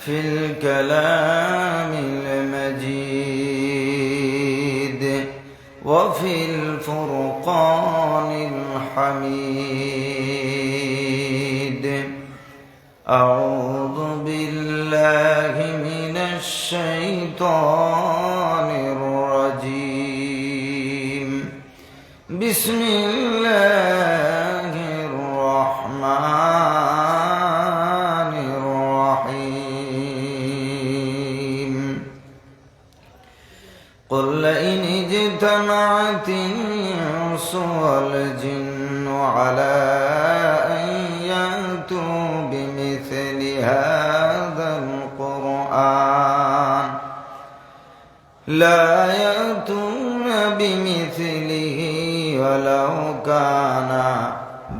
في الكلام المجيد وفي الفرقان الحميد. أعوذ بالله من الشيطان الرجيم. بسم الله الرحمن الرحيم. قل لئن اجتمعت الإنس والجن على أن يأتوا بمثل هذا القرآن لا يأتون بمثله ولو كان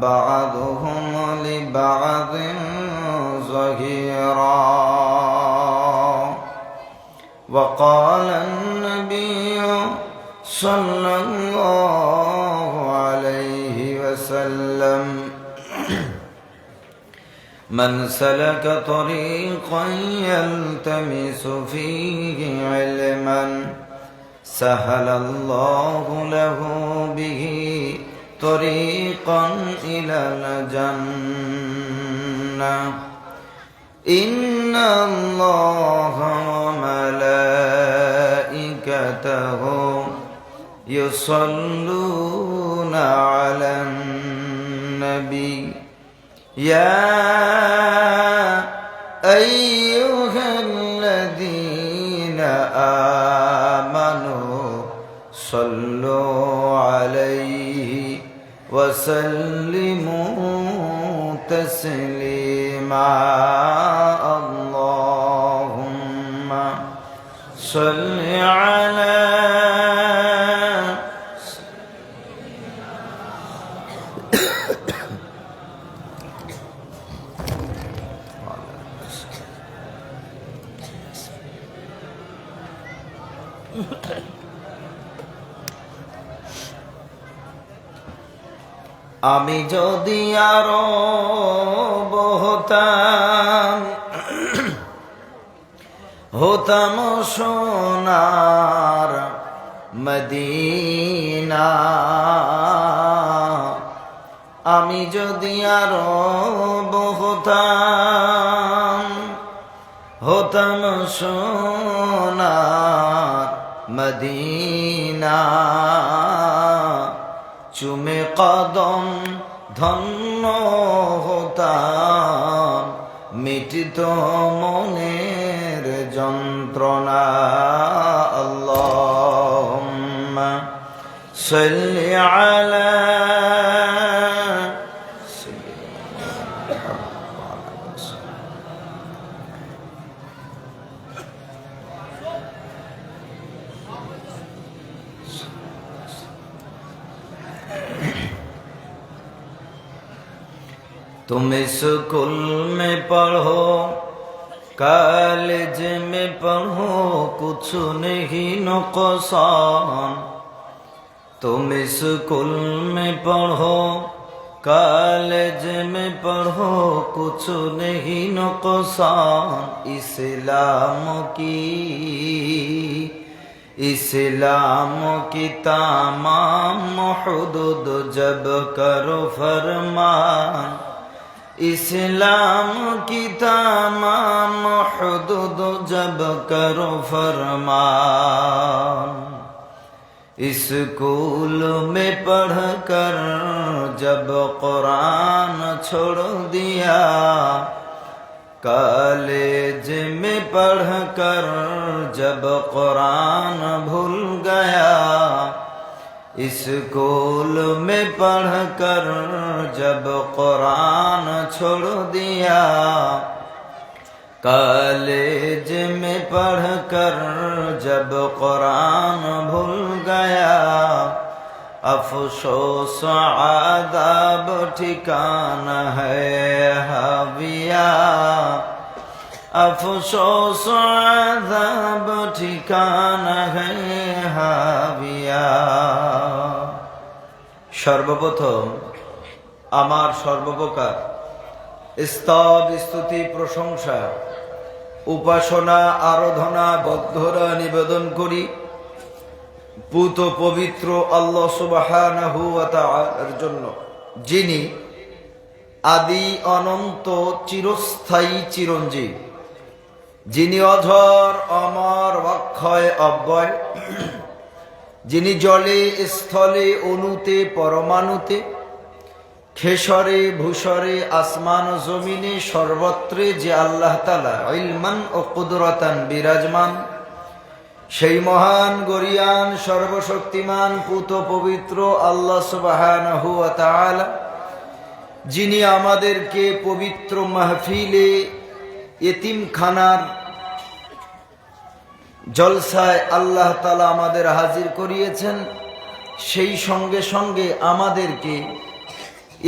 بعضهم لبعض ظهيرا. وقال النبي صلى الله عليه وسلم: من سلك طريقا يلتمس فيه علما سهل الله له به طريقا إلى الجنة. إن الله وملائكته يصلون على النبي يا أيها الذين آمنوا صلوا عليه وسلموا تسليما. اللهم صل على আমি যদি আরব হতাম সোনার মদিনা। আমি যদি আরব হতাম সোনার মদিনা। চুমে কদম ধন্য হতাম মিটিত মনের যন্ত্রণা। আল্লাহুম্মা সাল্লি আলা तुम स्कूल में पढ़ो कॉलेज में पढ़ो कुछ नहीं नुकसान। तुम स्कूल में पढ़ो कॉलेज में पढ़ो कुछ नहीं नुकसान। इस्लाम की तमाम हुदूद जब करो फरमान। इस्लाम की तमाम हुदूद जब करो फरमान। स्कूल में पढ़कर जब कुरान छोड़ दिया, कॉलेज में पढ़कर जब कुरान भूल गया। स्कूल में पढ़कर जब कुरान छोड़ दिया, कॉलेज में पढ़कर जब कुरान भूल गया। अफसोस आदाब ठिकाना है हाविया। अफसोस आदाब ठिकाना है हाविया। সর্বপ্রথম আমার সর্বপ্রকার স্তব স্তুতি প্রশংসা উপাসনা আরাধনা বদ্ধরা নিবেদন করি পুত পবিত্র আল্লাহ সুবহানাহু ওয়া তাআলার জন্য, যিনি আদি অনন্ত চিরস্থায়ী চিরঞ্জীব, যিনি অধর অমর অক্ষয় অব্যয়, যিনি জলে স্থলে অনুতে পরমাণুতে খেসরে ভূসরে আসমান ও জমিনে সর্বত্রে যে আল্লাহ তাআলা ইলমান ও কুদরতান বিরাজমান, সেই মহান গরিয়ান সর্বশক্তিমান পুত পবিত্র আল্লাহ সুবহানাহু ওয়া তাআলা, যিনি আমাদেরকে পবিত্র মাহফিলে এতিমখানার জলসায় আল্লাহ তাআলা আমাদের হাজির করিয়েছেন, সেই সঙ্গে সঙ্গে আমাদেরকে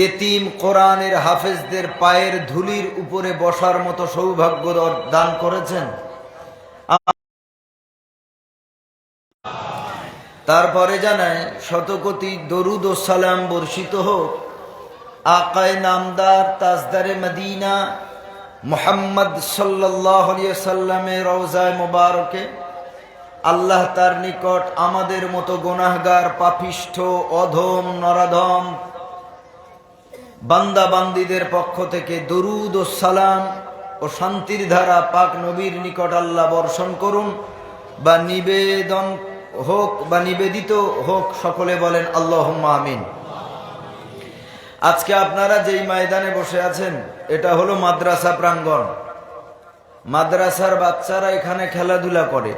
এতিম কোরআনের হাফেজদের পায়ের ধুলির উপরে বসার মতো সৌভাগ্য দান করেছেন। তারপরে জানায় শতকোটি দরুদ ও সালাম বর্ষিত হোক আকায়ে নামদার তাজদারে মদিনা মুহাম্মদ সাল্লাল্লাহু আলাইহি সাল্লামের রওজায়ে মুবারকে। আল্লাহ তার নিকট আমাদের মতো গুনাহগার পাপিষ্ঠ অধম নরাধম বান্দা বান্দীদের পক্ষ থেকে দরুদ ও সালাম ও শান্তির ধারা পাক নবীর নিকট আল্লাহ বর্ষণ করুন, বা নিবেদন হোক বা নিবেদিত হোক। সকলে বলেন আল্লাহুম্মা আমিন। আজকে আপনারা যেই ময়দানে বসে আছেন এটা হলো মাদ্রাসা প্রাঙ্গণ। মাদ্রাসার বাচ্চারা এখানে খেলাধুলা করে,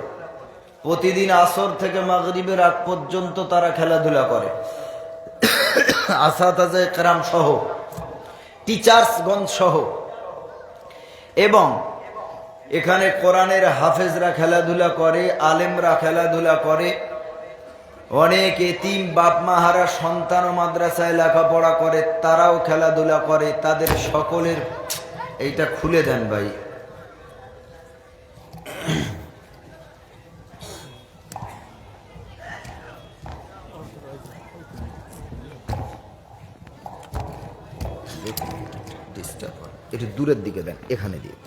প্রতিদিন আসর থেকে মাগরিবের আগ পর্যন্ত তারা খেলাধুলা করে, আসাতাজে কেরাম সহ, টিচার্সগণ সহ। এবং এখানে কোরআনের হাফেজরা খেলাধুলা করে, আলেমরা খেলাধুলা করে, অনেক এতিম বাপ মাহারা সন্তান ও মাদ্রাসায় লেখাপড়া করে, তারাও খেলাধুলা করে। তাদের সকলের এইটা খুলে দেন ভাই। একটু দূরের দিকে দেন, এখানে দিয়ে।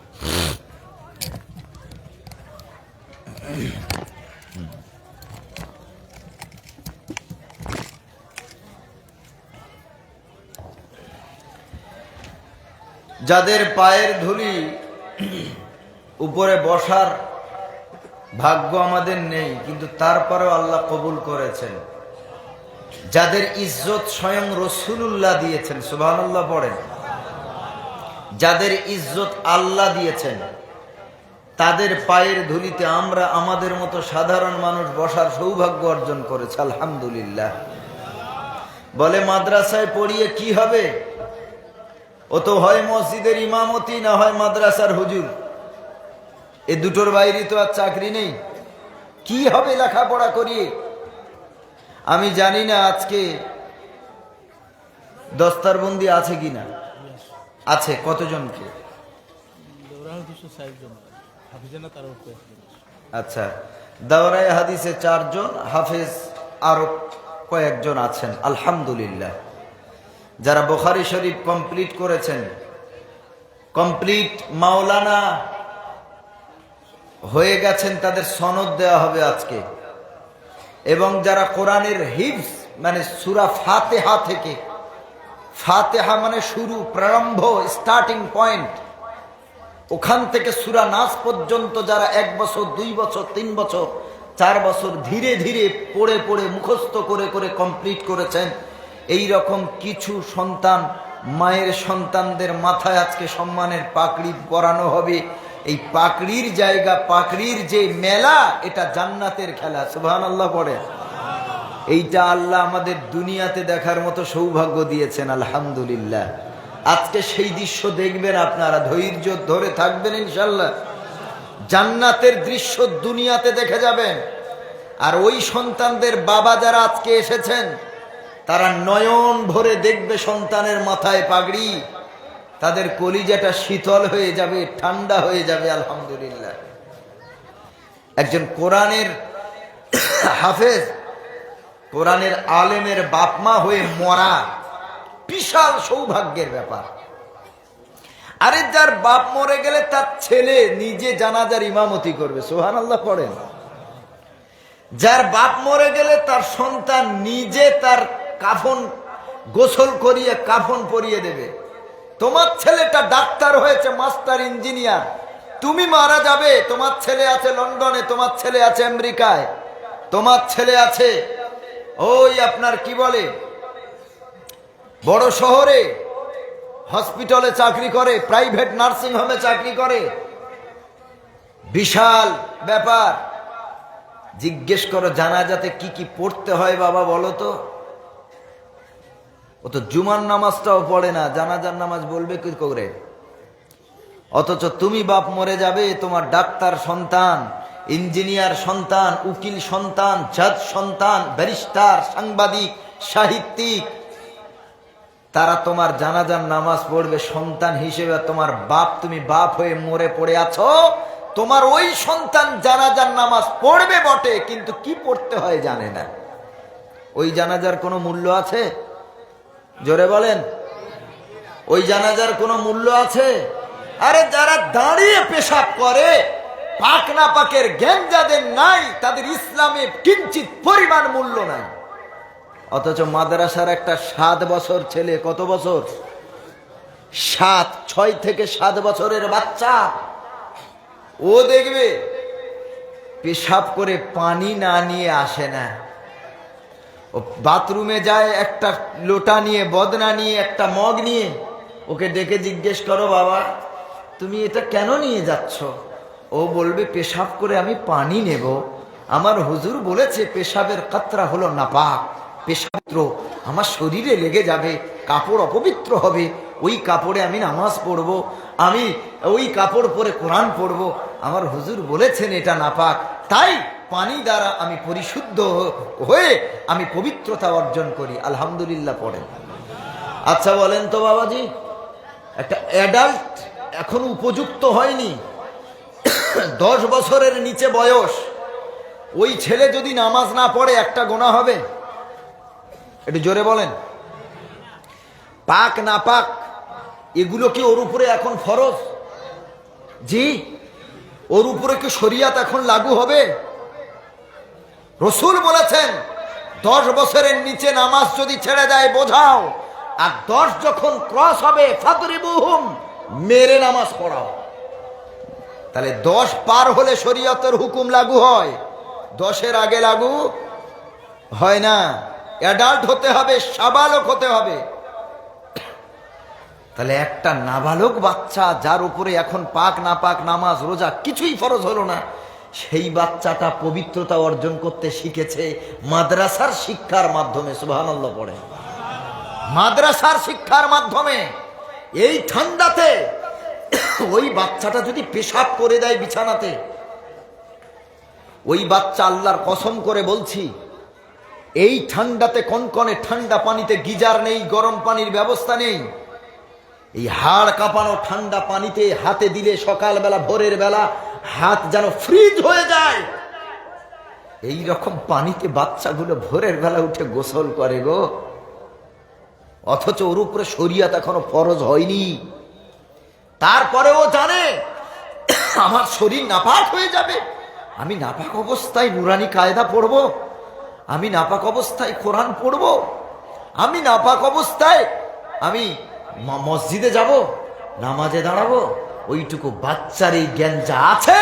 যাদের পায়ের ধুলি উপরে বসার ভাগ্য আমাদের নেই, কিন্তু তারপরেও আল্লাহ কবুল করেছেন। যাদের ইজ্জত স্বয়ং রাসূলুল্লাহ দিয়েছেন, সুবহানাল্লাহ পড়েন। যাদের ইজ্জত আল্লাহ দিয়েছেন, তাদের পায়ের ধুলিতে আমরা আমাদের মতো সাধারণ মানুষ বসার সৌভাগ্য অর্জন করেছি, আলহামদুলিল্লাহ। বলে মাদ্রাসায় পড়িয়ে কি হবে? ও তো হয় মসজিদের ইমামতি, না হয় মাদ্রাসার হুজুর। এ দুটোর বাইরে তো আর চাকরি নেই। কি হবে লেখাপড়া করিয়ে? আমি জানি না আজকে দস্তারবন্দি আছে কিনা। আছে কতজনকে? আচ্ছা, দাওরায়ে হাদিসে 4 জন, হাফেজ আরো কয়েকজন আছেন, আলহামদুলিল্লাহ। যারা বুখারী শরীফ কমপ্লিট করেছেন, কমপ্লিট মাওলানা হয়ে গেছেন, তাদের সনদ দেওয়া হবে আজকে। এবং যারা কোরআনের হিফজ মানে সূরা ফাতিহা থেকে, ফাতিহা মানে শুরু, প্রারম্ভ, স্টার্টিং পয়েন্ট, ওখান থেকে সূরা নাস পর্যন্ত যারা 1 বছর 2 বছর 3 বছর 4 বছর ধীরে ধীরে পড়ে পড়ে মুখস্থ করে করে কমপ্লিট করেছেন, এই রকম কিছু সন্তান, মায়ের সন্তানদের মাথায় আজকে সম্মানের পাগড়ি পরানো হবে। এই পাগড়ির জায়গা, পাগড়ির যে মেলা, এটা জান্নাতের খেলা, সুবহানাল্লাহ পড়ে। এইটা আল্লাহ আমাদের দুনিয়াতে দেখার মতো সৌভাগ্য দিয়েছেন, আলহামদুলিল্লাহ। আজকে সেই দৃশ্য দেখবেন আপনারা, ধৈর্য ধরে থাকবেন, ইনশাল্লাহ জান্নাতের দৃশ্য দুনিয়াতে দেখে যাবেন। আর ওই সন্তানদের বাবা যারা আজকে এসেছেন, তারা নয়ন ভরে দেখবে সন্তানের মাথায় পাগড়ি, তাদের কলিজাটা শীতল হয়ে যাবে, ঠান্ডা হয়ে যাবে, আলহামদুলিল্লাহ। একজন কোরআনের হাফেজ, কোরআনের আলেমের বাপমা হয়ে মরা বিশাল সৌভাগ্যের ব্যাপার। আরে যার বাপ মরে গেলে তার ছেলে নিজে জানাজার ইমামতি করবে, সুবহানাল্লাহ পড়েন। যার বাপ মরে গেলে তার সন্তান নিজে তার কাফন গোসল করিয়ে কাফন পরিয়ে দেবে। তোমার ছেলেটা ডাক্তার হয়েছে, মাস্টার ইঞ্জিনিয়ার, তুমি মারা যাবে, তোমার ছেলে আছে লন্ডনে, তোমার ছেলে আছে আমেরিকায়, তোমার ছেলে আছে ওই আপনার কি বলে বড় শহরে হসপিটালে চাকরি করে, প্রাইভেট নার্সিং হোমে চাকরি করে, বিশাল ব্যাপার। জিজ্ঞেস করো জানাজাতে কি কি পড়তে হয় বাবা বলো তো। ও তো জুমার নামাজটাও পড়ে না, জানাজার নামাজ বলবে কি করে? অথচ তুমি বাপ মরে যাবে, তোমার ডাক্তার সন্তান, ইঞ্জিনিয়ার সন্তান, উকিল সন্তান, জাজ সন্তান, ব্যারিস্টার, সাংবাদিক, সাহিত্যিক, তারা তোমার জানাজার নামাজ পড়বে সন্তান হিসেবে। তোমার বাপ, তুমি বাপ হয়ে মরে পড়ে আছো, তোমার ওই সন্তান জানাজার নামাজ পড়বে বটে, কিন্তু কি পড়তে হয় জানে না। ওই জানাজার কোনো মূল্য আছে? জোরে বলেন, ওই জানাজার কোনো মূল্য আছে? আরে যারা দাঁড়িয়ে পেশাব করে, পাক না পাকের জ্ঞান যাদের নাই, তাদের ইসলামে কিঞ্চিত পরিমাণ মূল্য নাই। অথচ মাদ্রাসার একটা 7 বছর ছেলে, কত বছর? 6 থেকে 7 বছরের বাচ্চা, ও দেখবে পেশাব করে পানি না নিয়ে আসে না, ও বাথরুমে যায় একটা লোটা নিয়ে, বদনা নিয়ে, একটা মগ নিয়ে। ওকে ডেকে জিজ্ঞেস করো বাবা তুমি এটা কেন নিয়ে যাচ্ছ? ও বলবে পেশাব করে আমি পানি নেব, আমার হুজুর বলেছে পেশাবের কাতরা হলো নাপাক, পেশাব আমার শরীরে লেগে যাবে, কাপড় অপবিত্র হবে, ওই কাপড়ে আমি নামাজ পড়ব, আমি ওই কাপড় পরে কোরআন পড়ব, আমার হুজুর বলেছেন এটা নাপাক, তাই পানি দ্বারা আমি পরিশুদ্ধ হয়ে আমি পবিত্রতা অর্জন করি। আলহামদুলিল্লাহ পড়েন। আচ্ছা বলেন তো বাবাজি, একটা অ্যাডাল্ট এখন উপযুক্ত হয়নি, 10 বছরের নিচে বয়স, ওই ছেলে যদি নামাজ না পড়ে একটা গোনা হবে? একটু জোরে বলেন। পাক না পাক এগুলো কি ওর উপরে এখন ফরজ? জি, ওর উপরে কি শরিয়াত এখন লাগু হবে? রসুল বলেছেন 10 বছরের নিচে নামাজ যদি ছেড়ে দেয় বোঝাও, আর 10 যখন ক্রস হবে ফাদরিবুহুম, মেরে নামাজ পড়াও। তাহলে 10 পার হলে শরীয়তের হুকুম লাগু হয়, 10-এর আগে লাগু হয় না। অ্যাডাল্ট হতে হবে, সাবালক হতে হবে। তাহলে একটা নাবালক বাচ্চা যার উপরে এখন পাক না পাক নামাজ রোজা কিছুই ফরজ হলো না, সেই বাচ্চাটা পবিত্রতা অর্জন করতে শিখেছে মাদ্রাসার শিক্ষার মাধ্যমে। সুবহানাল্লাহ পড়ে। মাদ্রাসার শিক্ষার মাধ্যমে। এই ঠান্ডাতে ওই বাচ্চাটা যদি পেশাব করে দেয় বিছানাতে, ওই বাচ্চা, আল্লাহর কসম করে বলছি, এই ঠান্ডাতে কনকনে ঠান্ডা পানিতে গিজার নেই, গরম পানির ব্যবস্থা নেই, এই হাড় কাঁপানো ঠান্ডা পানিতে হাতে দিলে সকালবেলা ভোরের বেলা হাত যেন ফ্রিজ হয়ে যায়। এই রকম পানিতে বাচ্চাগুলো ভোরের বেলা উঠে গোসল করে গো, অথচ ওর উপরে শরিয়াত এখনো ফরজ হয়নি। তারপরে ও জানে আমার শরীর নাপাক হয়ে যাবে, আমি নাপাক অবস্থায় নুরানি কায়দা পড়ব, আমি নাপাক অবস্থায় কোরআন পড়ব, আমি নাপাক অবস্থায় আমি মসজিদে যাব, নামাজে দাঁড়াবো। ওইটুকু বাচ্চার এই জ্ঞান যা আছে,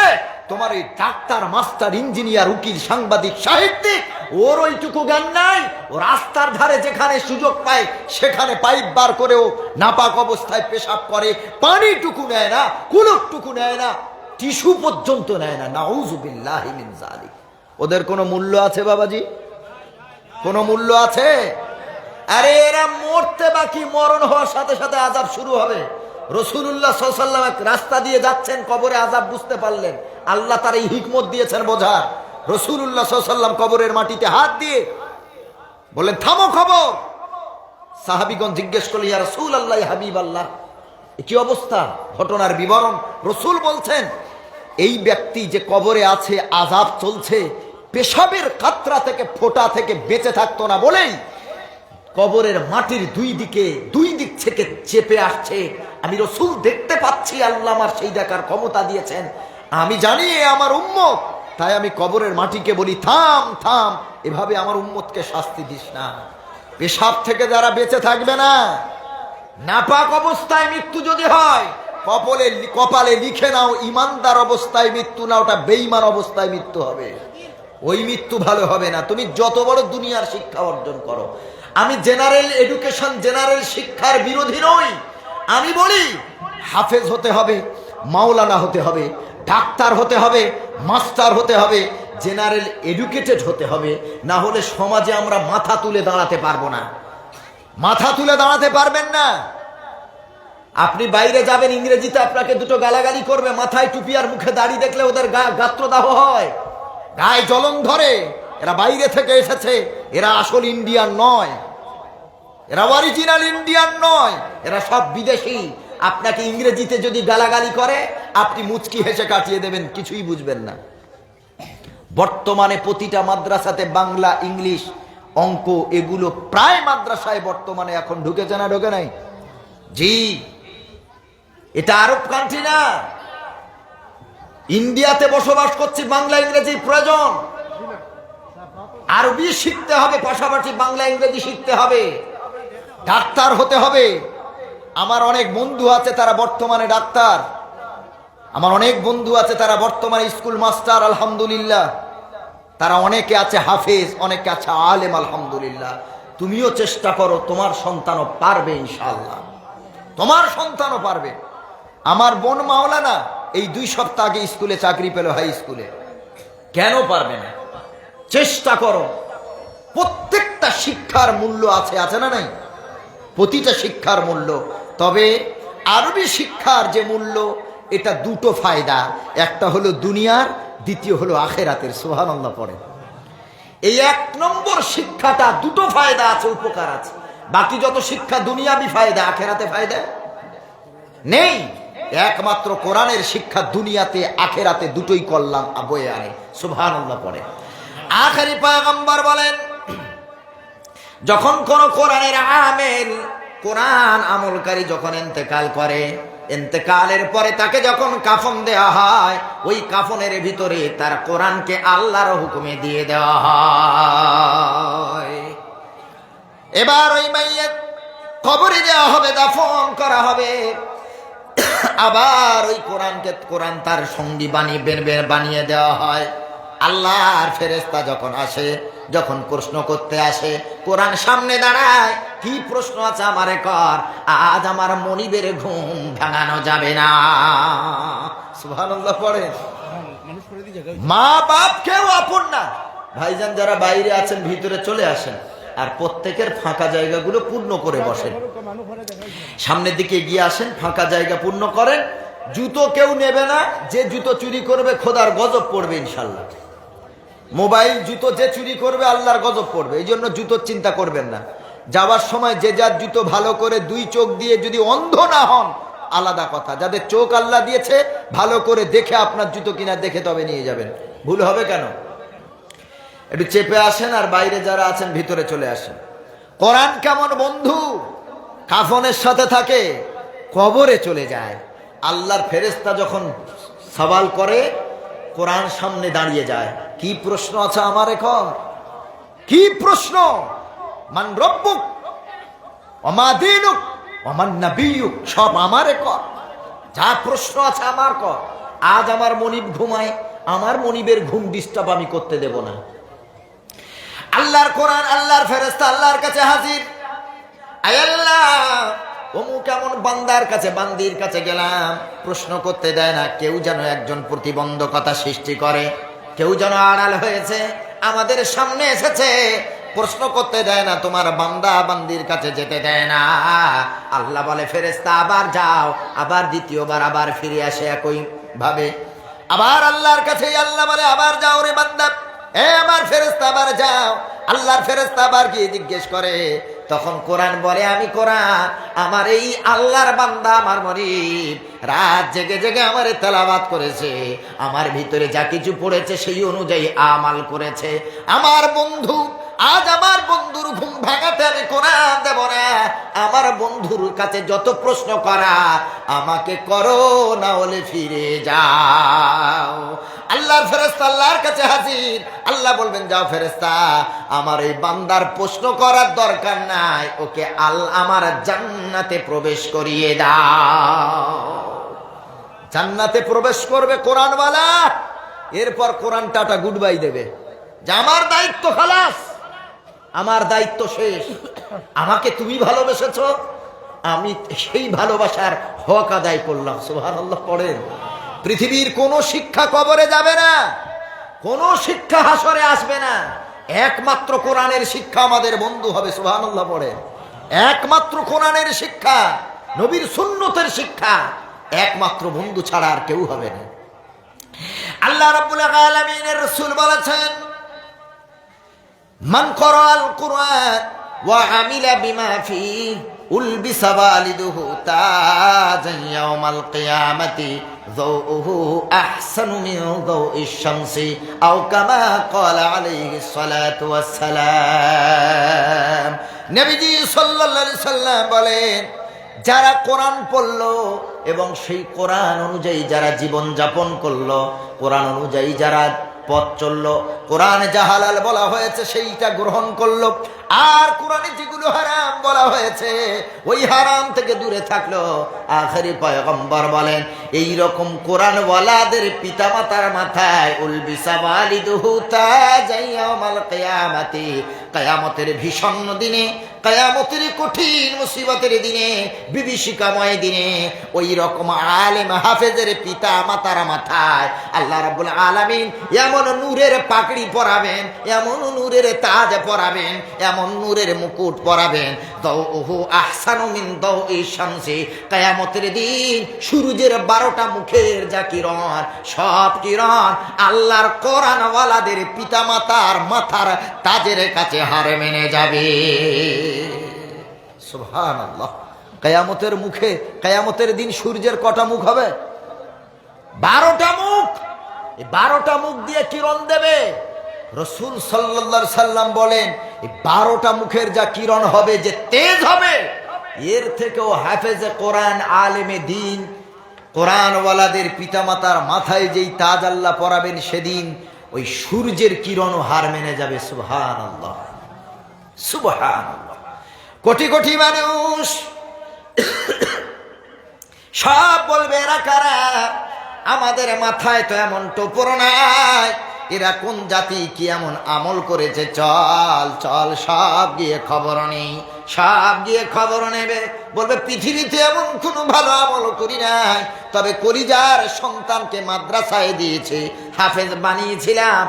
তোমার এই ডাক্তার, মাস্টার, ইঞ্জিনিয়ার, উকিল, সাংবাদিক, সাহিত্যিক, ওর ওইটুকু জ্ঞান নাই। ও রাস্তার ধারে যেখানে সুযোগ পায় সেখানে পাইপ বার করেও নাপাক অবস্থায় পেশাব করে, পানিটুকু নেয় না, কুলকটুকু নেয় না, টিস্যু পর্যন্ত নেয় না। নাউযুবিল্লাহি মিন যালিক। ওদের কোনো মূল্য আছে বাবাজি? কোনো মূল্য আছে? আরে এরা মরতে বাকি, মরণ হওয়ার সাথে সাথে আযাব শুরু হবে। রাসূলুল্লাহ সাল্লাল্লাহু আলাইহি ওয়াসাল্লাম রাস্তা দিয়ে যাচ্ছেন, কবরে আযাব বুঝতে পারলেন, আল্লাহ তার এই হিকমত দিয়েছেন বোঝার। রাসূলুল্লাহ সাল্লাল্লাহু আলাইহি ওয়াসাল্লাম কবরের মাটিতে হাত দিয়ে বললেন থামো খবর। সাহাবীগণ জিজ্ঞেস করলেন ইয়া রাসূলুল্লাহ, ইয়া হাবিবাল্লাহ, কি অবস্থা? ঘটনার বিবরণ রাসূল বলছেন, এই ব্যক্তি যে কবরে আছে, আযাব চলছে, পেশাবের কাতরা থেকে, ফোঁটা থেকে বেঁচে থাকতো না বলেই কবরের মাটির দুই দিক থেকে চেপে আসছে, আমি রসুল দেখতে পাচ্ছি, আল্লাহ আমার সেই দেখার ক্ষমতা দিয়েছেন। আমি জানি আমার উম্মত, তাই আমি কবরের মাটিকে বলি থাম থাম, এভাবে আমার উম্মতকে শাস্তি দিস না। পেশাব থেকে যারা বেঁচে থাকবে না, নাপাক অবস্থায় মৃত্যু যদি হয়, কপালে লিখে নাও ইমানদার অবস্থায় মৃত্যু না, ওটা বেঈমান অবস্থায় মৃত্যু হবে। ওই মৃত্যু ভালো হবে না। তুমি যত বড় দুনিয়ার শিক্ষা অর্জন করো, আমি জেনারেল এডুকেশন, জেনারেল শিক্ষার বিরোধী নই। আমি বলি হাফেজ হতে হবে, মাওলানা হতে হবে, ডাক্তার হতে হবে, মাস্টার হতে হবে, জেনারেল এডুকেটেড হতে হবে। না হলে সমাজে আমরা মাথা তুলে দাঁড়াতে পারবো না। মাথা তুলে দাঁড়াতে পারবেন না। আপনি বাইরে যাবেন, ইংরেজিতে আপনাকে দুটো গালাগালি করবে, মাথায় টুপি আর মুখে দাড়ি দেখলে ওদের গাত্রদাহ হয়, গায়ে জ্বলন ধরে। এরা বাইরে থেকে এসেছে, এরা আসল ইন্ডিয়ান নয়, এরা অরিজিনাল ইন্ডিয়ান নয়, এরা সব বিদেশি। আপনাকে ইংরেজিতে যদি গালাগালি করে, আপনি মুচকি হেসে কাটিয়ে দেবেন, কিছুই বুঝবেন না। বর্তমানে প্রতিটা মাদ্রাসাতে বাংলা, ইংলিশ, অঙ্ক এগুলো প্রায় মাদ্রাসায় বর্তমানে এখন ঢুকেছে না ঢোকে নাই? জি, এটা আরব কান্ট্রি না, ইন্ডিয়াতে বসবাস করছি, বাংলা ইংরেজি প্রয়োজন। আরবি শিখতে হবে, পাশাপাশি বাংলা ইংরেজি শিখতে হবে, ডাক্তার হতে হবে। আমার অনেক বন্ধু আছে তারা বর্তমানে ডাক্তার, আমার অনেক বন্ধু আছে তারা বর্তমানে স্কুল মাস্টার, আলহামদুলিল্লাহ। তারা অনেকে আছে হাফেজ, অনেকে আছে আলেম, আলহামদুলিল্লাহ। তুমিও চেষ্টা করো, তোমার সন্তানও পারবে ইনশাআল্লাহ, তোমার সন্তানও পারবে। আমার বোন মাওলানা এই 2 সপ্তাহ আগে স্কুলে চাকরি পেল, হাই স্কুলে। কেন পারবে না? চেষ্টা করো। প্রত্যেকটা শিক্ষার মূল্য আছে, আছে না নাই? প্রতিটা শিক্ষার মূল্য। তবে আরবি শিক্ষার যে মূল্য, এটা দুটো ফায়দা, একটা হলো দুনিয়ার, দ্বিতীয় হলো আখেরাতের। সুবহানাল্লাহ পড়ে। এই 1 নম্বর শিক্ষাটা দুটো ফায়দা আছে, উপকার আছে। বাকি যত শিক্ষা দুনিয়াবি ফায়দা, আখেরাতে ফায়দা নেই। একমাত্র কোরআনের শিক্ষা দুনিয়াতে আখেরাতে দুটোই কল্যাণ বয়ে আনে। সুবহানাল্লাহ পড়ে। আখেরি পয়গম্বর বলেন, যখন কোন কোরআনের আমেল, কোরআন আমলকারী যখন ইন্তেকাল করে, ইন্তেকালের পরে তাকে যখন কাফন দেওয়া হয়, ওই কাফনের ভিতরে তার কোরআনকে আল্লাহর হুকুমে দিয়ে দেওয়া হয়। এবার ওই মাইয়্যিত কবরে দেওয়া হবে, দাফন করা হবে। আবার ওই কোরআন তার সঙ্গী বানিয়ে দেওয়া হয়। আল্লাহর ফেরেশতা যখন আসে, যখন প্রশ্ন করতে আসে, কোরআন সামনে দাঁড়ায়, কি প্রশ্ন আছে আমারে কর, আজ আমার মনিবের ঘুম ভাঙানো যাবে না। সুবহানাল্লাহ পড়ে। মা বাপ কেউ আপন না। ভাইজান যারা বাইরে আছেন ভিতরে চলে আসেন, আর প্রত্যেকের ফাঁকা জায়গাগুলো পূর্ণ করে বসেন। সামনের দিকে এগিয়ে আসেন, ফাঁকা জায়গা পূর্ণ করেন। জুতো কেউ নেবে না, যে জুতো চুরি করবে খোদার গজব পড়বে ইনশাল্লাহ। মোবাইল, জুতো যে চুরি করবে আল্লাহর গজব পড়বে, এই জন্য জুতোর চিন্তা করবেন না। যাওয়ার সময় যে যার জুতো ভালো করে 2 চোখ দিয়ে, যদি অন্ধ না হন আলাদা কথা, যাদের চোখ আল্লাহ দিয়েছে ভালো করে দেখে আপনার জুতো কিনা দেখে তবে নিয়ে যাবেন। ভুল হবে কেন? একটু চেপে আসেন, আর বাইরে যারা আছেন ভিতরে চলে আসেন। কোরআন কেমন বন্ধু, কাফনের সাথে থাকে, কবরে চলে যায়। আল্লাহর ফেরেশতা যখন সওয়াল করে, কোরআন সামনে দাঁড়িয়ে যায়। কি প্রশ্ন আছে আমার এখন? কি প্রশ্ন? মান রব্বুক ওমা দীনুক ওমান নবিয়ুক, সব আমারে কর। যা প্রশ্ন আছে আমার কর। আজ আমার মনিব ঘুমায়, আমার মনিবের ঘুম ডিস্টার্ব আমি করতে দেব না। আল্লাহর কোরআন, আল্লাহর ফেরেশতা আল্লাহর কাছে হাজির। আয় আল্লাহ, অমুক এমন বান্দার কাছে, বান্দির কাছে গেলাম, প্রশ্ন করতে দেয় না। কেউ যেন একজন প্রতিবন্ধকতা সৃষ্টি করে, কেউ যেন আড়াল হয়েছে, আমাদের সামনে এসেছে, প্রশ্ন করতে দেয় না, তোমার বান্দা বান্দির কাছে যেতে দেয় না। আল্লাহ বলে ফেরেশতা আবার যাও, আবার দ্বিতীয়বার আবার ফিরে আসে একই ভাবে, আবার আল্লাহর কাছে। আল্লাহ বলে আবার যাও রে বান্দা, এ আমার ফেরেশতা আবার যাও। আল্লাহর ফেরেশতা আবার গিয়ে জিজ্ঞেস করে। তখন কোরআন বলে, আমি কোরআন আমার এই আল্লাহর বান্দা, আমার মরিব রাত জেগে জেগে আমারে তেলাওয়াত করেছে, আমার ভিতরে যা কিছু পড়েছে সেই অনুযায়ী আমাল করেছে। আমার বন্ধু আজ আমার বন্ধুর ঘুম ভাঙাতে আমি কোরআন দেব না। আমার বন্ধুর কাছে যত প্রশ্ন করা আমাকে করো, না হলে ফিরে যাও। আল্লাহর ফেরেশতা আল্লাহর কাছে হাজির। আল্লাহ বলবেন, যাও ফেরেশতা, আমার এই বান্দার প্রশ্ন করার দরকার নাই, ওকে আমার জান্নাতে প্রবেশ করিয়ে দাও। জান্নাতে প্রবেশ করবে কোরআনওয়ালা, এরপর কোরআন টাটা গুড বাই দেবে যে আমার দায়িত্ব খালাস, আমার দায়িত্ব শেষ, আমাকে তুমি ভালোবেসেছো, আমি সেই ভালোবাসার হক আদায় করলাম। সুবহানাল্লাহ পড়েন। পৃথিবীর কোনো শিক্ষা কবরে যাবে না, কোনো শিক্ষা হাসরে আসবে না, একমাত্র কোরআনের শিক্ষা আমাদের বন্ধু হবে। সুবহানাল্লাহ পড়েন। একমাত্র কোরআনের শিক্ষা, নবীর সুন্নতের শিক্ষা, একমাত্র বন্ধু ছাড়া আর কেউ হবে না। আল্লাহ রাব্বুল আলামিনের রাসূল বলেছেন, মান করাল কুরআন ওয়া আমিলা বিমা ফি উলবিসা ওয়ালিদুহু তাজান ইয়াউমাল কিয়ামাতি যাউহু আহসানু মিন যাউইশ শামসি আও কামা ক্বালা আলাইহিস সালাতু ওয়াস সালাম। নবীজি সাল্লাল্লাহু আলাইহি সাল্লাম বলেন, যারা কোরআন পড়লো এবং সেই কোরআন অনুযায়ী যারা জীবন যাপন করলো, কোরআন অনুযায়ী যারা পথ চললো, কোরআনে যা হালাল বলা হয়েছে সেইটা গ্রহণ করলো, আর কোরআনে যেগুলো হারাম বলা হয়েছে ওই হারাম থেকে দূরে থাকলো, আখেরি পয়গম্বর বলেন এই রকম কোরআন ওয়ালাদের পিতামাতার মাথায় উলবিসা ওয়ালিদুহু তাজান ইয়াউমাল কিয়ামাতি, কিয়ামতের ভীষণ দিনে, কিয়ামতের কঠিন মুসিবতের দিনে, বিভীষিকাময় দিনে ওই রকম আলেম হাফেজের পিতা মাতার মাথায় আল্লাহ রাব্বুল আলামিন এমন নূরের পাগড়ি পরাবেন, এমন নূরের তাজ পরাবেন, এমন নূরের মুকুট পরাবেন, দাউহু আহসানু মিন দাউইশ শামসি, কিয়ামতের দিন সূর্যের 12টা মুখের যা কিরণ, সব কিরণ আল্লাহর কোরআন ওয়ালাদের পিতামাতার মাথার তাজের কাছে হার মেনে যাবে। সুবহানাল্লাহ। কিয়ামতের মুখে, কিয়ামতের দিন সূর্যের কটা মুখ হবে? 12টা মুখ। এই 12টা মুখ দিয়ে কিরণ দেবে। রাসূল সাল্লাল্লাহু আলাইহি সাল্লাম বলেন, এই 12টা মুখের যা কিরণ হবে, যে তেজ হবে, এর থেকেও হাফেজে কোরআন আলেমে দ্বীন কোরআন ওয়ালাদের পিতামাতার মাথায় যেই তাজ আল্লাহ পরাবেন, সেদিন ওই সূর্যের কিরণও হার মেনে যাবে। সুবহানাল্লাহ, সুবহানাল্লাহ। কোটি কোটি মানুষ সব বলবে এরা কারা, আমাদের মাথায় তো এমন টোপর নাই, এরা কোন জাতি, কি এমন আমল করেছে, চল চল সব গিয়ে খবর নেই, সব গিয়ে খবর নেবে। বলবে পৃথিবীতে এমন কোনো ভালো আমল করি নাই, তবে কলিজার সন্তানকে মাদ্রাসায় দিয়েছে, হাফেজ বানিয়েছিলাম,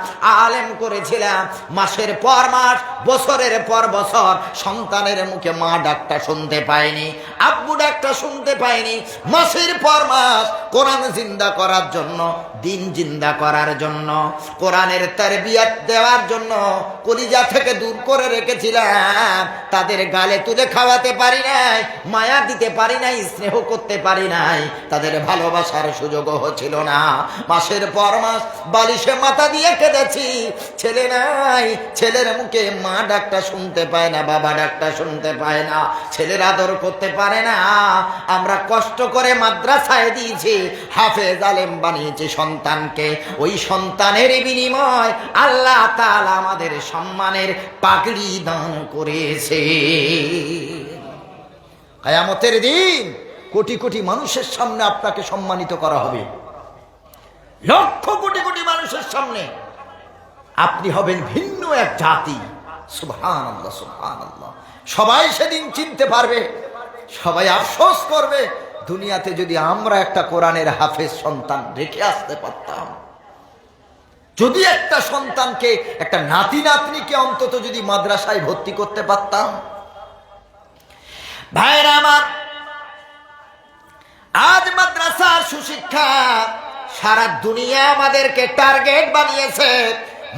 আলেম করেছিলাম, মাসের পর মাস, বছরের পর বছর সন্তানের মুখে মা ডাকটা শুনতে পাইনি, আব্বু ডাকটা শুনতে পাইনি। মাসের পর মাস কোরআন জিন্দা করার জন্য, দিন জিন্দা করার জন্য, কোরআনের তারবিয়াত দেওয়ার জন্য কলিজা থেকে দূর করে রেখেছিলাম। তাদের গালে তুলে খাওয়াতে পারি নাই, মায়া দিতে পারি নাই, স্নেহ করতে পারি নাই, তাদের ভালোবাসার সুযোগও হচ্ছিল না। মাসের পর মাস বালিশে মাথা দিয়ে কেঁদেছি, ছেলে নাই, ছেলের মুখে মা ডাকটা শুনতে পায় না, বাবা ডাকটা শুনতে পায় না, ছেলের আদর করতে পারে না। আমরা কষ্ট করে মাদ্রাসায় দিয়েছি, হাফেজ আলেম বানিয়েছি সন্তানকে, ওই সন্তানের বিনিময় আল্লাহ তাআলা আমাদের সম্মানের পাগড়ি দান করেছে। কিয়ামতের দিন কোটি কোটি মানুষের সামনে আপনাকে সম্মানিত করা হবে, লক্ষ কোটি কোটি মানুষের সামনে আপনি হবেন ভিন্ন এক জাতি। সুবহানাল্লাহ, সুবহানাল্লাহ। সবাই সেদিন চিনতে পারবে, সবাই আফসোস করবে, দুনিয়াতে যদি আমরা একটা কোরআনের হাফেজ সন্তান রেখে আসতে পারতাম, যদি একটা সন্তানকে, একটা নাতি নাতনিকে অন্তত যদি মাদ্রাসায় ভর্তি করতে পারতাম। ভাইরা আমার, আজ মাদ্রাসার সুশিক্ষা সারা দুনিয়া আমাদেরকে টার্গেট বানিয়েছে।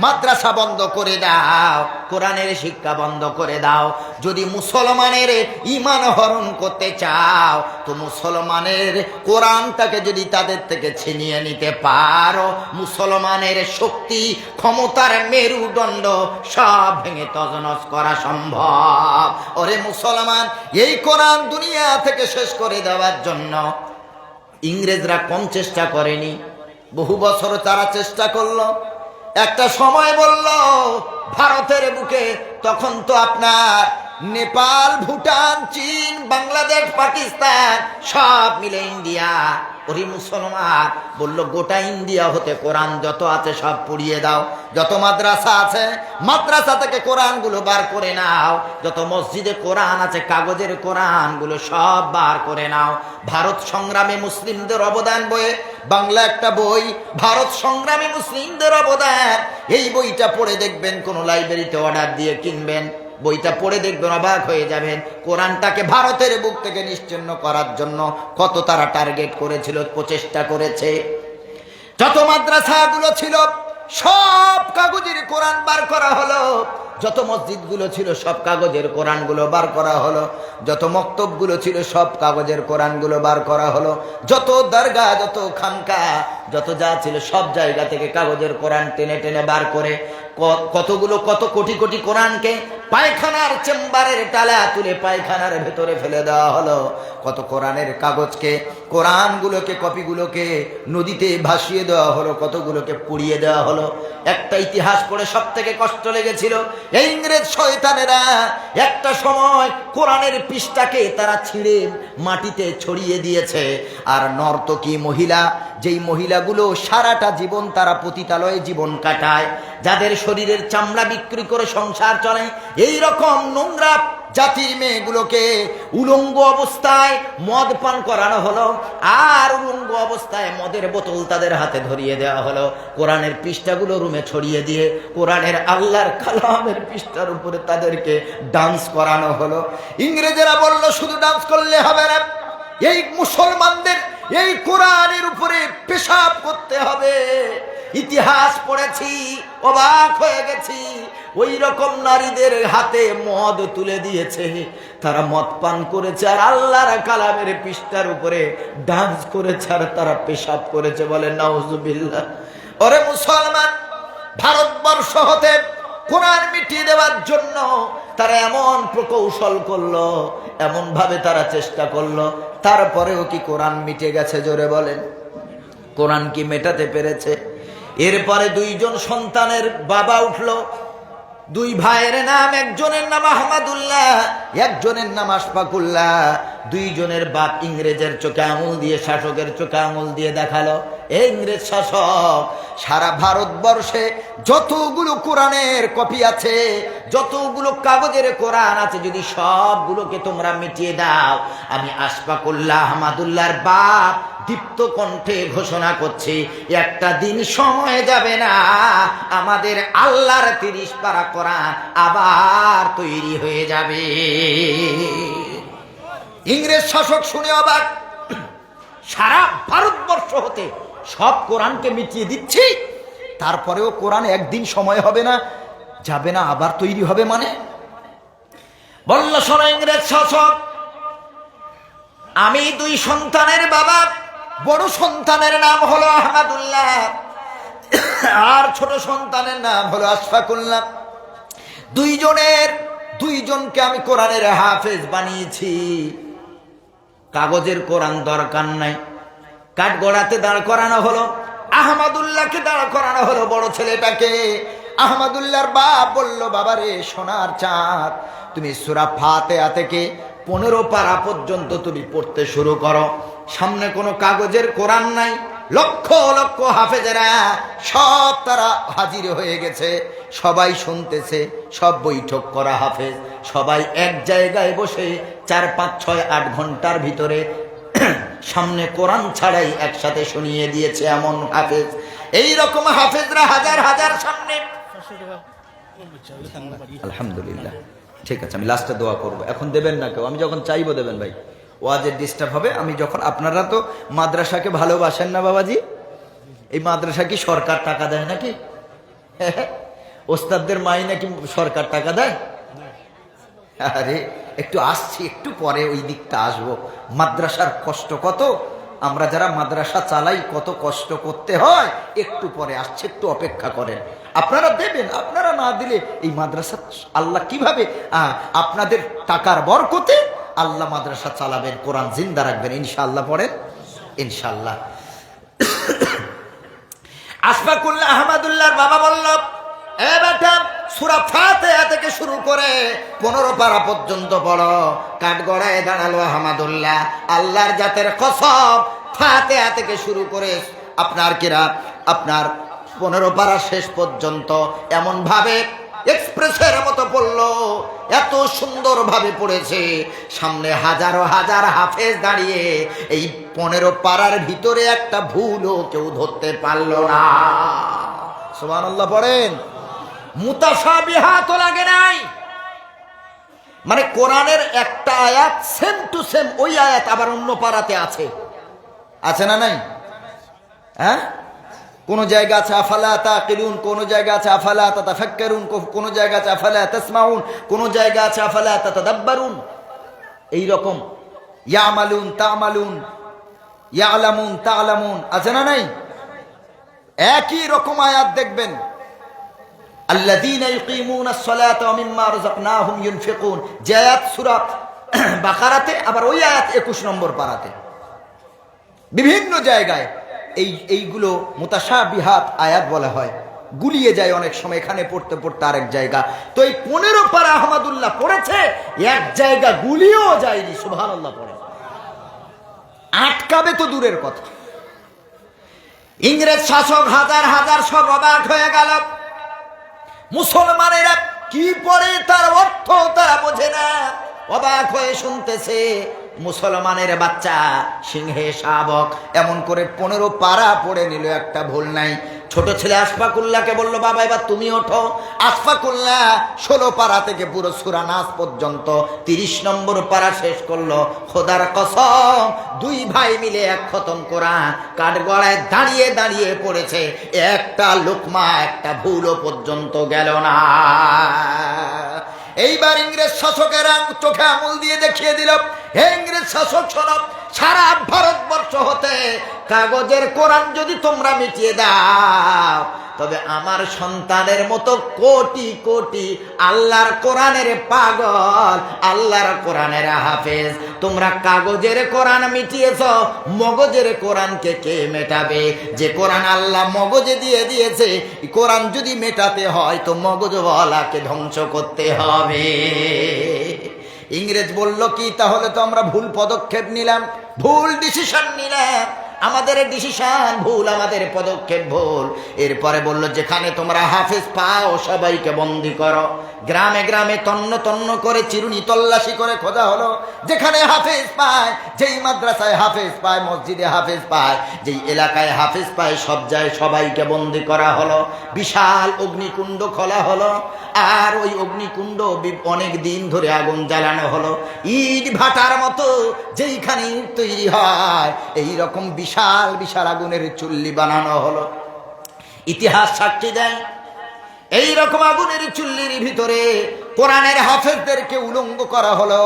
মাদ্রাসা বন্ধ করে দাও, কোরআনের শিক্ষা বন্ধ করে দাও। যদি মুসলমানের ঈমান হরণ করতে চাও তো মুসলমানের কোরআনটাকে যদি তাদের থেকে ছিনিয়ে নিতে পারো, মুসলমানের শক্তি ক্ষমতার মেরুদণ্ড সব ভেঙে তছনছ করা সম্ভব। ওরে মুসলমান, এই কোরআন দুনিয়া থেকে শেষ করে দেওয়ার জন্য ইংরেজরা কম চেষ্টা করেনি, বহু বছর তারা চেষ্টা করলো। একটা সময় বলল ভারতের বুকে, তখন তো আপনার নেপাল, ভুটান, চীন, বাংলাদেশ, পাকিস্তান সব মিলে ইন্ডিয়া। ওরে মুসলমান বলল গোটা ইন্ডিয়া হতে কোরআন যত আছে সব পুড়িয়ে দাও, যত মাদ্রাসা আছে মাদ্রাসা থেকে কোরআনগুলো বার করে নাও, যত মসজিদে কোরআন আছে কাগজের কোরআনগুলো সব বার করে নাও। ভারত সংগ্রামে মুসলিমদের অবদান বইয়ে বাংলা একটা বই, ভারত সংগ্রামে মুসলিমদের অবদান, এই বইটা পড়ে দেখবেন, কোন লাইব্রেরিতে অর্ডার দিয়ে কিনবেন, বইটা পড়ে দেখবেন, অবাক হয়ে যাবেন। কোরআনটাকে ভারতের বুক থেকে নিশ্চিহ্ন করার জন্য কত তারা টার্গেট করেছিল, প্রচেষ্টা করেছে। যত মাদ্রাসাগুলো ছিল সব কাগজের কোরআন বার করা হলো, যত মসজিদগুলো ছিল সব কাগজের কোরআনগুলো বার করা হলো, যত মক্তবগুলো ছিল সব কাগজের কোরআনগুলো বার করা হলো, যত দরগা, যত খানকা, যত যা ছিল সব জায়গা থেকে কাগজের কোরআন টেনে টেনে বার করে কতগুলো, কত কোটি কোটি কোরআনকে পায়খানার চেম্বারের টালা তুলে পায়খানার ভেতরে ফেলে দেওয়া হলো। কত কোরআনের কাগজকে, কোরআনগুলোকে, কপিগুলোকে নদীতে ভাসিয়ে দেওয়া হলো, কতগুলোকে পুড়িয়ে দেওয়া হলো। একটা ইতিহাস পড়ে সব থেকে কষ্ট লেগেছিল, এই ইংরেজ শয়তানেরা একটা সময় কোরআনের পৃষ্ঠাকে তারা ছিঁড়ে মাটিতে ছড়িয়ে দিয়েছে। আর নর্তকী মহিলা, যেই মহিলাগুলো সারাটা জীবন তারা পতিতালয়ে জীবন কাটায়, যাদের শরীরের চামড়া বিক্রি করে সংসার চলে, এই রকম নোংরা জাতির মেয়েগুলোকে উলঙ্গ অবস্থায় মদ পান করানো হলো, আর উলঙ্গ অবস্থায় মদের বোতল তাদের হাতে ধরিয়ে দেওয়া হলো। কোরআনের পৃষ্ঠাগুলো রুমে ছড়িয়ে দিয়ে কোরআনের আল্লাহর কালামের পৃষ্ঠার উপরে তাদেরকে ডান্স করানো হলো। ইংরেজেরা বলল শুধু ডান্স করলে হবে না, এই মুসলমানদের এই কোরআনের উপরে পেশাব করতে হবে। ইতিহাস পড়েছি, অবাক হয়ে গেছি, ওই রকম নারীদের হাতে মদ তুলে দিয়েছে, তারা মদ পান করেছে আর আল্লাহর কালামের পৃষ্ঠার উপরে ডান্স করেছে আর তারা পেশাব করেছে। বলে নাউজুবিল্লাহ। ওরে মুসলমান, ভারতবর্ষ হতে কোরআন মিটিয়ে দেওয়ার জন্য তারা এমন প্রকৌশল করলো, এমন ভাবে তারা চেষ্টা করলো, তারপরেও কি কোরআন মিটে গেছে? জোরে বলেন, কোরআন কি মেটাতে পেরেছে? এরপরে দুইজন সন্তানের বাবা উঠলো, দুই ভাইয়ের নাম, একজনের নাম আহমদুল্লাহ, একজনের নাম আশফাকুল্লাহ। দুইজনের বাপ ইংরেজের চোখে আঙুল দিয়ে, শাসকের চোখে আঙুল দিয়ে দেখালো, ইংরেজ শাসক সারা ভারতবর্ষে যতগুলো কোরআনের কপি আছে, যতগুলো কাগজের কোরআন আছে, যদি সবগুলোকে তোমরা মিটিয়ে দাও, আমি আশফাকুল্লাহ আহমদুল্লাহর বাপ দীপ্ত কণ্ঠে ঘোষণা করছি, একটা দিন সময় যাবে না, আমাদের আল্লাহর 30 পারা কোরআন আবার তৈরি হয়ে যাবে। ইংরেজ শাসক শুনে অবাক, সারা ভারতবর্ষ হতে সব কোরআনকে মিটিয়ে দিচ্ছি, তারপরেও কোরআন একদিন সময় হবে না, যাবে না, আবার তৈরি হবে মানে? বলল শোনো ইংরেজ শাসক, আমি দুই সন্তানের বাবা, বড় সন্তানের নাম হলো আহমদুল্লাহ আর ছোট সন্তানের নাম হলো আশফাকুল্লাহ। দুইজনকে আমি কোরআনের হাফেজ বানিয়েছি। কাগজের কোরআন দরকার নাই, কাঠগড়াতে দাঁড় করানো হলো, আহমদুল্লাহকে দাঁড় করানো হলো, বড় ছেলেটাকে। আহমদুল্লাহর বাপ বলল, বাবারে সোনার চাঁদ, তুমি সূরা ফাতিহা থেকে 15 পারা পর্যন্ত তুমি পড়তে শুরু করো। সামনে কোনো কাগজের কোরআন নাই, লক্ষ লক্ষ হাফেজেরা সব তারা হাজির হয়ে গেছে, সবাই শুনতেছে, সব বৈঠক করা হাফেজ, সবাই এক জায়গায় বসে 4, 5, 6, 8 ঘন্টার ভিতরে সামনে কোরআন ছাড়াই একসাথে শুনিয়ে দিয়েছে এমন হাফেজ। এই রকম হাফেজরা হাজার হাজার সামনে। আলহামদুলিল্লাহ, ঠিক আছে, আমি লাস্টে দোয়া করব, এখন দেবেন না কেউ, আমি যখন চাইবো দেবেন ভাই, ওয়াজের ডিস্টার্ব হবে। আমি যখন, আপনারা তো মাদ্রাসাকে ভালোবাসেন না বাবাজি? এই মাদ্রাসা কি সরকার টাকা দেয় নাকি? ওস্তাদদের মাইনে কি সরকার টাকা দেয়? আরে একটু আসছি, একটু পরে ওই দিকটা আসবো। মাদ্রাসার কষ্ট কত, আমরা যারা মাদ্রাসা চালাই কত কষ্ট করতে হয়, একটু পরে আসছে, একটু অপেক্ষা করেন। আপনারা দেবেন, আপনারা না দিলে এই মাদ্রাসা আল্লাহ কিভাবে আপনাদের টাকার বরকতে আল্লাহ মাদ্রাসা চালাবেন, কোরআন জিন্দা রাখবেন ইনশাআল্লাহ। পড়েন ইনশাআল্লাহ। আশফাকুল্লাহ আহমদুল্লাহর বাবা বলল, এ বেটা সূরা ফাতিহা থেকে শুরু করে 15 পারা পর্যন্ত পড়ো। কাঠগড়ায় দাঁড়ালো আহমদুল্লাহ, আল্লাহর জাতের কসম, ফাতিহা থেকে শুরু করে আপনার 15 পারা শেষ পর্যন্ত এমন ভাবে এক্সপ্রেসের মতো পড়লো, এত সুন্দর ভাবে পড়েছে। সামনে হাজারো হাজার হাফেজ দাঁড়িয়ে, এই 15 পারার ভিতরে একটা ভুলও কেউ ধরতে পারলো না। সুবহানাল্লাহ পড়েন। মুতাশাবিহাত লাগে নাই, মানে কোরআনের একটা আয়াত সেম টু সেম ওই আয়াত আবার অন্য পারাতে আছে, আছে না নাই? হ্যাঁ, কোন জায়গা আছে আফালা তাকিলুন, কোন জায়গা আছে আফালা তাতাফাক্কারুন, কোন জায়গা আছে আফালা তাসমাউন, কোন জায়গা আছে আফালা তাতাদাব্বারুন। এই রকম ইয়ামালুন তামালুন, ইয়ালামুন তালামুন, আছে না নাই? একই রকম আয়াত দেখবেন, আল্লাযীনা ইউকিমুনাস সালাতা ওয়া মিম্মা রাযাকনাহুম ইউনফিকুন, যে আয়াত সূরা বাকারাতে, আবার ওই আয়াত 21 নম্বর পারাতে। বিভিন্ন জায়গায় এইগুলো মুতাশাবিহাত আয়াত বলা হয়, গুলিয়ে যায় অনেক সময়, এখানে পড়তে পড়তে আরেক জায়গা। তো এই 15 পারা আহমদুল্লাহ পড়েছে, এক জায়গা গুলিয়েও যায়নি। সুবহানাল্লাহ পড়ে, আটকাবে তো দূরের কথা। ইংরেজ শাসক হাজার হাজার সব অবাক হয়ে গেল। মুসলমানেরা কি পড়ে তার অর্থ তারা বোঝে না, অবাক হয়ে শুনতেছে। মুসলমানের বাচ্চা সিংহে শাবক এমন করে 15 পারা পড়ে নিল, একটা ভুল নাই। ছোট ছেলে আশফাকুল্লাহকে বলল, বাবা এবার তুমি ওঠো। আশফাকুল্লাহ 16 পারা থেকে পুরো সূরা নাস পর্যন্ত 30 নম্বর পারা শেষ করলো। খোদার কসম, দুই ভাই মিলে এক খতম কোরআন কাঠগড়ায় দাঁড়িয়ে দাঁড়িয়ে পড়েছে, একটা লোকমা একটা ভুলও পর্যন্ত গেল না। এইবার ইংরেজ শাসকেরা চোখে আঙুল দিয়ে দেখিয়ে দিল, হে ইংরেজ শাসক শোনো, সারা ভারতবর্ষ হতে কাগজের কোরআন যদি তোমরা মিটিয়ে দাও, তবে আমার সন্তানের মতো কোটি কোটি আল্লাহর কোরআনের পাগল, আল্লাহর কোরআনের হাফেজ, তোমরা কাগজের কোরআন মিটিয়েছ, মগজের কোরআনকে কে মেটাবে? যে কোরআন আল্লাহ মগজে দিয়ে দিয়েছে, কোরআন যদি মেটাতে হয় তো মগজওয়ালাকে ধ্বংস করতে হবে। ইংরেজ বলল কি, তাহলে তো আমরা ভুল পদক্ষেপ নিলাম, ভুল ডিসিশন নিলাম, আমাদের ডিসিশন ভুল, আমাদের পদক্ষেপ ভুল। এরপরে বলল, যেখানে তোমরা হাফেজ পাও সবাইকে বন্দি করো। গ্রামে গ্রামে তন্ন তন্ন করে চিরুনি তল্লাশি করে খোঁজা হলো, যেখানে হাফেজ পায়, যেই মাদ্রাসায় হাফেজ পায়, মসজিদে হাফেজ পায়, যেই এলাকায় হাফেজ পায়, সব যায় সবাইকে বন্দি করা হলো। বিশাল অগ্নিকুণ্ড খোলা হলো, আর ওই অগ্নিকুণ্ড অনেক দিন ধরে আগুন জ্বালানো হলো। ইট ভাটার মতো যেইখানে ইট তৈরি হয়, এই রকম বিশাল বিশাল আগুনের চুল্লি বানানো হলো। ইতিহাস সাক্ষী দেয়, এই রকম আগুনের চুল্লির ভিতরে কোরআনের হাফেজদেরকে উলঙ্গ করা হলো।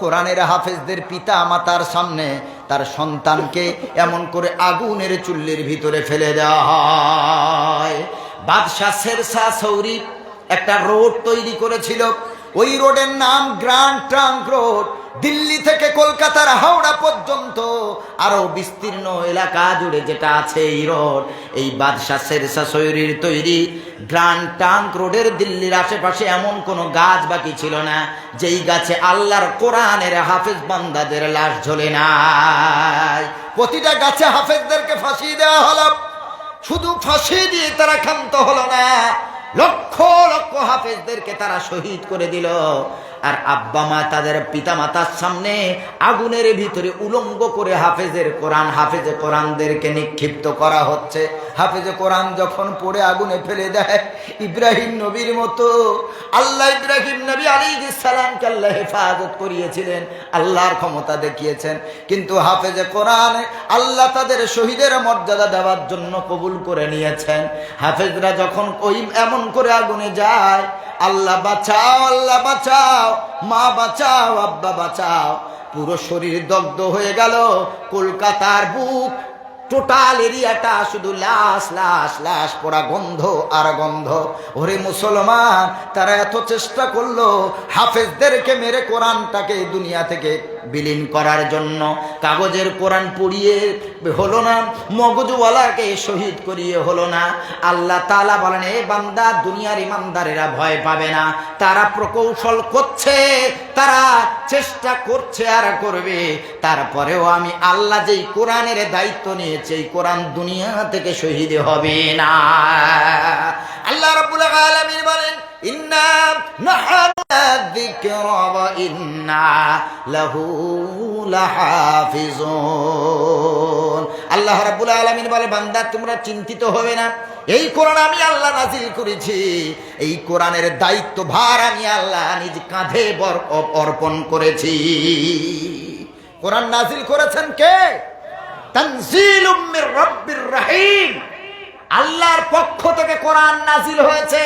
কোরআনের হাফেজদের পিতা মাতার সামনে তার সন্তানকে এমন করে আগুনের চুল্লির ভিতরে ফেলে দেওয়া হয়। বাদশাহ শেরশাহ সৌরি একটা রোড তৈরি করেছিল, ওই রোডের নাম গ্র্যান্ড ট্রাঙ্ক রোড। দিল্লি থেকে কলকাতার হাওড়া পর্যন্ত আরো বিস্তীর্ণ এলাকা জুড়ে যেটা আছে এই রোড, এই বাদশাহ শেরশাহ সৌরির তৈরি গ্র্যান্ড ট্রাঙ্ক রোডের দিল্লির আশেপাশে এমন কোনো গাছ বাকি ছিল না যেই গাছে আল্লাহর কোরআনের হাফেজ বান্দাদের লাশ ঝোলে নাই। প্রতিটা গাছে হাফেজদেরকে ফাঁসি দেওয়া হলো। শুধু ফাঁসি দিয়ে তারা ক্ষান্ত হলো না, লক্ষ লক্ষ হাফেজদেরকে তারা শহীদ করে দিল। আর আব্বা মা তাদের পিতা মাতার সামনে আগুনের ভিতরে উলঙ্গ করে হাফেজে কোরআনদেরকে নিক্ষিপ্ত করা হচ্ছে। হাফেজে কোরআন যখন পড়ে আগুনে ফেলে দেয়, ইব্রাহিম নবীর মতো আল্লাহ ইব্রাহিম নবী আলাইহিস সালামকে আল্লাহ হেফাজত করিয়েছিলেন, আল্লাহর ক্ষমতা দেখিয়েছেন। কিন্তু হাফেজে কোরআন আল্লাহ তাদের শহীদের মর্যাদা দেওয়ার জন্য কবুল করে নিয়েছেন। হাফেজরা যখন ওই এমন করে আগুনে যায়, আল্লাহ বাঁচাও, আল্লাহ বাঁচাও, মা বাঁচাও, আব্বা বাঁচাও, পুরো শরীর দগ্ধ হয়ে গেল। কলকাতার বুক টোটাল এরিয়াটা শুধু লাশ লাশ লাশ, পোড়া গন্ধ আর গন্ধ। ওরে মুসলমান, তারা এত চেষ্টা করলো হাফেজদেরকে মেরে কোরআনটাকে দুনিয়া থেকে বিলীন করার জন্য। কাগজের কোরআন পড়িয়ে হলো না, মগজওয়ালাকে শহীদ করিয়ে হলো না। আল্লাহ তাআলা বলেন, এ বান্দা, দুনিয়ার ইমানদারেরা ভয় পাবে না, তারা প্রকৌশল করছে, তারা চেষ্টা করছে আর করবে, তারপরেও আমি আল্লাহ যেই কোরআনের দায়িত্ব নিয়েছে, এই কোরআন দুনিয়া থেকে শহীদ হবে না। আল্লাহ রাব্বুল আলামিন বলেন, ইন্না নাহাদা যিকরা ওয়া ইন্না লাহু লাহাফিজুন। আল্লাহ রাব্বুল আলামিন বলে, বান্দা তোমরা চিন্তিত হবে না, এই কোরআন আমি আল্লাহ নাজিল করেছি, এই কোরআনের দায়িত্ব ভার আমি আল্লাহ নিজ কাঁধে অর্পণ করেছি। কোরআন নাজিল করেছেন কে? তানজিলুম মির রাব্বির রহিম, আল্লাহর পক্ষ থেকে কোরআন নাজিল হয়েছে।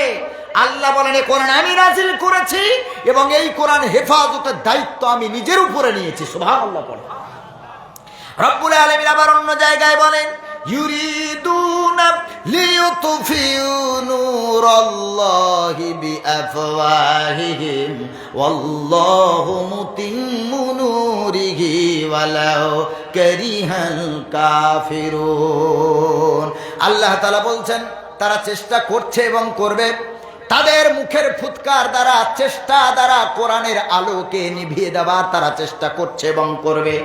আল্লাহ বলেন, এই কোরআন আমি নাজিল করেছি এবং এই কোরআন হেফাজতের দায়িত্ব আমি নিজের উপরে নিয়েছি। সুবহানাল্লাহ বলেন। রব্বুল আলামিন আবার অন্য জায়গায় বলেন, ইউরিদুনা লিইউতফিউ নূরাল্লাহি বিআফওয়াহিহিম ওয়াল্লাহু মুতিম্মু নূরিহি ওয়ালাউ কারিহাল কাফিরুন। আল্লাহ তাআলা বলছেন, তারা চেষ্টা করছে এবং করবে, তাদের মুখের ফুৎকার দ্বারা, চেষ্টা দ্বারা কোরআনের আলোকে নিভিয়ে দেওয়ার তারা চেষ্টা করছে এবং করবে।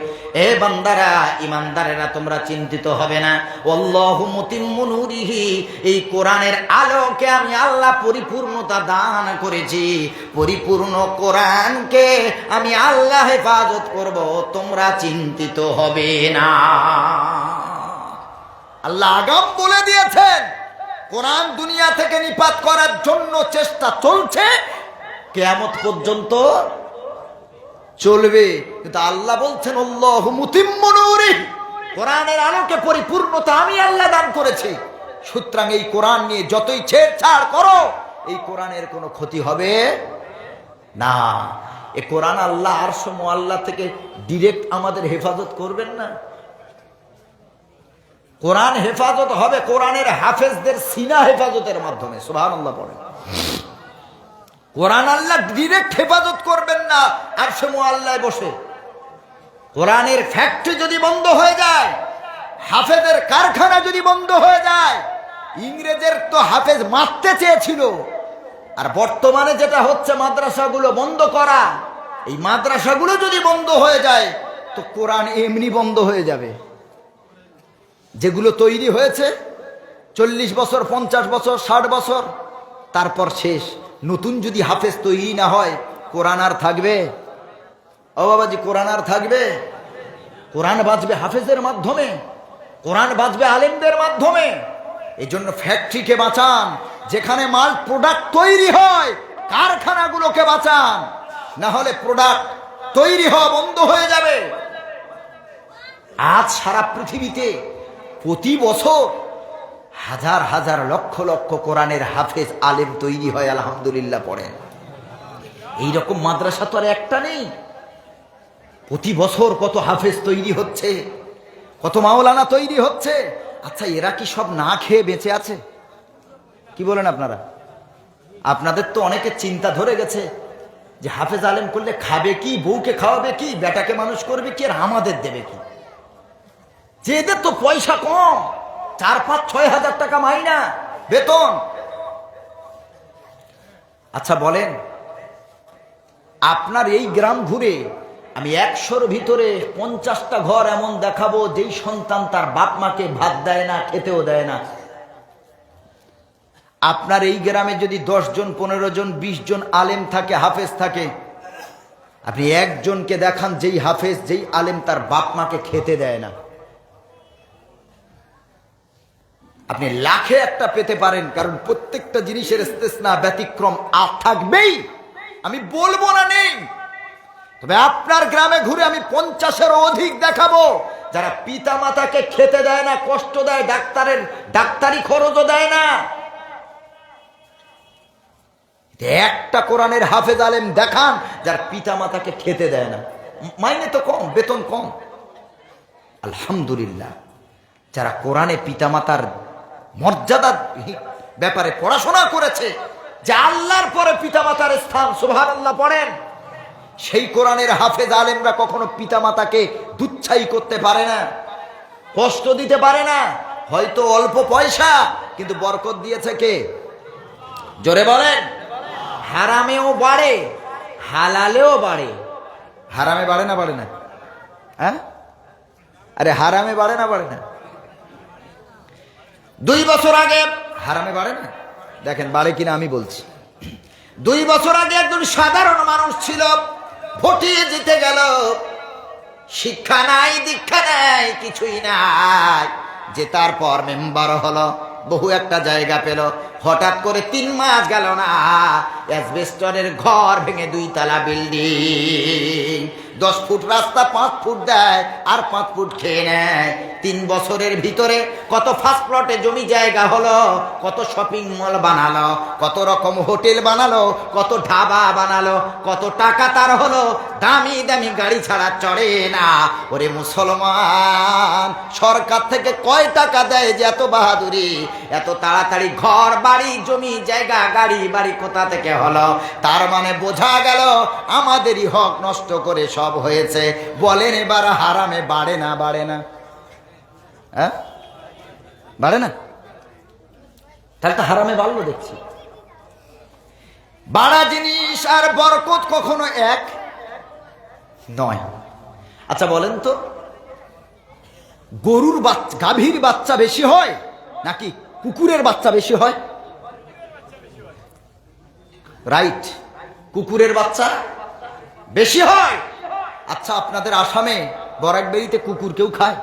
এ বান্দারা, ইমানদারেরা, তোমরা চিন্তিত হবে না। আল্লাহু মুতিম্মু নূরিহি, এই কোরআনের আলোকে আমি আল্লাহ পরিপূর্ণতা দান করেছি, পরিপূর্ণ কোরআনকে আমি আল্লাহ হেফাজত করব, তোমরা চিন্তিত হবে না। আল্লাহ আগাম বলে দিয়েছেন, কোরআন দুনিয়া থেকে নিপাত করার জন্য চেষ্টা চলছে, কিয়ামত পর্যন্ত চলবে। কিন্তু আল্লাহ বলছেন, আল্লাহু মুতিম্মু নূরিহি, কোরআনের আলোকে পরিপূর্ণতা আমি আল্লাহ দান করেছি। সুতরাং এই কোরআন নিয়ে যতই ছেড়ছাড় করো, এই কোরআনের কোনো ক্ষতি হবে না। এই কোরআন আল্লাহ আরশ মুআল্লা থেকে ডিরেক্ট আমাদের হেফাজত করবেন না। কোরআন হেফাজত হবে কোরআনের হাফেজদের সিনা হেফাজতের মাধ্যমে। সুবহানাল্লাহ পড়েন। কোরআন আল্লাহ ডিরেক্ট হেফাজত করবেন না আরশে মুআল্লায় বসে। কোরআনের ফ্যাক্টরি যদি বন্ধ হয়ে যায়, হাফেজের কারখানা যদি বন্ধ হয়ে যায়, ইংরেজের তো হাফেজ মারতে চেয়েছিল, আর বর্তমানে যেটা হচ্ছে মাদ্রাসাগুলো বন্ধ করা, এই মাদ্রাসাগুলো যদি বন্ধ হয়ে যায় তো কোরআন এমনি বন্ধ হয়ে যাবে। যেগুলো তৈরি হয়েছে 40 বছর, 50 বছর, 60 বছর, তারপর শেষ। নতুন যদি হাফেজ তৈরি না হয়, কোরআন আর থাকবে? ও বাবাজি, কোরআন আর থাকবে? কোরআন বাঁচবে হাফেজের মাধ্যমে, কোরআন বাঁচবে আলেমদের মাধ্যমে। এই জন্য ফ্যাক্টরিকে বাঁচান, যেখানে মাল প্রোডাক্ট তৈরি হয় কারখানাগুলোকে বাঁচান, না হলে প্রোডাক্ট তৈরি হওয়া বন্ধ হয়ে যাবে। আজ সারা পৃথিবীতে প্রতি বছর হাজার হাজার লক্ষ লক্ষ কোরআনের হাফেজ আলেম তৈরি হয়, আলহামদুলিল্লাহ পড়েন। এইরকম মাদ্রাসা তো আর একটা নেই। প্রতি বছর কত হাফেজ তৈরি হচ্ছে, কত মাওলানা তৈরি হচ্ছে। আচ্ছা, এরা কি সব না খেয়ে বেঁচে আছে? কি বলেন আপনারা? আপনাদের তো অনেকের চিন্তা ধরে গেছে যে হাফেজ আলেম করলে খাবে কি, বউকে খাওয়াবে কি, বেটাকে মানুষ করবে কি, আর আমাদের দেবে কি? যে এদের তো পয়সা কম, 4-5-6 হাজার টাকা মাইনা বেতন। আচ্ছা বলেন, আপনার এই গ্রাম ঘুরে আমি 100-র ভিতরে 50টা ঘর এমন দেখাবো যেই সন্তান তার বাপ মাকে ভাত দেয় না, খেতেও দেয় না। আপনার এই গ্রামে যদি 10 জন, 15 জন, 20 জন আলেম থাকে, হাফেজ থাকে, আপনি একজনকে দেখান যেই হাফেজ, যেই আলেম তার বাপ মাকে খেতে দেয় না। আপনি লাখে একটা পেতে পারেন, কারণ প্রত্যেকটা জিনিসের ইস্তেসনা, ব্যতিক্রম থাকবেই। আমি বলবো না নেই, তবে আপনার গ্রামে ঘুরে আমি 50-এরও অধিক দেখাবো যারা পিতা মাতাকে খেতে দেয় না, কষ্ট দেয়, ডাক্তারি খরচও দেয় না। একটা কোরআনের হাফেজ আলেম দেখান যার পিতা মাতাকে খেতে দেয় না। মাইনে তো কম, বেতন কম। আলহামদুলিল্লাহ, যারা কোরআনে পিতা মাতার মর্যাদার ব্যাপারে পড়াশোনা করেছে, যে আল্লাহর পরে পিতা মাতার স্থান, সুবহানাল্লাহ পড়েন, সেই কোরআনের হাফেজ আলেমরা কখনো পিতা মাতাকে দুচ্ছাই করতে পারে না, কষ্ট দিতে পারে না। হয়তো অল্প পয়সা, কিন্তু বরকত দিয়েছে কে? জোরে বলেন। হারামেও বাড়ে, হালালেও বাড়ে। হারামে বাড়ে না? বাড়ে না? হ্যাঁ, আরে হারামে বাড়ে না? বাড়ে না? 2 বছর আগে হারামে বাড়ে না? দেখেন বাড়ে কিনা আমি বলছি। 2 বছর আগে একজন সাধারণ মানুষ ছিল, ভোটে জিতে গেল, শিক্ষা নাই, দীক্ষা নাই, কিছুই নাই, যে তারপর মেম্বার হলো, বহু একটা জায়গা পেল। হঠাৎ করে 3 মাস গেল না, অ্যাসবেস্টরের ঘর ভেঙে 2 তলা বিল্ডিং, 10 ফুট রাস্তা 5 ফুট দেয়, আর 5 ফুট খেয়ে নেয়। 3 বছরের ভিতরে কত ফার্স্ট প্লটে জমি জায়গা হলো, কত শপিং মল বানালো, কত রকম হোটেল বানালো, কত ধাবা বানালো, কত টাকা তার হলো। দামি দামি গাড়ি ছাড়া চড়ে না। ওরে মুসলমান, সরকার থেকে কয় টাকা দেয় যে এত বাহাদুরি, এত তাড়াতাড়ি ঘর বাড়ি জমি জায়গা গাড়ি বাড়ি কোথা থেকে হলো? তার মানে বোঝা গেল আমাদেরই হক নষ্ট করে সব হয়েছে। বলেন এবার হারামে বাড়ে না? বাড়ে না? হ্যাঁ, বাড়ে না? তাহলে তো হারামে বাড়লো দেখছি। বাড়া জিনিস আর বরকত কখনো এক নয়। আচ্ছা বলেন তো, গরুর বাচ্চা, গাভীর বাচ্চা বেশি হয় নাকি কুকুরের বাচ্চা বেশি হয়? রাইট, কুকুরের বাচ্চা বেশি হয়। আচ্ছা, আপনাদের আসামে বরাকবেরিতে কুকুর কেউ খায়?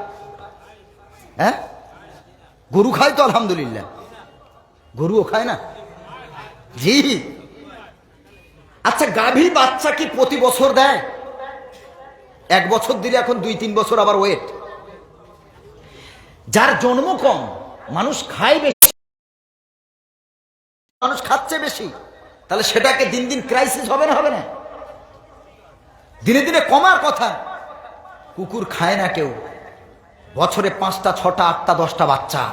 হ্যাঁ, গরু খায় তো আলহামদুলিল্লাহ, গরুও খায় না? জি। আচ্ছা, গাভীর বাচ্চা কি প্রতি বছর দেয়? 1 বছর দিলে এখন 2-3 বছর আবার ওয়েট। যার জন্ম কম, মানুষ খায় বেশি, মানুষ খাচ্ছে বেশি, তাহলে সেটাকে দিন দিন ক্রাইসিস হবে না? হবে না? দিনে দিনে কমার কথা। কুকুর খায় না কেউ, বছরে 5টা 6টা 8টা 10টা বাচ্চা।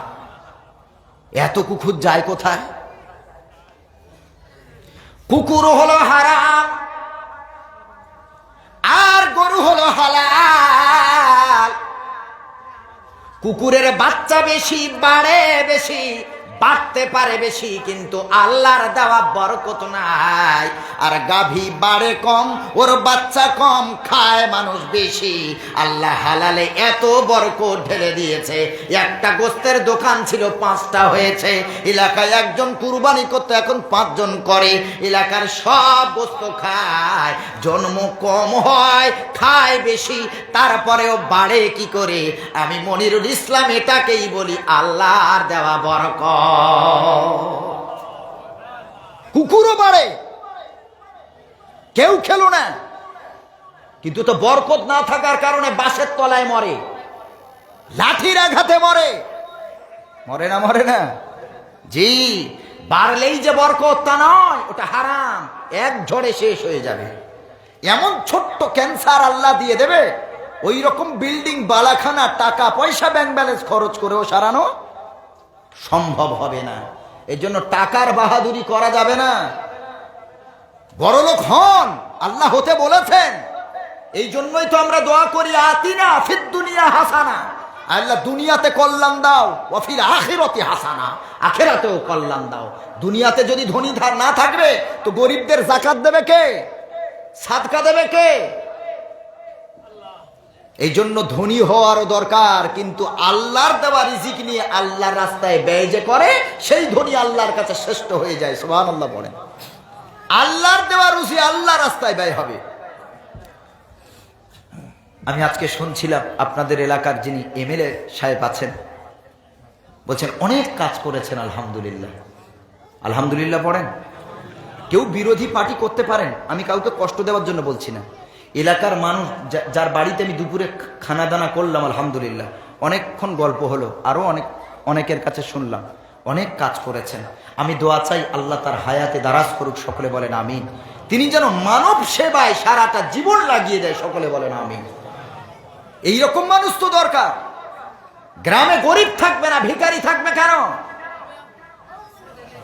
এত কুকুর যায় কোথায়? কুকুরও হলো হারাম আর গরু হলো হালাল। কুকুরের বাচ্চা বেশি, বাড়ে বেশি, বাড়তে পারে বেশি, কিন্তু আল্লাহর দেওয়া বরকত নাই। আর গাভী বাড়ে কম, ওর বাচ্চা কম, খায় মানুষ বেশি। আল্লাহ হালালে এত বরকত ঢেলে দিয়েছে, একটা গোস্তের দোকান ছিল 5টা হয়েছে। এলাকায় একজন কুরবানি করতে এখন 5 জন করে। এলাকার সব গোস্ত খায়, জন্ম কম হয়, খায় বেশি, তারপরেও বাড়ে কি করে? আমি মনিরুল ইসলাম এটাকেই বলি আল্লাহর দেওয়া বরকত। কুকুরও বাড়ে, কেউ খেলো না, কিন্তু তো বরকত না থাকার কারণে বাঁশের তলায় মরে, লাঠির আঘাতে মরে। মরে না? মরে না? জি। বাড়লেই যে বরকত তা নয়, ওটা হারাম, এক ঝড়ে শেষ হয়ে যাবে। এমন ছোট্ট ক্যান্সার আল্লাহ দিয়ে দেবে, ওই রকম বিল্ডিং বালাখানা, টাকা পয়সা ব্যাংক ব্যালেন্স খরচ করেও সারানো সম্ভব হবে না। এই জন্য টাকার বাহাদুরি করা যাবে না। বড়লোক হন, আল্লাহ হতে বলেছেন। এই জন্যই তো আমরা দোয়া করি, আতিনা ফিদ দুনিয়া হাসানা, আল্লাহ দুনিয়াতে কল্যাণ দাও, ওয়া ফিল আখিরাতি হাসানা, আখিরাতেও কল্যাণ দাও। দুনিয়াতে যদি ধনী ধার না থাকবে তো গরিবদের যাকাত দেবে কে? সাদকা দেবে কে? এই জন্য ধনী হওয়ারও দরকার, কিন্তু আল্লাহর দেওয়া রিজিক নিয়ে আল্লাহর রাস্তায় ব্যয় যে করে, সেই ধনী আল্লাহর কাছে শ্রেষ্ঠ হয়ে যায়। সুবহানাল্লাহ বলেন। আল্লাহর দেওয়া রুজি আল্লাহর রাস্তায় ব্যয় হবে। আমি আজকে শুনছিলাম আপনাদের এলাকার যিনি এমএলএ সাহেব আছেন, বলছেন অনেক কাজ করেছেন আলহামদুলিল্লাহ। আলহামদুলিল্লাহ পড়েন। কেউ বিরোধী পার্টি করতে পারেন, আমি কাউকে কষ্ট দেওয়ার জন্য বলছি না। এলাকার মানুষ যার বাড়িতে আমি দুপুরে খানা দানা করলাম আলহামদুলিল্লাহ, অনেকক্ষণ গল্প হলো, আরও অনেকের কাছে শুনলাম, অনেক কাজ করেছেন। আমি দোয়া চাই আল্লাহ তার হায়াতে দারাজ করুক, সকলে বলেন আমিন। তিনি যেন মানব সেবায় সারাটা জীবন লাগিয়ে দেয়, সকলে বলেন আমিন। এইরকম মানুষ তো দরকার। গ্রামে গরিব থাকবে না, ভিখারি থাকবে কেন?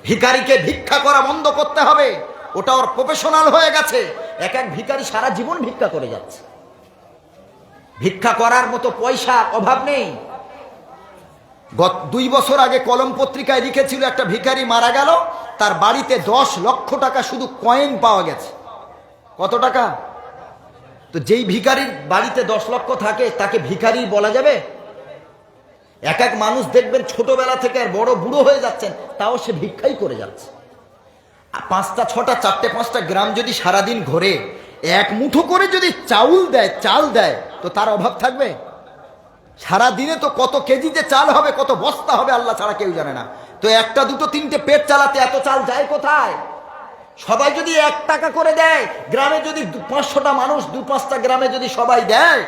ভিখারিকে ভিক্ষা করা বন্ধ করতে হবে, ওটা ওর প্রফেশনাল হয়ে গেছে। এক এক ভিখারি সারা জীবন ভিক্ষা করে যাচ্ছে, ভিক্ষা করার মতো পয়সার অভাব নেই। 2 বছর আগে কলম পত্রিকায় লিখেছিল একটা ভিখারি মারা গেল, তার বাড়িতে 10 লক্ষ টাকা শুধু কয়েন পাওয়া গেছে। কত টাকা? তো যেই ভিখারির বাড়িতে 10 লক্ষ থাকে তাকে ভিখারি বলা যাবে? এক এক মানুষ দেখবেন ছোটবেলা থেকে আর বড় বুড়ো হয়ে যাচ্ছেন, তাও সে ভিক্ষাই করে যাচ্ছে। 5টা 6টা 4টে 5টা গ্রাম যদি সারাদিন ঘোরে, এক মুঠো করে যদি চাল দেয় তো তার অভাব থাকবে? সারা দিনে তো কত কেজিতে চাল হবে, কত বস্তা হবে আল্লাহ ছাড়া কেউ জানে না। তো 1টা 2টো 3টে পেট চালাতে এত চাল যায় কোথায়? সবাই যদি 1 টাকা করে দেয়, গ্রামে যদি 500টা মানুষ 2-5টা গ্রামে যদি সবাই দেয়,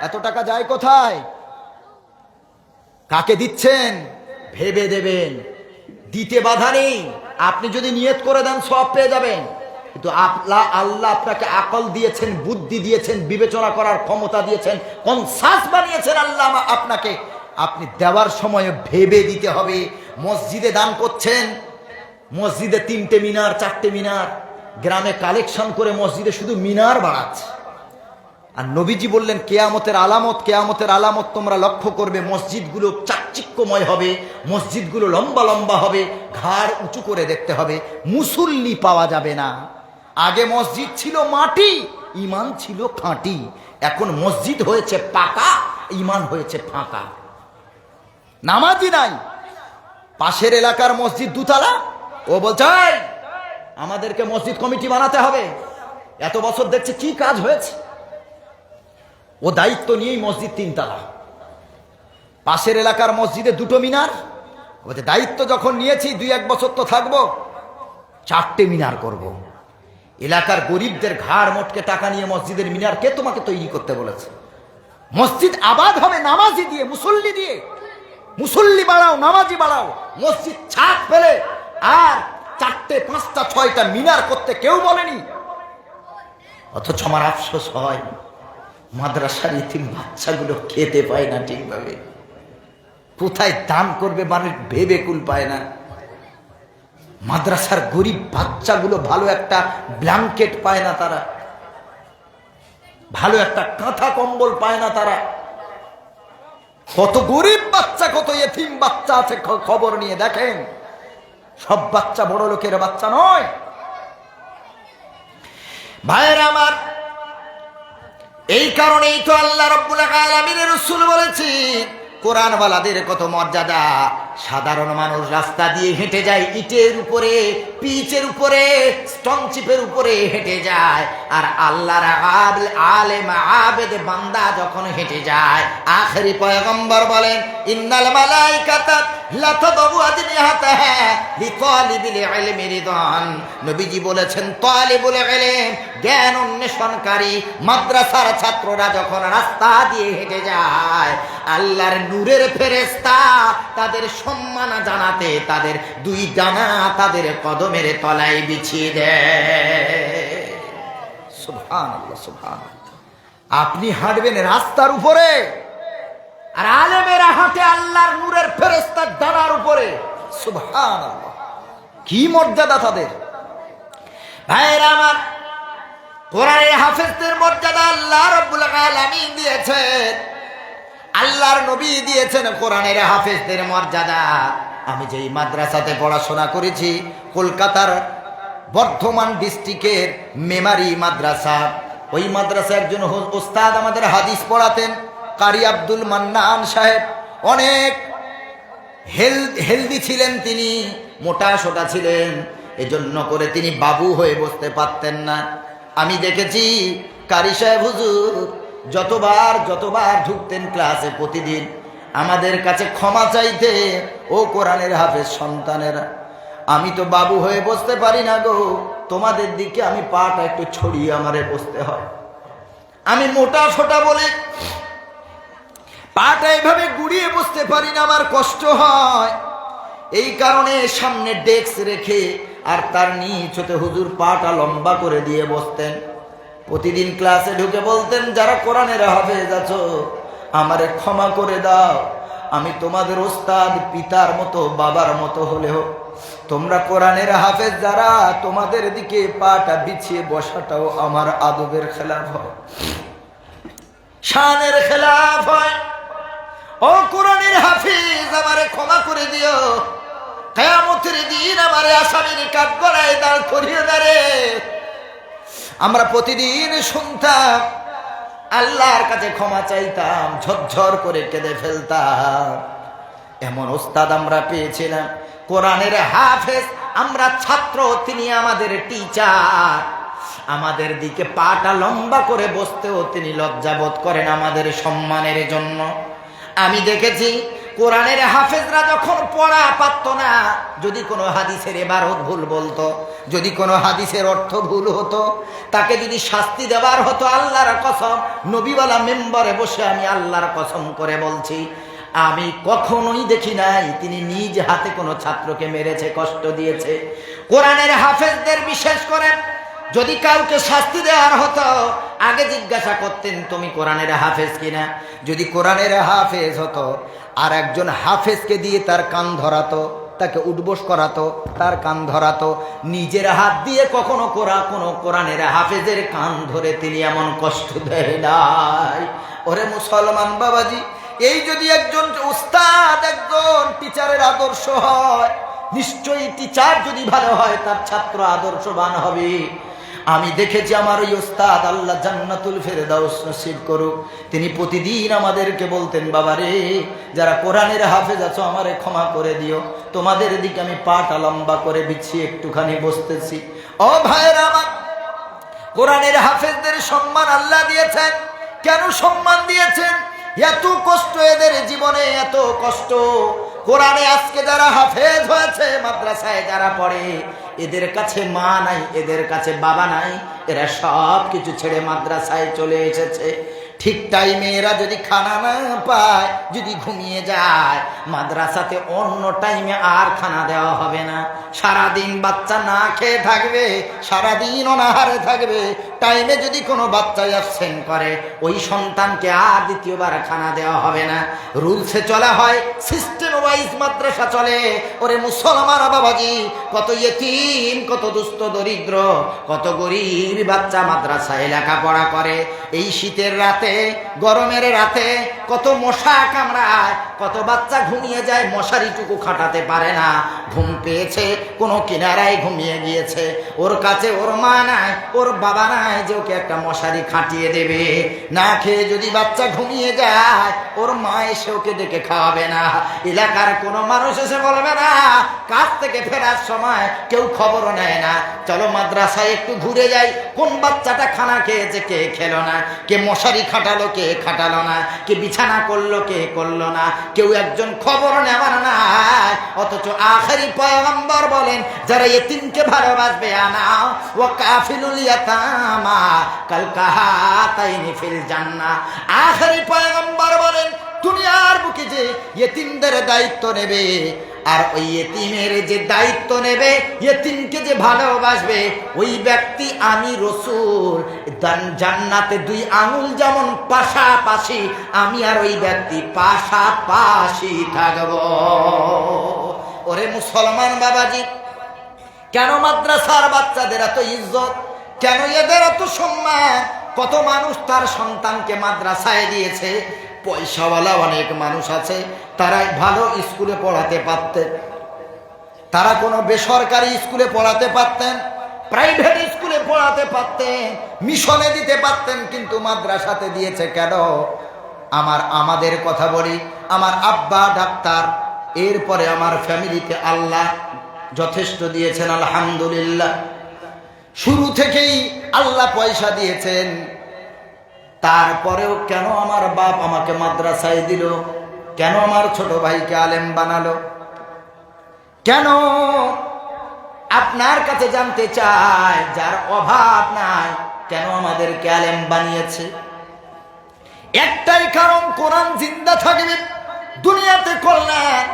এত টাকা যায় কোথায়? কাকে দিচ্ছেন ভেবে দেবেন, দিতে বাধা নেই। আপনি যদি নিয়ত করে দেন সব পেয়ে যাবেন। কিন্তু আল্লাহ আপনাকে আকল দিয়েছেন, বুদ্ধি দিয়েছেন, বিবেচনা করার ক্ষমতা দিয়েছেন, কনসাস বানিয়েছেন আল্লাহ আপনাকে। আপনি দেওয়ার সময় ভেবে দিতে হবে। মসজিদে দান করছেন, মসজিদে 3টে মিনার 4টে মিনার, গ্রামে কালেকশন করে মসজিদে শুধু মিনার বাড়াচ্ছে। আর নবীজি বললেন কেয়ামতের আলামত তোমরা লক্ষ্য করবে, মসজিদগুলো চাকচিক্যময় হবে, মসজিদগুলো লম্বা লম্বা হবে, ঘাড় উঁচু করে দেখতে হবে, মুসল্লি পাওয়া যাবে না। আগে মসজিদ ছিল মাটি, ইমান ছিল খাঁটি। এখন মসজিদ হয়েছে পাকা, ইমান হয়েছে ফাঁকা, নামাজি নাই। পাশের এলাকার মসজিদ 2 তলা, ও বলছে আমাদেরকে মসজিদ কমিটি বানাতে হবে। এত বছর দেখছে কি কাজ হয়েছে? ও দায়িত্ব নিয়েই মসজিদ 3 তলা। পাশের এলাকার মসজিদে 2টো মিনার, বলছে দায়িত্ব যখন নিয়েছি 2-1 বছর তো থাকবো, 4টে মিনার করব। এলাকার গরিবদের ঘাড় মোটকে টাকা নিয়ে মসজিদের মিনার কে তোমাকে তৈরি করতে বলেছে? মসজিদ আবাদ হবে নামাজি দিয়ে, মুসল্লি দিয়ে। মুসল্লি বাড়াও, নামাজি বাড়াও, মসজিদ ছাদ ফেলে আর 4টে 5টা 6টা মিনার করতে কেউ বলেনি। অথচ আমার আফসোস হয় মাদ্রাসার ইতিম বাচ্চাগুলো খেতে পায় না ঠিকভাবে। কোথায় দান করবে মানুষ ভেবে কুল পায় না। মাদ্রাসার গরিব বাচ্চাগুলো ভালো একটা ব্ল্যাঙ্কেট পায় না, তারা ভালো একটা কাঁথা কম্বল পায় না। তারা কত গরিব বাচ্চা, কত এতিম বাচ্চা আছে, খবর নিয়ে দেখেন। সব বাচ্চা বড় লোকের বাচ্চা নয়। ভাইয়েরা আমার, এই কারণেই তো আল্লাহ রাব্বুল আলামিনের রাসূল বলেছেন কোরআনওয়ালাদের কত মর্যাদা। সাধারণ মানুষ রাস্তা দিয়ে হেঁটে যায়, ইটের উপরে, পিচের উপরে, স্টনচিপের উপরে হেঁটে যায়। আর আল্লাহর আলেম আবেদ বান্দা যখন হেঁটে যায়, আখেরি পয়গম্বর বলেন ইন্নাল মালাইকাতা লা তাদউ আজনিহাতাহা লিতালিবিল ইলমি রিদান। নবীজি বলেছেন তালিবুল ইলম, জ্ঞান অন্বেষণকারী মাদ্রাসার ছাত্ররা যখন রাস্তা দিয়ে হেঁটে যায়, আল্লাহর নূরের ফেরেশতা তাদের সম্মান জানাতে তাদের 2 ডানা তাদের কদমের তলায় বিছিয়ে দেয়। সুবহানাল্লাহ, সুবহানাল্লাহ। আপনি হাঁটবেন রাস্তার উপরে, আর আলেমেরা হাঁটে আল্লাহর নূরের ফেরেশতার ডানার উপরে। সুবহানাল্লাহ, কি মর্যাদা তাদের। ভাইরা আমার, কোরআনের হাফেজদের মর্যাদা আল্লাহ রাব্বুল আলামিন দিয়েছেন, আল্লাহর নবী দিয়েছেন কোরআনের হাফেজদের মর্যাদা। আমি যেই মাদ্রাসাতে পড়াশোনা করেছি, কলকাতার বর্ধমান ডিস্ট্রিক্টের মেমারি মাদ্রাসা, ওই মাদ্রাসার একজন ওস্তাদ আমাদের হাদিস পড়াতেন, কারি আব্দুল মান্নান সাহেব। অনেক হেলদি ছিলেন তিনি, মোটা সোটা ছিলেন, এজন্য করে তিনি বাবু হয়ে বসতে পারতেন না। আমি দেখেছি কারি সাহেব হুজুর যতবার ঢুকতেন ক্লাসে প্রতিদিন আমাদের কাছে ক্ষমা চাইতে। ও কোরআনের হাফেজ সন্তানেরা, আমি তো বাবু হয়ে বসতে পারি না গো, তোমাদের দিকে আমি পাটা একটু ছড়িয়ে আমারে বসতে হয়। আমি মোটা সোটা বলে পাটা এভাবে গুড়িয়ে বসতে পারি না, আমার কষ্ট হয়। এই কারণে সামনে ডেস্ক রেখে আর তার নিচ হতে হুজুর পাটা লম্বা করে দিয়ে বসতেন। প্রতিদিন ক্লাসে ঢুকে বলতেন, যারা কোরআনের হাফেজ আছো আমারে ক্ষমা করে দাও, আমি তোমাদের ওস্তাদ পিতার মতো বাবার মতো হলেও তোমরা কোরআনের হাফেজ যারা, তোমাদের দিকে পাটা বিছিয়ে বসাটাও আমার আদবের খেলাফ হয়, শানের খেলাফ হয়। ও কোরআনের হাফেজ, আমারে ক্ষমা করে দিও, কিয়ামতের দিন আমারে আসামির কাঠগড়ায় দাঁড় করিয়ে দাঁড়ে। আমরা প্রতিদিন শুনতাম, আল্লাহর কাছে ক্ষমা চাইতাম, ঝরঝর করে কেঁদে ফেলতাম। এমন ওস্তাদ আমরা পেয়েছিলাম, কোরআনের হাফেজ, আমরা ছাত্র, তিনি আমাদের টিচার। আমাদের দিকে পাটা লম্বা করে বসতেও তিনি লজ্জাবোধ করেন আমাদের সম্মানের জন্য। আমি দেখেছি কোরআনের হাফেজরা যখন পড়া পারত না, যদি কোনো হাদিসের এবারত ভুল বলতো, যদি কোনো হাদিসের অর্থ ভুল হতো, তাকে যদি শাস্তি দেওয়ার হতো, আল্লাহর কসম, নবীওয়ালা মেম্বারে বসে আমি আল্লাহর কসম করে বলছি, আমি কখনোই দেখি নাই তিনি নিজ হাতে কোনো ছাত্রকে মেরেছে, কষ্ট দিয়েছে। কোরআনের হাফেজদের বিশেষ করে যদি কাউকে শাস্তি দেওয়ার হতো, আগে জিজ্ঞাসা করতেন তুমি কোরআনের হাফেজ কিনা। যদি কোরআনের হাফেজ হতো, আর একজন হাফেজকে দিয়ে তার কান ধরাতো, তাকে উঠবোস করাতো, তার কান ধরাতো। নিজের হাত দিয়ে কখনো কোনো কোরআনের হাফেজের কান ধরে তিনি এমন কষ্ট দেয় নাই। ওরে মুসলমান বাবাজি, এই যদি একজন উস্তাদ, একজন টিচারের আদর্শ হয়, নিশ্চয়ই টিচার যদি ভালো হয় তার ছাত্র আদর্শবান হবে। আমি দেখেছি আমার ওই ওস্তাদ, আল্লাহ জান্নাতুল ফেরদাউস নসিব করুক, তিনি প্রতিদিন আমাদেরকে বলতেন, বাবারে যারা কোরআনের হাফেজ আছো আমারে ক্ষমা করে দিও, তোমাদের দিকে আমি পাটা লম্বা করে বিছিয়ে একটুখানি বসতেছি। ও ভাইয়েরা আমার, কোরআনের হাফেজদের সম্মান আল্লাহ দিয়েছেন। কেন সম্মান দিয়েছেন? এত কষ্ট এদের জীবনে, এত কষ্ট। কোরআনে আজকে যারা হাফেজ হয়েছে, মাদ্রাসায় যারা পড়ে, এদের কাছে মা নাই, এদের কাছে বাবা নাই, এরা সব কিছু ছেড়ে মাদ্রাসায় চলে এসেছে। ঠিক টাইমে এরা যদি খানা না পায়, যদি ঘুমিয়ে যায়, মাদ্রাসাতে অন্য টাইমে আর খানা দেওয়া হবে না। সারাদিন বাচ্চা না খেয়ে থাকবে, সারাদিন অনাহারে থাকবে। টাইমে যদি কোনো বাচ্চা অ্যাবসেন্ট করে, ওই সন্তানকে আর দ্বিতীয়বার খানা দেওয়া হবে না। রুলসে চলা হয়, সিস্টেম ওয়াইজ মাদ্রাসা চলে। ওরে মুসলমান বাবাজি, কত ইয়েতিম, কত দুস্থ দরিদ্র, কত গরিব বাচ্চা মাদ্রাসায় লেখাপড়া করে। এই শীতের রাতে, গরমের রাতে কত মশা কামড়ায়, কত বাচ্চা ঘুমিয়ে যায়, মশারিটুকু খাটাতে পারে না। ঘুম পেয়েছে, কোনো কিনারায় ঘুমিয়ে গিয়েছে, ওর কাছে ওর মা নাই, ওর বাবা নাই যে ওকে একটা মশারি খাটিয়ে দেবে। না খেয়ে যদি বাচ্চা ঘুমিয়ে যায়, ওর মা এসে ওকে ডেকে খাওয়াবে না। এলাকার কোনো মানুষ এসে বলবে না, কাজ থেকে ফেরার সময় কেউ খবরও নেয় না, চলো মাদ্রাসায় একটু ঘুরে যাই, কোন বাচ্চাটা খানা খেয়েছে, কে খেলো না, কে মশারি খাটালো, কে খাটালো না, কে বিছানা করলো, কে করলো না, কেউ একজন খবর নেওয়ার না। অথচ আখেরি পয়গম্বর বলেন, যারা ইতিমকে ভালোবাসবে, আনা ওয়া কাফিলুল ইয়াতামা কাল কাহাতাইনি ফিল জান্নাহ। আখেরি পয়গম্বর বলেন, দুনিয়ার বুকে যে ইতিমদের দায়িত্ব নেবে, আর ওই ইতিমের যে দায়িত্ব নেবে, ইতিমকে যে ভালোবাসবে, ওই ব্যক্তি আমি রাসূল জান্নাতে দুই আঙুল যেমন পাশাপাশি, আমি আর ওই ব্যক্তি পাশাপাশি থাকব। ওরে মুসলমান বাবাজি, কেন মাদ্রাসার বাচ্চাদের এত ইজ্জত, কেন এদের এত সম্মান? কত মানুষ তার সন্তানকে মাদ্রাসায় দিয়েছে। পয়সাওয়ালা অনেক মানুষ আছে, তারা ভালো স্কুলে পড়াতে পারতেন, তারা কোনো বেসরকারি স্কুলে পড়াতে পারতেন, প্রাইভেট স্কুলে পড়াতে পারতেন, মিশনে দিতে পারতেন, কিন্তু মাদ্রাসাতে দিয়েছে কেন? আমাদের কথা বলি, আমার আব্বা ডাক্তার, এরপরে আমার ফ্যামিলিতে আল্লাহ যথেষ্ট দিয়েছেন, আলহামদুলিল্লাহ। শুরু থেকেই আল্লাহ পয়সা দিয়েছেন, তারপরেও কেন আমার বাপ আমাকে মাদ্রাসায় দিল, কেন আমার ছোট ভাইকে আলেম বানালো, কেন? আপনার কাছে জানতে চাই, যার অভাব নাই কেন আমাদেরকে আলেম বানিয়েছে? একটাই কারণ, কোরআন জিন্দা থাকবে, দুনিয়াতে কল্যাণ,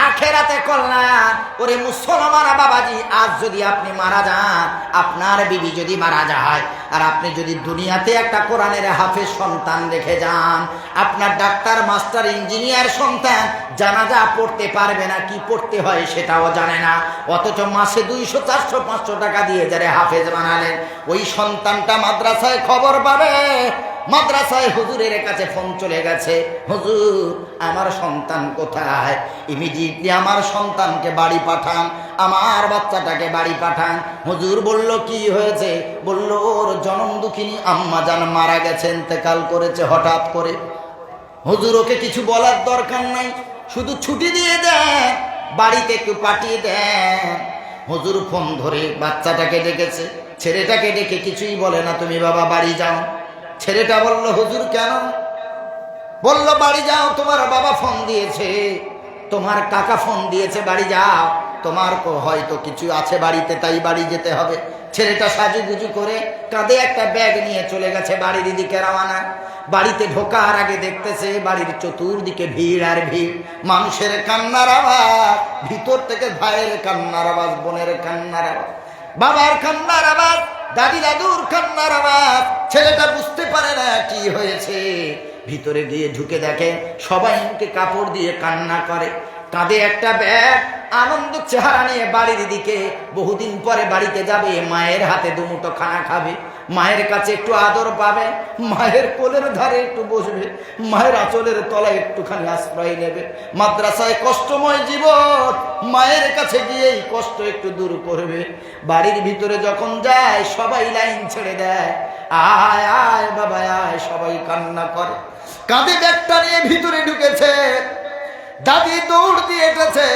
আখেরাতে কল্যাণ। ওরে মুসলমান বাবাজি, আজ যদি আপনি মারা যান, আপনার বিবি যদি মারা যায়, আর আপনি যদি দুনিয়াতে একটা কোরআনের হাফেজ সন্তান রেখে যান, আপনার ডাক্তার, মাস্টার, ইঞ্জিনিয়ার সন্তান জানাজা পড়তে পারবে না, কি পড়তে হয় সেটাও জানে না, অথচ মাসে 200, 400, 500 টাকা দিয়ে যারা হাফেজ বানালেন, ওই সন্তানটা মাদ্রাসায় খবর পাবে, মাদ্রাসায় হুজুরের কাছে ফোন চলে গেছে, হুজুর আমার সন্তান কোথায়, ইমিডিয়েটলি আমার সন্তানকে বাড়ি পাঠান, আমার বাচ্চাটাকে বাড়ি পাঠান। হুজুর বলল কি হয়েছে? বলল ওর জনম দুঃখিনী আম্মা জান মারা গেছে, ইন্তেকাল করেছে হঠাৎ করে। হুজুর ওকে কিছু বলার দরকার নাই, শুধু ছুটি দিয়ে দেন, বাড়িতে একটু পাঠিয়ে দেন। হুজুর ফোন ধরে বাচ্চাটাকে ডেকেছে, ছেলেটাকে ডেকে কিছুই বলে না, তুমি বাবা বাড়ি যাও। ছেলেটা বলল হুজুর কেন? বলল বাড়ি যাও, তোমার বাবা ফোন দিয়েছে, তোমার কাকা ফোন দিয়েছে, বাড়ি যাও, তোমার হয়তো কিছু আছে বাড়িতে, তাই বাড়ি যেতে হবে। ছেলেটা সাজুগুজু করে কাঁধে একটা ব্যাগ নিয়ে চলে গেছে বাড়ির দিকে রওনা। বাড়িতে ঢোকার আগে দেখতেছে বাড়ির চতুর্দিকে ভিড় আর ভিড়, মানুষের কান্নার আওয়াজ, ভিতর থেকে ভাইয়ের কান্নার আওয়াজ, বোনের কান্নার আওয়াজ, বাবার কান্নার আওয়াজ, দাদি দাদুর কান্নার আওয়াজ। ছেলেটা বুঝতে পারে না কি হয়েছে, ভিতরে গিয়ে ঢুকে দেখে সবাই মুখে কাপড় দিয়ে কান্না করে, কাঁধে একটা ব্যাগ, আনন্দ চেহারা নিয়ে বাড়ির দিকে। বহুদিন পরে বাড়িতে যাবে, মায়ের হাতে দুমুঠো খানা খাবে, মায়ের কাছে একটু আদর পাবে, মায়ের কোলের ধারে একটু বসবে, মায়ের আঁচলের তলায় একটুখানি আশ্রয় নেবে। মাদ্রাসায় কষ্টময় জীবন, মায়ের কাছে গিয়েই কষ্ট একটু দূর করবে। বাড়ির ভিতরে যখন যায় সবাই লাইন ছেড়ে দেয়, আয় আয় বাবা আয়, সবাই কান্না করে। কাঁধে ব্যাগটা নিয়ে ভিতরে ঢুকেছে, দাদি দৌড় দিয়ে এসেছে,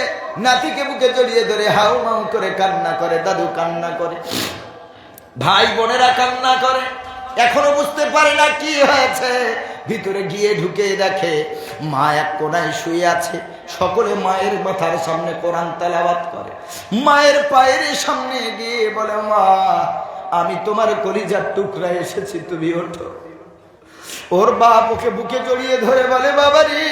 নাতিকে বুকে জড়িয়ে ধরে হাউ মাউ করে কান্না করে, দাদু কান্না করে, ভাই বোনেরা কান্না করে, এখনো বুঝতে পারে না কি হয়েছে। ভিতরে গিয়ে ঢুকে দেখে মা এক কোণায় শুয়ে আছে, সকলে মায়ের মাথার সামনে কোরআন তেলাওয়াত করে। মায়ের পায়ের সামনে গিয়ে বলে, মা আমি তোমার কলিজার টুকরা এসেছি, তুমি ওঠো। ওর বাপ ওকে বুকে জড়িয়ে ধরে বলে, বাবারি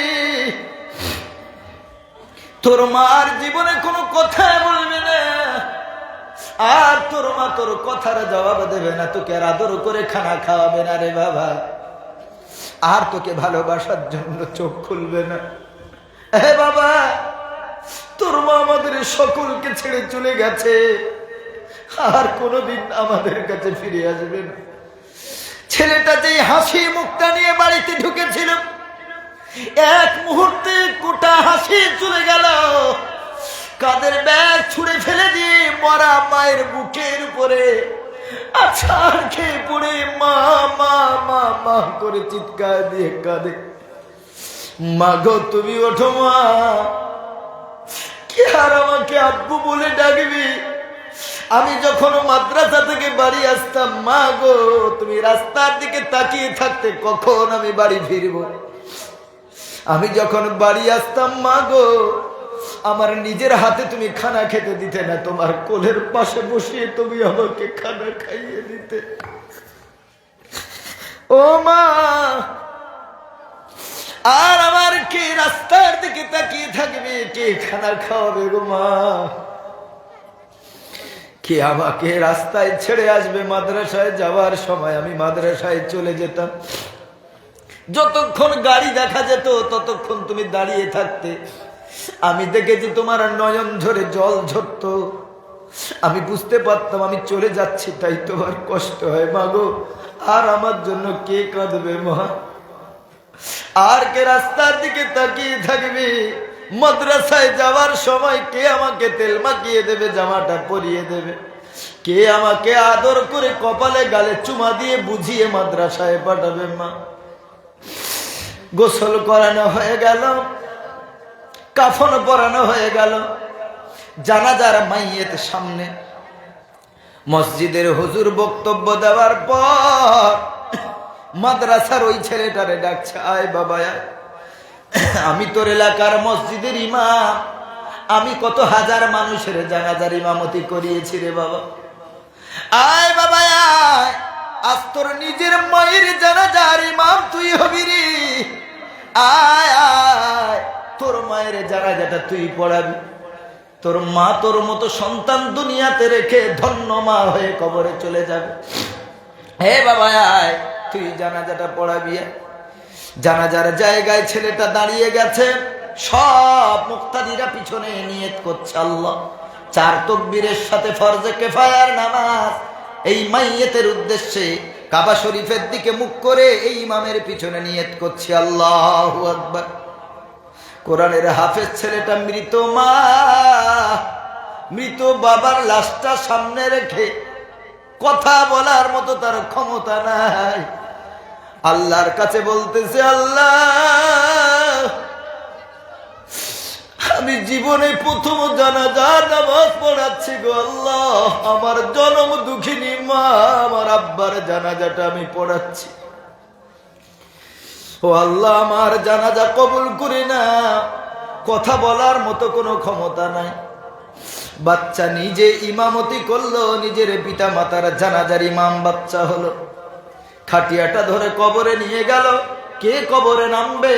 তোর মার জীবনে কোনো কথা বলবে না, আর তোর মা তোর কথার জবাব দেবে না, তোকে আর আদর করে খানা খাওয়াবে না রে বাবা, আর তোকে ভালোবাসার জন্য চোখ খুলবে না। হে বাবা, তোর মা আমাদের সকলকে ছেড়ে চলে গেছে, আর কোনোদিন আমাদের কাছে ফিরে আসবে না। ছেলেটা যে হাসি মুখটা নিয়ে বাড়িতে ঢুকেছিল, এক মুহূর্তে গোটা হাসি চলে গেল। কাদের ব্যাগ ছুঁড়ে ফেলে দিয়ে মরা মায়ের বুকের উপরে আছাড় খেয়ে পড়ে মা মা মা মা করে চিৎকার দিয়ে কাঁদে, মা গো তুমি ওঠো মা, কি আর আমাকে আব্বু বলে ডাকবি? আমি যখন মাদ্রাসা থেকে বাড়ি আসতাম, মা গো তুমি রাস্তার দিকে তাকিয়ে থাকতে, কখন আমি বাড়ি ফিরবো। আমি যখন বাড়ি আসতাম, মা গো আমার নিজের হাতে তুমি খানা খেতে দিতে না, তোমার কোলের পাশে বসিয়ে তুমি আমাকে খানা খাইয়ে দিতে। ও মা, আর আমার কে রাস্তার দিকে তাকিয়ে থাকবে, কে খানা খাওয়াবে গো মা? কে আমাকে রাস্তায় ছেড়ে আসবে? মাদ্রাসায় যাওয়ার সময় আমি মাদ্রাসায় চলে যেতাম, যতক্ষণ গাড়ি দেখা যেত ততক্ষণ তুমি দাঁড়িয়ে থাকতে। আমি দেখেছি তোমার নয়ন ঝরে জল ঝরত, আমি বুঝতে পারতাম আমি চলে যাচ্ছি, তাই তোমার কষ্ট হয়। মা গো, আর আমার জন্য কে কাঁদবে মা? আর কে রাস্তার দিকে তাকিয়ে থাকবে? মাদ্রাসায় যাওয়ার সময় কে আমাকে তেল মাখিয়ে দেবে, জামাটা পরিয়ে দেবে? কে আমাকে আদর করে কপালে গালে চুমা দিয়ে বুঝিয়ে মাদ্রাসায় পাঠাবে? মা, গোসল করানো হয়ে গেল, কাফন পরানো হয়ে গেল, জানাজার মাইয়েত সামনে, মসজিদের হুজুর বক্তব্য দেওয়ার পর মাদ্রাসার ওই ছেলেটারে ডাকছে, আয় বাবা আয়, আমি তোর এলাকার মসজিদের ইমাম, আমি কত হাজার মানুষের জানাজার ইমামতি করিয়েছি রে বাবা, আয় বাবা আয়, আজ তোর নিজের মায়ের জানাজার ইমাম তুই হবি রে, আয় আয়, তোর মায়ের জানাজাটা তুই পড়াবি, তোর মা তোর মতো সন্তান দুনিয়াতে রেখে ধন্য মা হয়ে কবরে চলে যাবে, হে বাবা আয়, তুই জানাজাটা পড়াবি। জানাজার জায়গায় ছেলেটা দাঁড়িয়ে গেছে, সব মুক্তাদিরা পিছনে নিয়ত করছে আল্লাহ, 4 তাকবীরের সাথে ফরজে কিফায়ার নামাজ, এই মাইয়েতের উদ্দেশ্যে কাবা শরীফের দিকে মুখ করে এই ইমামের পিছনে নিয়ত করছে আল্লাহু আকবার। কোরআনের হাফেজ ছেলেটা মৃত মা, মৃত বাবার লাশটা সামনে রেখে কথা বলার মতো তার ক্ষমতা নাই, আল্লাহর কাছে বলতেছে, আল্লাহ আমি জীবনে প্রথম জানাজার নামাজ পড়াচ্ছি গো আল্লাহ, আমার জনম দুঃখিনী মা, আমার আব্বার জানাজাটা আমি পড়াচ্ছি, ও আল্লাহ আমার জানাজা কবুল করে না। কথা বলার মতো কোনো ক্ষমতা নাই, বাচ্চা নিজে ইমামতি করলো, নিজের পিতা মাতার জানাজার ইমাম বাচ্চা হলো, খাটিয়াটা ধরে কবরে নিয়ে গেল, কে কবরে নামবে?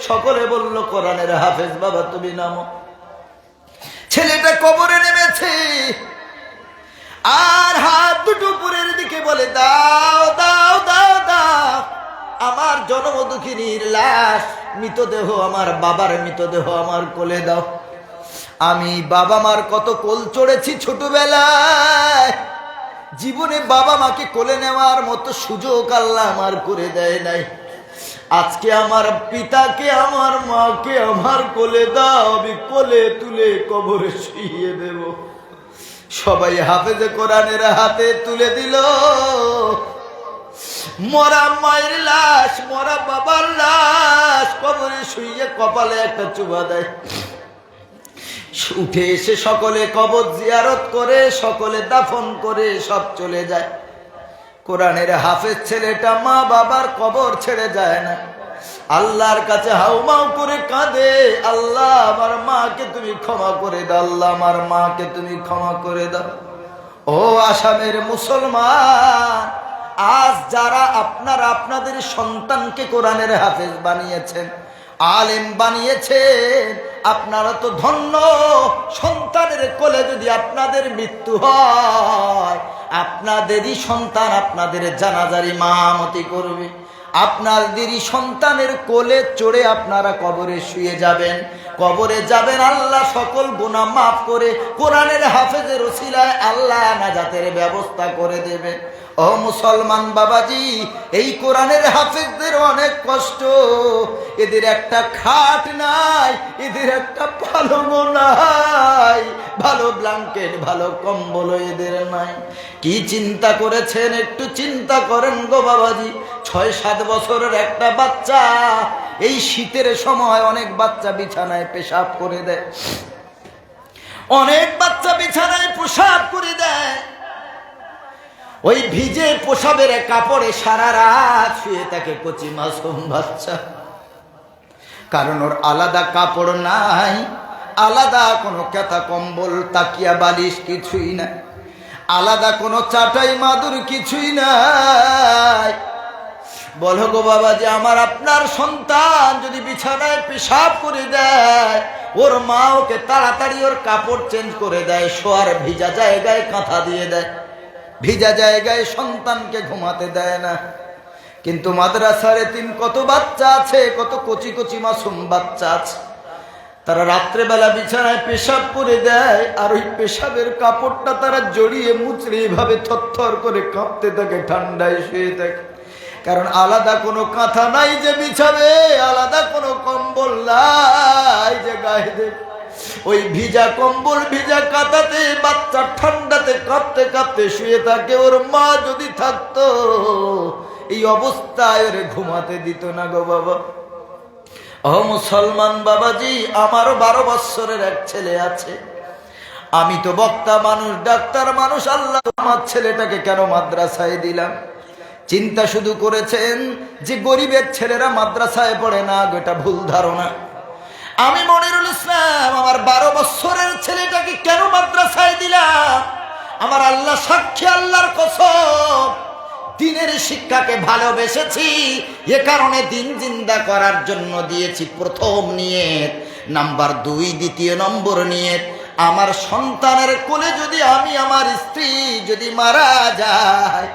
সকলে বলল কোরআনের হাফেজ বাবা তুমি নামো। ছেলেটা কবরে নেমেছে, আর হাত দুটো উপরের দিকে বলে, দাও দাও দাও দাও, আমার জনম দুঃখিনীর লাশ, মৃতদেহ, আমার বাবার মৃতদেহ আমার কোলে দাও। আমি বাবা মার কত কোল চড়েছি ছোটবেলায়, জীবনে বাবা মাকে কোলে নেওয়ার মতো সুযোগ আল্লাহ আমার করে দেয় নাই, আজকে আমার পিতাকে আমার মাকে আমার কোলে দাও, আমি কোলে তুলে কবরে শুইয়ে দেব। সবাই হাফেজে কোরআনের হাতে তুলে দিল, মরা মায়ের লাশ, মরা বাবার লাশ কবরে শুইয়ে কপালে একটা চুবা দেয়, উঠে এসে সকলে কবর জিয়ারত করে, সকলে দাফন করে সব চলে যায়। কোরআনের হাফেজ ছেলেটা মা বাবার কবর ছেড়ে যায় না, আল্লাহর কাছে হাউমাউ করে কাঁদে, আল্লাহ আমার মাকে তুমি ক্ষমা করে দাও, আল্লাহ আমার মাকে তুমি ক্ষমা করে দাও। ও আসামের মুসলমান, আজ যারা আপনারা আপনাদের সন্তানকে কোরআনের হাফেজ বানিয়েছেন, আলেম বানিয়েছেন, আপনারা তো ধন্য। সন্তানের কোলে যদি আপনাদের মৃত্যু হয়, আপনাদেরই সন্তান আপনাদের জানাজার ইমামতি করবে, আপনাদেরই সন্তানের কোলে চড়ে আপনারা কবরে শুয়ে যাবেন, কবরে যাবেন, আল্লাহ সকল গুনাহ মাফ করে কোরআনের হাফেজের ওসিলায় আল্লাহ নাজাতের ব্যবস্থা করে দেবে। ও মুসলমান বাবাজি, এই কোরআনের হাফেজদের অনেক কষ্ট, এদের একটা খাট নাই, এদের একটা পালঙ্ক নাই, ভালো ব্ল্যাঙ্কেট ভালো কম্বল এদের নাই। কি চিন্তা করেছেন একটু চিন্তা করেন গো বাবাজি। 6-7 বছরের একটা বাচ্চা, এই শীতের সময় অনেক বাচ্চা বিছানায় পেশাব করে দেয়, অনেক বাচ্চা বিছানায় পেশাব করে দেয়, ওই ভিজে পোশাবের কাপড়ে সারা রাত শুয়ে থাকে কচি মাসুম বাচ্চা, কারণ ওর আলাদা কাপড় নাই, আলাদা কোনো কাঁথা কম্বল তাকিয়া বালিশ কিছুই নাই, আলাদা কোনো চাটাই মাদুর কিছুই নাই। বলো গো বাবা যে আমার আপনার সন্তান যদি বিছানায় পেশাব করে দেয়, ওর মা ওকে তাড়াতাড়ি ওর কাপড় চেঞ্জ করে দেয়, শোয়ার ভিজা জায়গায় কাঁথা দিয়ে দেয়, ভিজা জায়গায় সন্তানকে ঘুমাতে দেয় না। কিন্তু মাদ্রাসার এতিম কত বাচ্চা আছে, কত কচি কচি মাসুম বাচ্চা আছে, তারা রাত্রেবেলা বিছানায় পেশাব করে দেয়, আর ওই পেশাবের কাপড়টা তারা জড়িয়ে মুচড়ে এভাবে থরথর করে কাঁপতে থাকে, ঠান্ডায় শুয়ে থাকে, কারণ আলাদা কোনো কাঁথা নাই যে বিছাবে, আলাদা কোনো কম্বল নাই যে গায়ে দেবে। ওই ভিজা কম্বল ভিজা কাঁথাতে বাচ্চা ঠান্ডাতে কাঁপতে কাঁপতে শুয়ে থাকে, ওর মা যদি থাকতো এই অবস্থায় ওরে ঘুমাতে দিত না গো বাবা। ও মুসলমান বাবাজি, আমারও 12 বৎসরের এক ছেলে আছে, আমি তো বক্তা মানুষ, ডাক্তার মানুষ, আল্লাহ আমার ছেলেটাকে কেন মাদ্রাসায় দিলাম? চিন্তা শুধু করেছেন যে গরিবের ছেলেরা মাদ্রাসায় পড়ে না, এটা ভুল ধারণা। আমি মনিরুল ইসলাম আমার 12 বছরের ছেলেটাকে কেন মাদ্রাসায় দিলাম? আমার আল্লাহ সাক্ষী, আল্লাহর কসম, দিনের শিক্ষাকে ভালোবেসেছি, এ কারণে দিন জিন্দা করার জন্য দিয়েছি। প্রথম নিয়ত। নাম্বার 2, দ্বিতীয় নম্বর নিয়ত, আমার সন্তানের কোলে যদি আমি, আমার স্ত্রী যদি মারা যায়,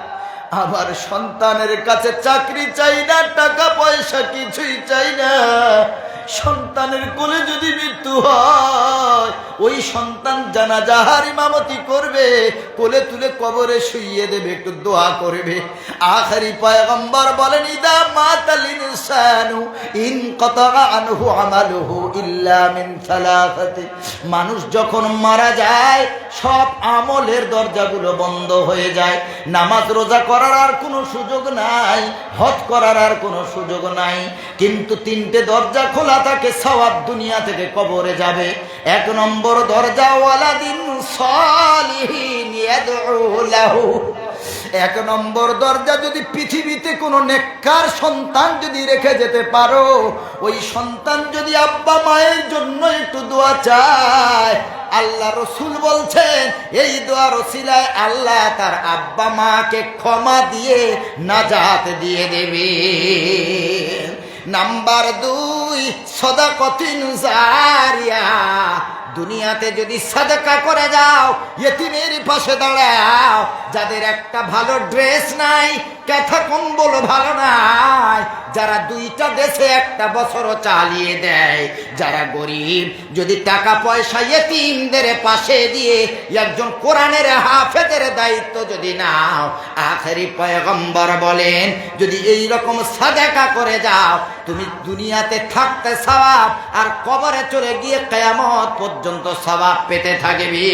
আমার সন্তানের কাছে চাকরি চাই না, টাকা পয়সা কিছুই চাই না। সন্তানের কোলে যদি মৃত্যু হয়, ওই সন্তান জানাজার ইমামতি করবে, কোলে তুলে কবরে শুইয়ে দেবে, একটু দোয়া করবে। আখেরি পয়গম্বর বলেন, ইদা মাতাল ইনসানু ইনকাতা আনহু আমালুহু ইল্লা মিন সালাসাতি। মানুষ যখন মারা যায় সব আমলের দরজাগুলো বন্ধ হয়ে যায়। নামাজ রোজা করার আর কোনো সুযোগ নাই, হজ করার আর কোনো সুযোগ নাই, কিন্তু 3টে দরজা খোলা থাকে। সওয়াব দুনিয়া থেকে কবরে যাবে। 1 নম্বর দরজা, ওয়ালাদিন সালিহিন ইয়াদউ লাহু। 1 নম্বর দরজা, যদি পৃথিবীতে কোনো নেককার সন্তান যদি রেখে যেতে পারো, ওই সন্তান যদি আব্বা মায়ের জন্য একটু দোয়া চায়, আল্লাহ রসুল বলছেন এই দোয়ার ওসিলায় আল্লাহ তার আব্বা মাকে ক্ষমা দিয়ে নাজাত দিয়ে দেবে। নাম্বার 2, সাদাকাতুন জারিয়া। দুনিয়াতে যদি সাদাকা করে যাও, ইয়েতিমের পাশে দাঁড়াও, যাদের একটা ভালো ড্রেস নাই, কাঁথা কম্বল ভালো নাই, যারা 2টা দেশে একটা বছরও চালিয়ে দেয়, যারা গরিব, যদি টাকা পয়সা ইয়েতিমদের পাশে দিয়ে একজন কোরআনের হাফেজের দায়িত্ব যদি নাও, আখেরি পয়গম্বর বলেন যদি এই রকম সাদাকা করে যাও, তুমি দুনিয়াতে থাকতে সওয়াব, আর কবরে চলে গিয়ে কিয়ামত পর্যন্ত সওয়াব পেতে থাকবে।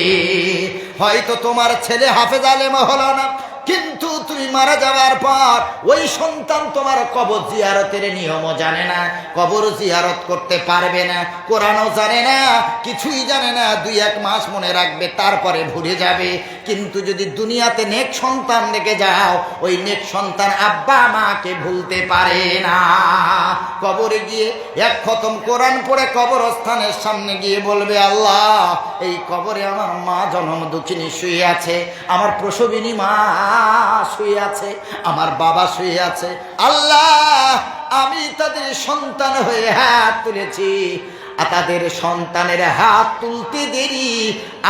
হয়তো তোমার ছেলে হাফেজ আলেম হলো না, কিন্তু তুমি মারা যাওয়ার পর ওই সন্তান তোমার কবর জিয়ারতের নিয়মও জানে না, কবর জিয়ারত করতে পারবে না, কোরআনও জানে না, কিছুই জানে না। 2-1 মাস মনে রাখবে, তারপরে ভুলে যাবে। কিন্তু যদি দুনিয়াতে নেক সন্তান রেখে যাও, ওই নেক সন্তান আব্বা মাকে ভুলতে পারে না। কবরে গিয়ে 1 খতম কোরআন পড়ে কবরস্থানের সামনে গিয়ে বলবে, আল্লাহ, এই কবরে আমার মা জনম দুঃখিনী শুয়ে আছে, আমার প্রসবিনী মা শুয়ে আছে, আমার বাবা শুয়ে আছে। আল্লাহ, আমি তাদের সন্তান হয়ে হাত তুলেছি, তাদের সন্তানের হাত তুলতে দেরি।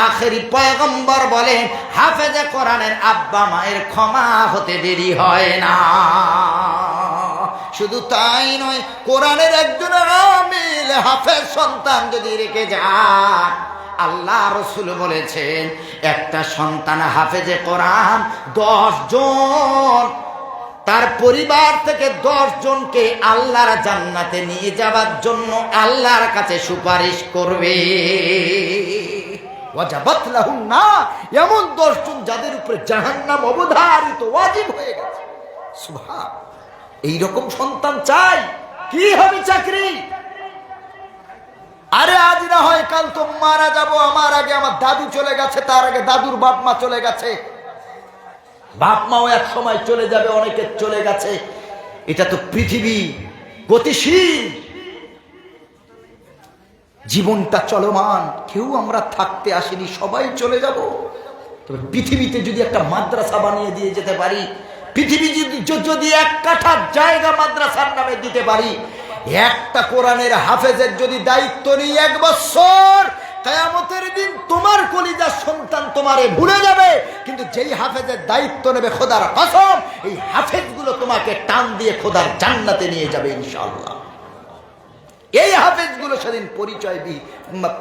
আখেরি পয়গম্বর বলেন হাফেজে কোরআনের আব্বা মায়ের ক্ষমা হতে দেরি হয় না। শুধু তাই নয়, কোরআনের একজন আমিল হাফেজ সন্তান যদি রেখে যায়, আল্লাহ রসুল বলেছেন একটা সন্তান হাফেজে কোরআন 10 জন, তার পরিবার থেকে 10 জনকে আল্লাহর জান্নাতে নিয়ে যাওয়ার জন্য আল্লাহর কাছে সুপারিশ করবে। ওয়াজাবাত লাহুন নার, এমন 10 জন যাদের উপরে জাহান্নাম অবধারিত, ওয়াজিব হয়ে গেছে। সুবহান, এইরকম সন্তান চাই। কি হবে চাকরি? আরে আজ না হয় কাল তো মারা যাব, আমার আগে আমার দাদু চলে গেছে, তার আগে দাদুর বাপ মা চলে গেছে, বাপ মাও এক সময় চলে যাবে, অনেকে চলে গেছে। এটা তো পৃথিবী, গতিশীল, জীবনটা চলমান, কেউ আমরা থাকতে আসিনি, সবাই চলে যাব। তবে পৃথিবীতে যদি একটা মাদ্রাসা বানিয়ে দিয়ে যেতে পারি, পৃথিবী যদি 1 কাঠা জায়গা মাদ্রাসার নামে দিতে পারি, একটা কোরআনের হাফেজের যদি দায়িত্ব নিই 1 বছর, কিয়ামতের দিন তোমার কলিজার সন্তান তোমারে ভুলে যাবে, কিন্তু যেই হাফেজের দায়িত্ব নেবে, খোদার কসম, এই হাফেজগুলো তোমাকে টান দিয়ে খোদার জান্নাতে নিয়ে যাবে ইনশাআল্লাহ। এই হাফেজগুলো সেদিন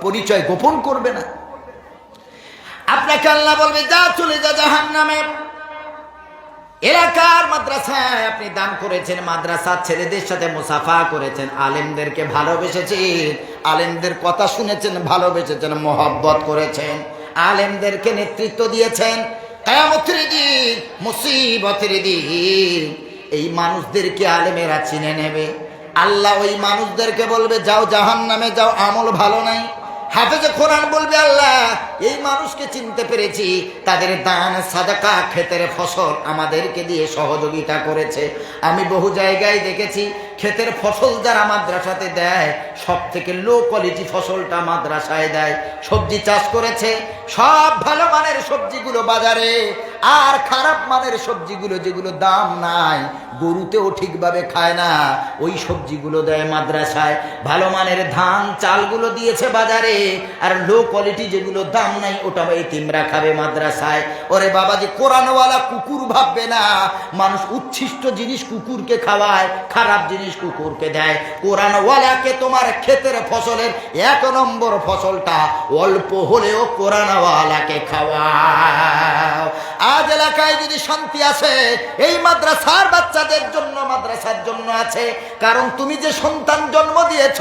পরিচয় গোপন করবে না। আপনাকে আল্লাহ বলবে, যা চলে যা জাহান্নামে। এলাকার মাদ্রাসায় আপনি দান করেছেন, মাদ্রাসার ছেলেদের সাথে মুসাফা করেছেন, আলেমদেরকে ভালোবেসেছেন, আলেমদের কথা শুনেছেন, ভালোবেসেছেন, মহব্বত করেছেন, আলেমদেরকে নেতৃত্ব দিয়েছেন। কিয়ামতের দিন, মুসিবতের দিন, এই মানুষদেরকে আলেমেরা চিনে নেবে। আল্লাহ ওই মানুষদেরকে বলবে, যাও জাহান্নামে যাও, আমল ভালো নাই, হাফেজে কোরআন বলবে, আল্লাহ এই মানুষকে চিনতে পেরেছি, তাদের দান সাদাকা ক্ষেতের ফসল আমাদেরকে দিয়ে সহযোগিতা করেছে। আমি বহু জায়গায় দেখেছি ক্ষেতের ফসল যারা মাদ্রাসাতে দেয়, সব থেকে লো কোয়ালিটি ফসলটা মাদ্রাসায় দেয়। সবজি চাষ করেছে, সব ভালো মানের সবজিগুলো বাজারে, আর খারাপ মানের সবজিগুলো যেগুলো দাম নাই, গরুতেও ঠিকভাবে খায় না, ওই সবজিগুলো দেয় মাদ্রাসায়। ভালো মানের ধান চালগুলো দিয়েছে বাজারে, আর লো কোয়ালিটি যেগুলো দাম নাই ওটা এতিমরা খাবে মাদ্রাসায়। ওরে বাবাজি, কোরআনওয়ালা কুকুর ভাববে না, মানুষ উচ্ছিষ্ট জিনিস কুকুরকে খাওয়ায়, খারাপ জিনিস কুকুরকে দেয়। কোরআনওয়ালাকে তোমার ক্ষেতের ফসলের 1 নম্বর ফসলটা অল্প হলেও কোরআনওয়ালাকে খাওয়াও। আজ এলাকায় যদি শান্তি আছে, এই মাদ্রাসার বাচ্চাদের জন্য, মাদ্রাসার জন্য আছে। কারণ তুমি যে সন্তান জন্ম দিয়েছ,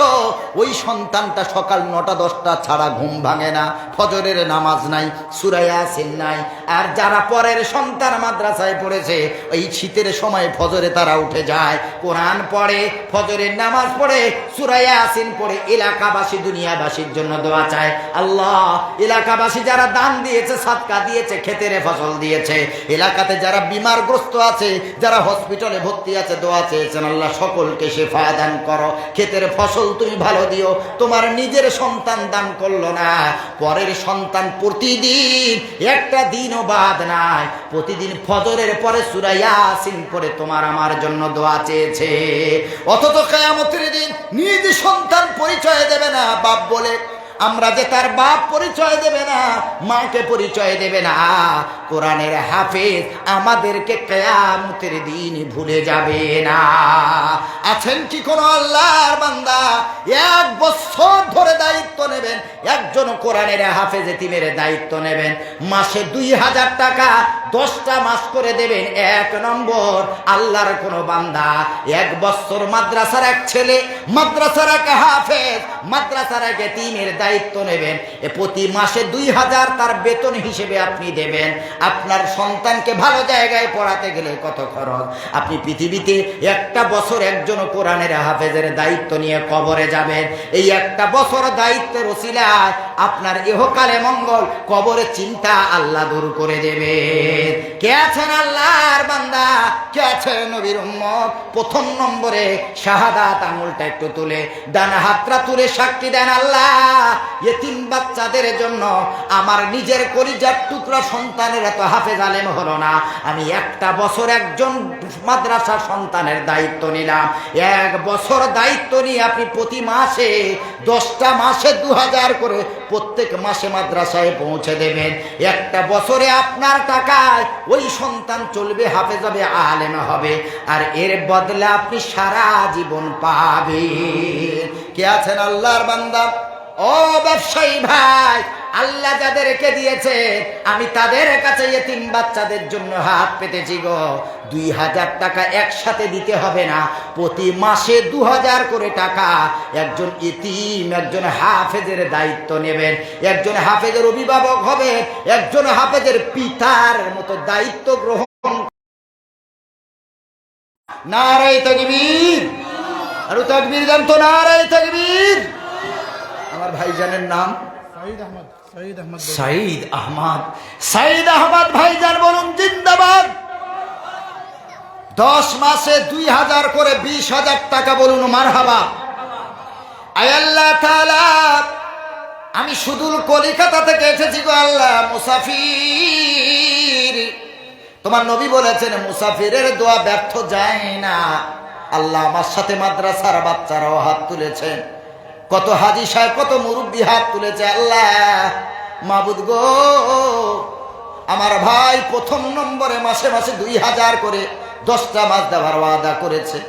ওই সন্তানটা সকাল 9টা-10টা ছাড়া ঘুম ভাঙে না, ফজরের নামাজ নাই, সূরা ইয়াসিন নাই। আর যারা পরের সন্তান মাদ্রাসায় পড়েছে, এই শীতের সময় ফজরে তারা উঠে যায়, কোরআন পড়ে, ফজরের নামাজ পড়ে, সূরা ইয়াসিন পড়ে, এলাকাবাসী দুনিয়াবাসীর জন্য দোয়া চায়। আল্লাহ, এলাকাবাসী যারা দান দিয়েছে, সাদকা দিয়েছে, ক্ষেতের ফসল দিয়েছে, এলাকাতে যারা বিমারগ্রস্ত আছে, যারা হসপিটালে ভর্তি আছে, দোয়া চেয়েছেন, আল্লাহ সকলকে শিফা দান করো, ক্ষেতের ফসল তুমি ভালো দিও। তোমার নিজের সন্তান দান করলো না, পরের সন্তান প্রতিদিন একটা দিনও বাদ নাই, প্রতিদিন ফজরের পরে সূরা ইয়াসিন পড়ে তোমার আমার জন্য দোয়া চেয়েছে। অথচ কিয়ামতের দিন নিজ সন্তান পরিচয় দেবে না বাপ বলে, আমরা যে তার বাপ পরিচয় দেবে না, মাকে পরিচয় দেবে না, কোরআনের হাফেজ আমাদেরকে কিয়ামতের দিন ভুলে যাবে না। আছেন কি কোন আল্লাহর বান্দা 1 বছর ধরে দায়িত্ব নেবেন, একজন কোরআনের হাফেজ এতিমের দায়িত্ব নেবেন, মাসে 2000 টাকা 10টা মাস করে দেবেন? 1 নম্বর, আল্লাহর কোন বান্দা 1 বছর মাদ্রাসার এক ছেলে, মাদ্রাসার এক হাফেজ, মাদ্রাসার এক এতিমের দায়িত্ব নেবেন, প্রতি মাসে 2000 তার বেতন হিসেবে আপনি দেবেন। আপনার সন্তানকে ভালো জায়গায় পড়াতে গেলে কত খরচ? আপনি পৃথিবীতে 1টা বছর একজন কোরআনের হাফেজের দায়িত্ব নিয়ে কবরে যাবেন, এই 1টা বছর দায়িত্বের ওসিলায় আপনার ইহকালে মঙ্গল, কবরে চিন্তা আল্লাহ দূর করে দেবে। কে আছেন আল্লাহর বান্দা, কে আছেন নবীর উম্মত? 1 নম্বরে শাহাদাত আঙুলটা একটু তুলে, ডান হাতটা তুলে সাক্ষী দেন, আল্লাহ এতিম বাচ্চাদের জন্য আমার নিজের কলিজার টুকরা সন্তানের এত হাফেজ আলেম হলো না, আমি 1টা বছর একজন মাদ্রাসা সন্তানের দায়িত্ব নিলাম। 1 বছর দায়িত্ব নিয়ে আপনি প্রতি মাসে 10টা মাসে 2000 করে প্রত্যেক মাসে মাদ্রাসায় পৌঁছে দেবেন। 1টা বছরে আপনার টাকায় ওই সন্তান চলবে, হাফেজ হবে, আলেম হবে, আর এর বদলে আপনি সারা জীবন পাবেন। কে আছেন আল্লাহর বান্দা? ও ব্যবসায়ী ভাই, আল্লাহ যাদেরকে দিয়েছে আমি তাদের কাছে এতিম বাচ্চাদের জন্য হাত পেতেছি গো। 2000 টাকা একসাথে দিতে হবে না, প্রতি মাসে 2000 করে টাকা একজন এতিম, একজন হাফেজের দায়িত্ব নেবেন, একজন হাফেজের অভিভাবক হবে, একজন হাফেজের পিতার মতো দায়িত্ব গ্রহণ। নারে তাকবীর, আর তাকবীর দেন তো, নারে তাকবীর। আমার ভাইজানের নাম সাঈদ আহমদ। সাঈদ আহমদ ভাইজান বলুন জিন্দাবাদ। 10 মাসে 2000 করে 20,000 টাকা বলুন মারহাবা। আয় আল্লাহ তাআলা, আমি সুদূর কলিকাতা থেকে এসেছি গো আল্লাহ, মুসাফির। তোমার নবী বলেছেন মুসাফিরের দোয়া ব্যর্থ যায় না। আল্লাহ আমার সাথে মাদ্রাসার বাচ্চারাও হাত তুলেছেন, কত হাজি সাহেব, কত মুরব্বী হাত তুলেছে। আল্লাহ মাবুদ গো, আমার ভাই 1 নম্বরে মাসে মাসে 2000 করে 10টা মাস দেওয়ার ওয়াদা করেছে।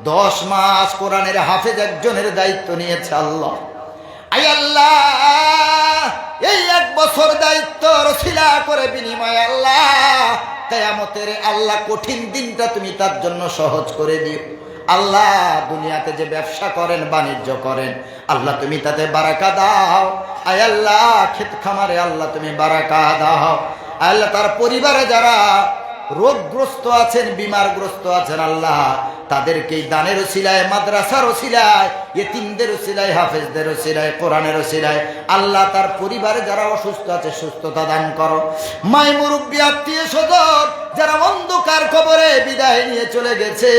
10 মাস কোরআনের হাফেজ একজনের দায়িত্ব নিয়েছে। আল্লাহ, আয় আল্লাহ, এই 1 বছর দায়িত্ব রসিলা করে বিনিময়ে আল্লাহ কিয়ামতের আল্লাহ কঠিন দিনটা তুমি তার জন্য সহজ করে দিও। আল্লাহ দুনিয়াতে যে ব্যবসা করেন, বাণিজ্য করেন, আল্লাহ তুমি তাতে বারাকা দাও। আয় আল্লাহ ক্ষেত খামারে আল্লাহ তুমি বারাকা দাও। আল্লাহ তার পরিবারে যারা রোগগ্রস্ত আছেন, বিমারগ্রস্ত আছেন, আল্লাহ তাদেরকে দানের ওসিলায়, মাদ্রাসার ওসিলায় ইতিমদের উসিলায়, হাফেজদের উসিলায়, কোরআনের উসিলায় আল্লাহ তার পরিবারে যারা অসুস্থ আছে সুস্থতা দান করো। মাই মুরব্বী, আত্মীয় স্বজন যারা অন্ধকার কবরে বিদায় নিয়ে চলে গেছে,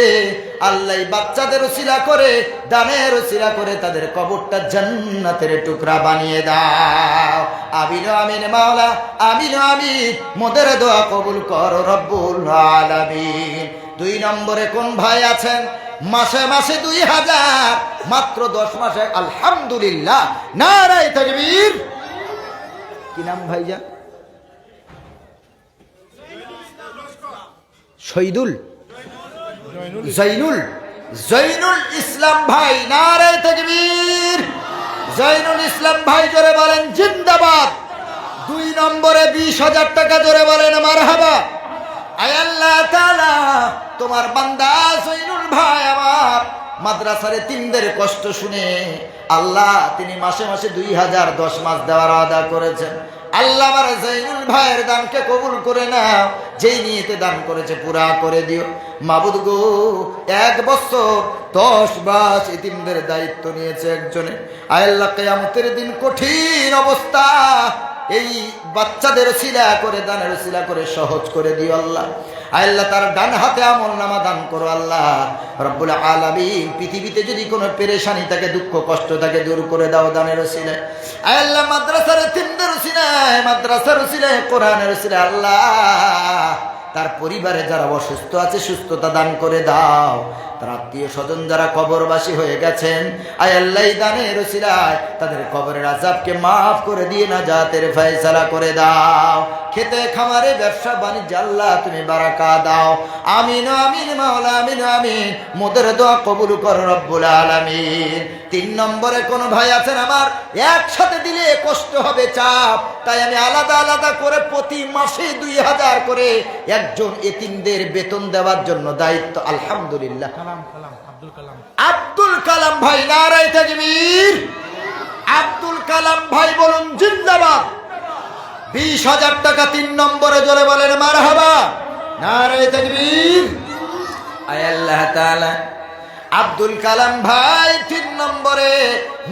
আল্লাহ বাচ্চাদের উসিলা করে, দানের উসিলা করে তাদের কবরটা জান্নাতের টুকরা বানিয়ে দাও। আমিন আমিন মাওলা, আমিন আমিন। মোদের দোয়া কবুল করো রব্বুল আলামিন। 2 নম্বরে কোন ভাই আছেন মাসে মাসে 2000, মাত্র 10 মাসে আলহামদুলিল্লাহ, নারায়ে তাকবীর। কি নাম ভাইজান? শহীদুল জৈনুল ইসলাম ভাই, নারায়ে তাকবীর। জৈনুল ইসলাম ভাই জোরে বলেন জিন্দাবাদ। 2 নম্বরে 20,000 টাকা জোরে বলেন মারহাবা। আয় আল্লাহ তাআলা, তোমার বান্দা জৈনুল ভাই আমার মাদ্রাসার এতিমদের কষ্ট শুনে আল্লাহ তিনি মাসে মাসে 2000 10 মাস দেওয়ার আদা করেছেন। আল্লাহ আমার জৈনুল ভাইয়ের দানকে কবুল করে নাও, যেই নিয়তে দান করেছে পুরা করে দিও মাবুদ গো। 1 বছর 10 মাস এতিমদের দায়িত্ব নিয়েছে একজনে। আয় আল্লাহ, কিয়ামতের দিন কঠিন অবস্থা এই বাচ্চাদের উসিলা করে, দানের উসিলা করে সহজ করে দিও আল্লাহ। আল্লাহ তার ডান হাতে আমলনামা দান করো আল্লাহ রব্বুল আলামিন। পৃথিবীতে যদি কোনো পেরেশানি থাকে, দুঃখ কষ্ট থাকে, দূর করে দাও দানের উসিলায়। আল্লাহ মাদ্রাসার এতিমদের উসিলায়, মাদ্রাসার উসিলায়, কোরআনের উসিলায় আল্লাহ তার পরিবারে যারা অসুস্থ আছে সুস্থতা দান করে দাও। তার আত্মীয় স্বজন যারা কবরবাসী হয়ে গেছেন, আয় আল্লাহ দানের উসিলায় তাদের কবরের আযাবকে মাফ করে দিয়ে নাজাতের ফয়সালা করে দাও। খেতে খামারে ব্যবসা বাণিজ্য আল্লাহ তুমি বারাকা দাও। আমিন আমিন মাওলা, আমিন আমিন। মোদের দোয়া কবুল কর রব্বুল আলামিন। 3 নম্বরে কোন ভাই আছেন আমার, একসাথে দিলে কষ্ট হবে, চাপ, তাই আমি আলাদা আলাদা করে প্রতি মাসে 2000 করে একজন এতিমদের বেতন দেওয়ার জন্য দায়িত্ব। আলহামদুলিল্লাহ। আব্দুল কালাম ভাই, নারায়ে তাকবীর। আব্দুল কালাম ভাই বলুন জিন্দাবাদ। 20,000 টাকা 3 নম্বরে জোরে বলেন মারহাবা, নারায়ে তাকবীর। আয় আল্লাহ তাআলা, আব্দুল কালাম ভাই 3 নম্বরে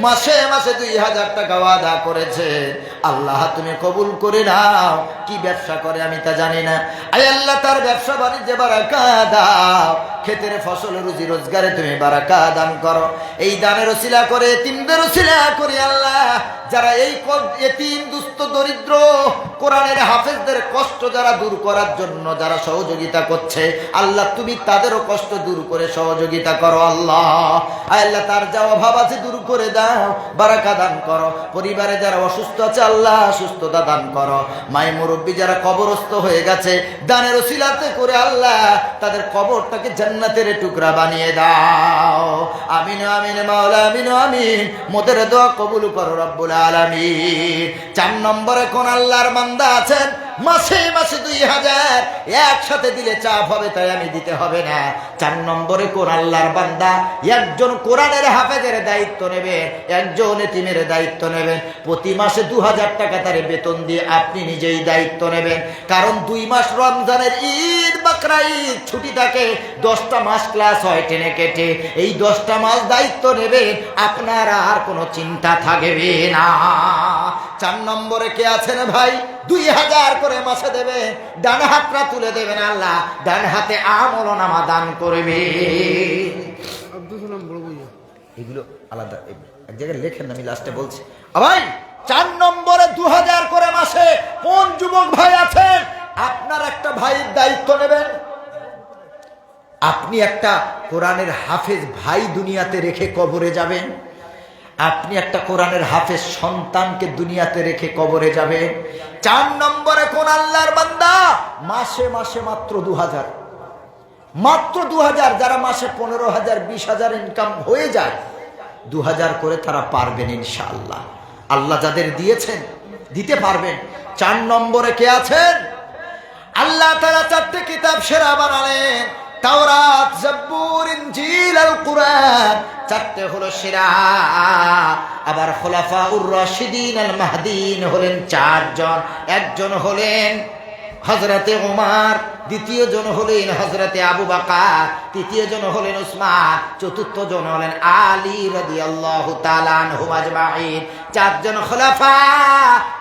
মাসে মাসে 2000 টাকা ওয়াদা করেছে। আল্লাহ তুমি কবুল করে নাও। কি ব্যবসা করে আমি তা জানি না। আয় আল্লাহ তার ব্যবসা বাণিজ্যে বারাকা দাও, ক্ষেতের ফসল রুজি রোজগারে তুমি বারাকা দান করো। এই দানের উসিলা করে, এতিমদের উসিলা করে আল্লাহ যারা এই এতিম দুস্থ দরিদ্র কোরআনের হাফেজদের কষ্ট যারা দূর করার জন্য যারা সহযোগিতা করছে, আল্লাহ তুমি তাদেরও কষ্ট দূর করে সহযোগিতা করো আল্লাহ। আল্লাহ তার যা অভাব আছে দূর করে দাও, বারাকা দান করো। পরিবারে যারা অসুস্থ আছে আল্লাহ সুস্থতা দান করো। মাই মুরব্বী যারা কবরস্থ হয়ে গেছে, দানের উসিলাতে করে আল্লাহ তাদের কবরটাকে জান্নাতের টুকরা বানিয়ে দাও। আমিন আমিন মাওলা, আমিন আমিন। মোদের দোয়া কবুল করো রব্বুল আলামিন। 4 নম্বরে কোন আল্লাহর বান্দা আছেন মাসে মাসে 2000 একসাথে দিলে চাপ হবে, তাই আমি দিতে হবে না। 4 নম্বরে কোন আল্লাহর বান্দা একজন কোরআনের হাফেজের দায়িত্ব নেবেন, একজন এতিমের দায়িত্ব নেবেন, প্রতি মাসে 2000 টাকা তার বেতন দিয়ে আপনি নিজেই দায়িত্ব নেবেন। কারণ 2 মাস রমজানের ঈদ বাকরা ঈদ ছুটি থাকে, 10টা মাস ক্লাস হয় টেনে কেটে। এই 10টা মাস দায়িত্ব নেবেন, আপনার আর কোনো চিন্তা থাকবে না। 4 নম্বরে কে আছেন ভাই, 2000 করে মাসে দেবে, ডান হাতটা তুলে দেবেন, আল্লাহ ডান হাতে আমলনামা দান করবে। এগুলো আলাদা এক জায়গায় লেখেন, আমি লাস্টে বলছি ভাই। 4 নম্বরে 2000 করে মাসে কোন যুবক ভাই আছেন আপনার একটা ভাইয়ের দায়িত্ব নেবেন? আপনি একটা কোরআনের হাফেজ ভাই দুনিয়াতে রেখে কবরে যাবেন। আপনি একটা কোরআনের হাফেজ সন্তানকে দুনিয়াতে রেখে কবরে যাবেন। 4 নম্বরে কোন আল্লাহর বান্দা মাসে মাসে মাত্র 2000, মাত্র 2000, যারা মাসে 15,000 20,000 ইনকাম হয়ে যায়, 2000 করে তারা পারবেন ইনশাআল্লাহ। আল্লাহ যাদের দিয়েছেন দিতে পারবেন। 4 নম্বরে কে আছেন? আল্লাহ তাআলা 4টে কিতাব সেরা বানালেন, তাওরাত, জাব্বুর, ইনজিল আর কুরআন। 4টে হলো সেরা। আবার খুলাফাউর রাশিদিন আল মাহদিন হলেন 4 জন। একজন হলেন হযরতে ওমর, দ্বিতীয় জন হলেন হযরতে আবু বকর, তৃতীয় জন হলেন উসমান, চতুর্থ জন হলেন আলী রাদিয়াল্লাহু তাআলা আনহুম আজমাইন। চারজন খলিফা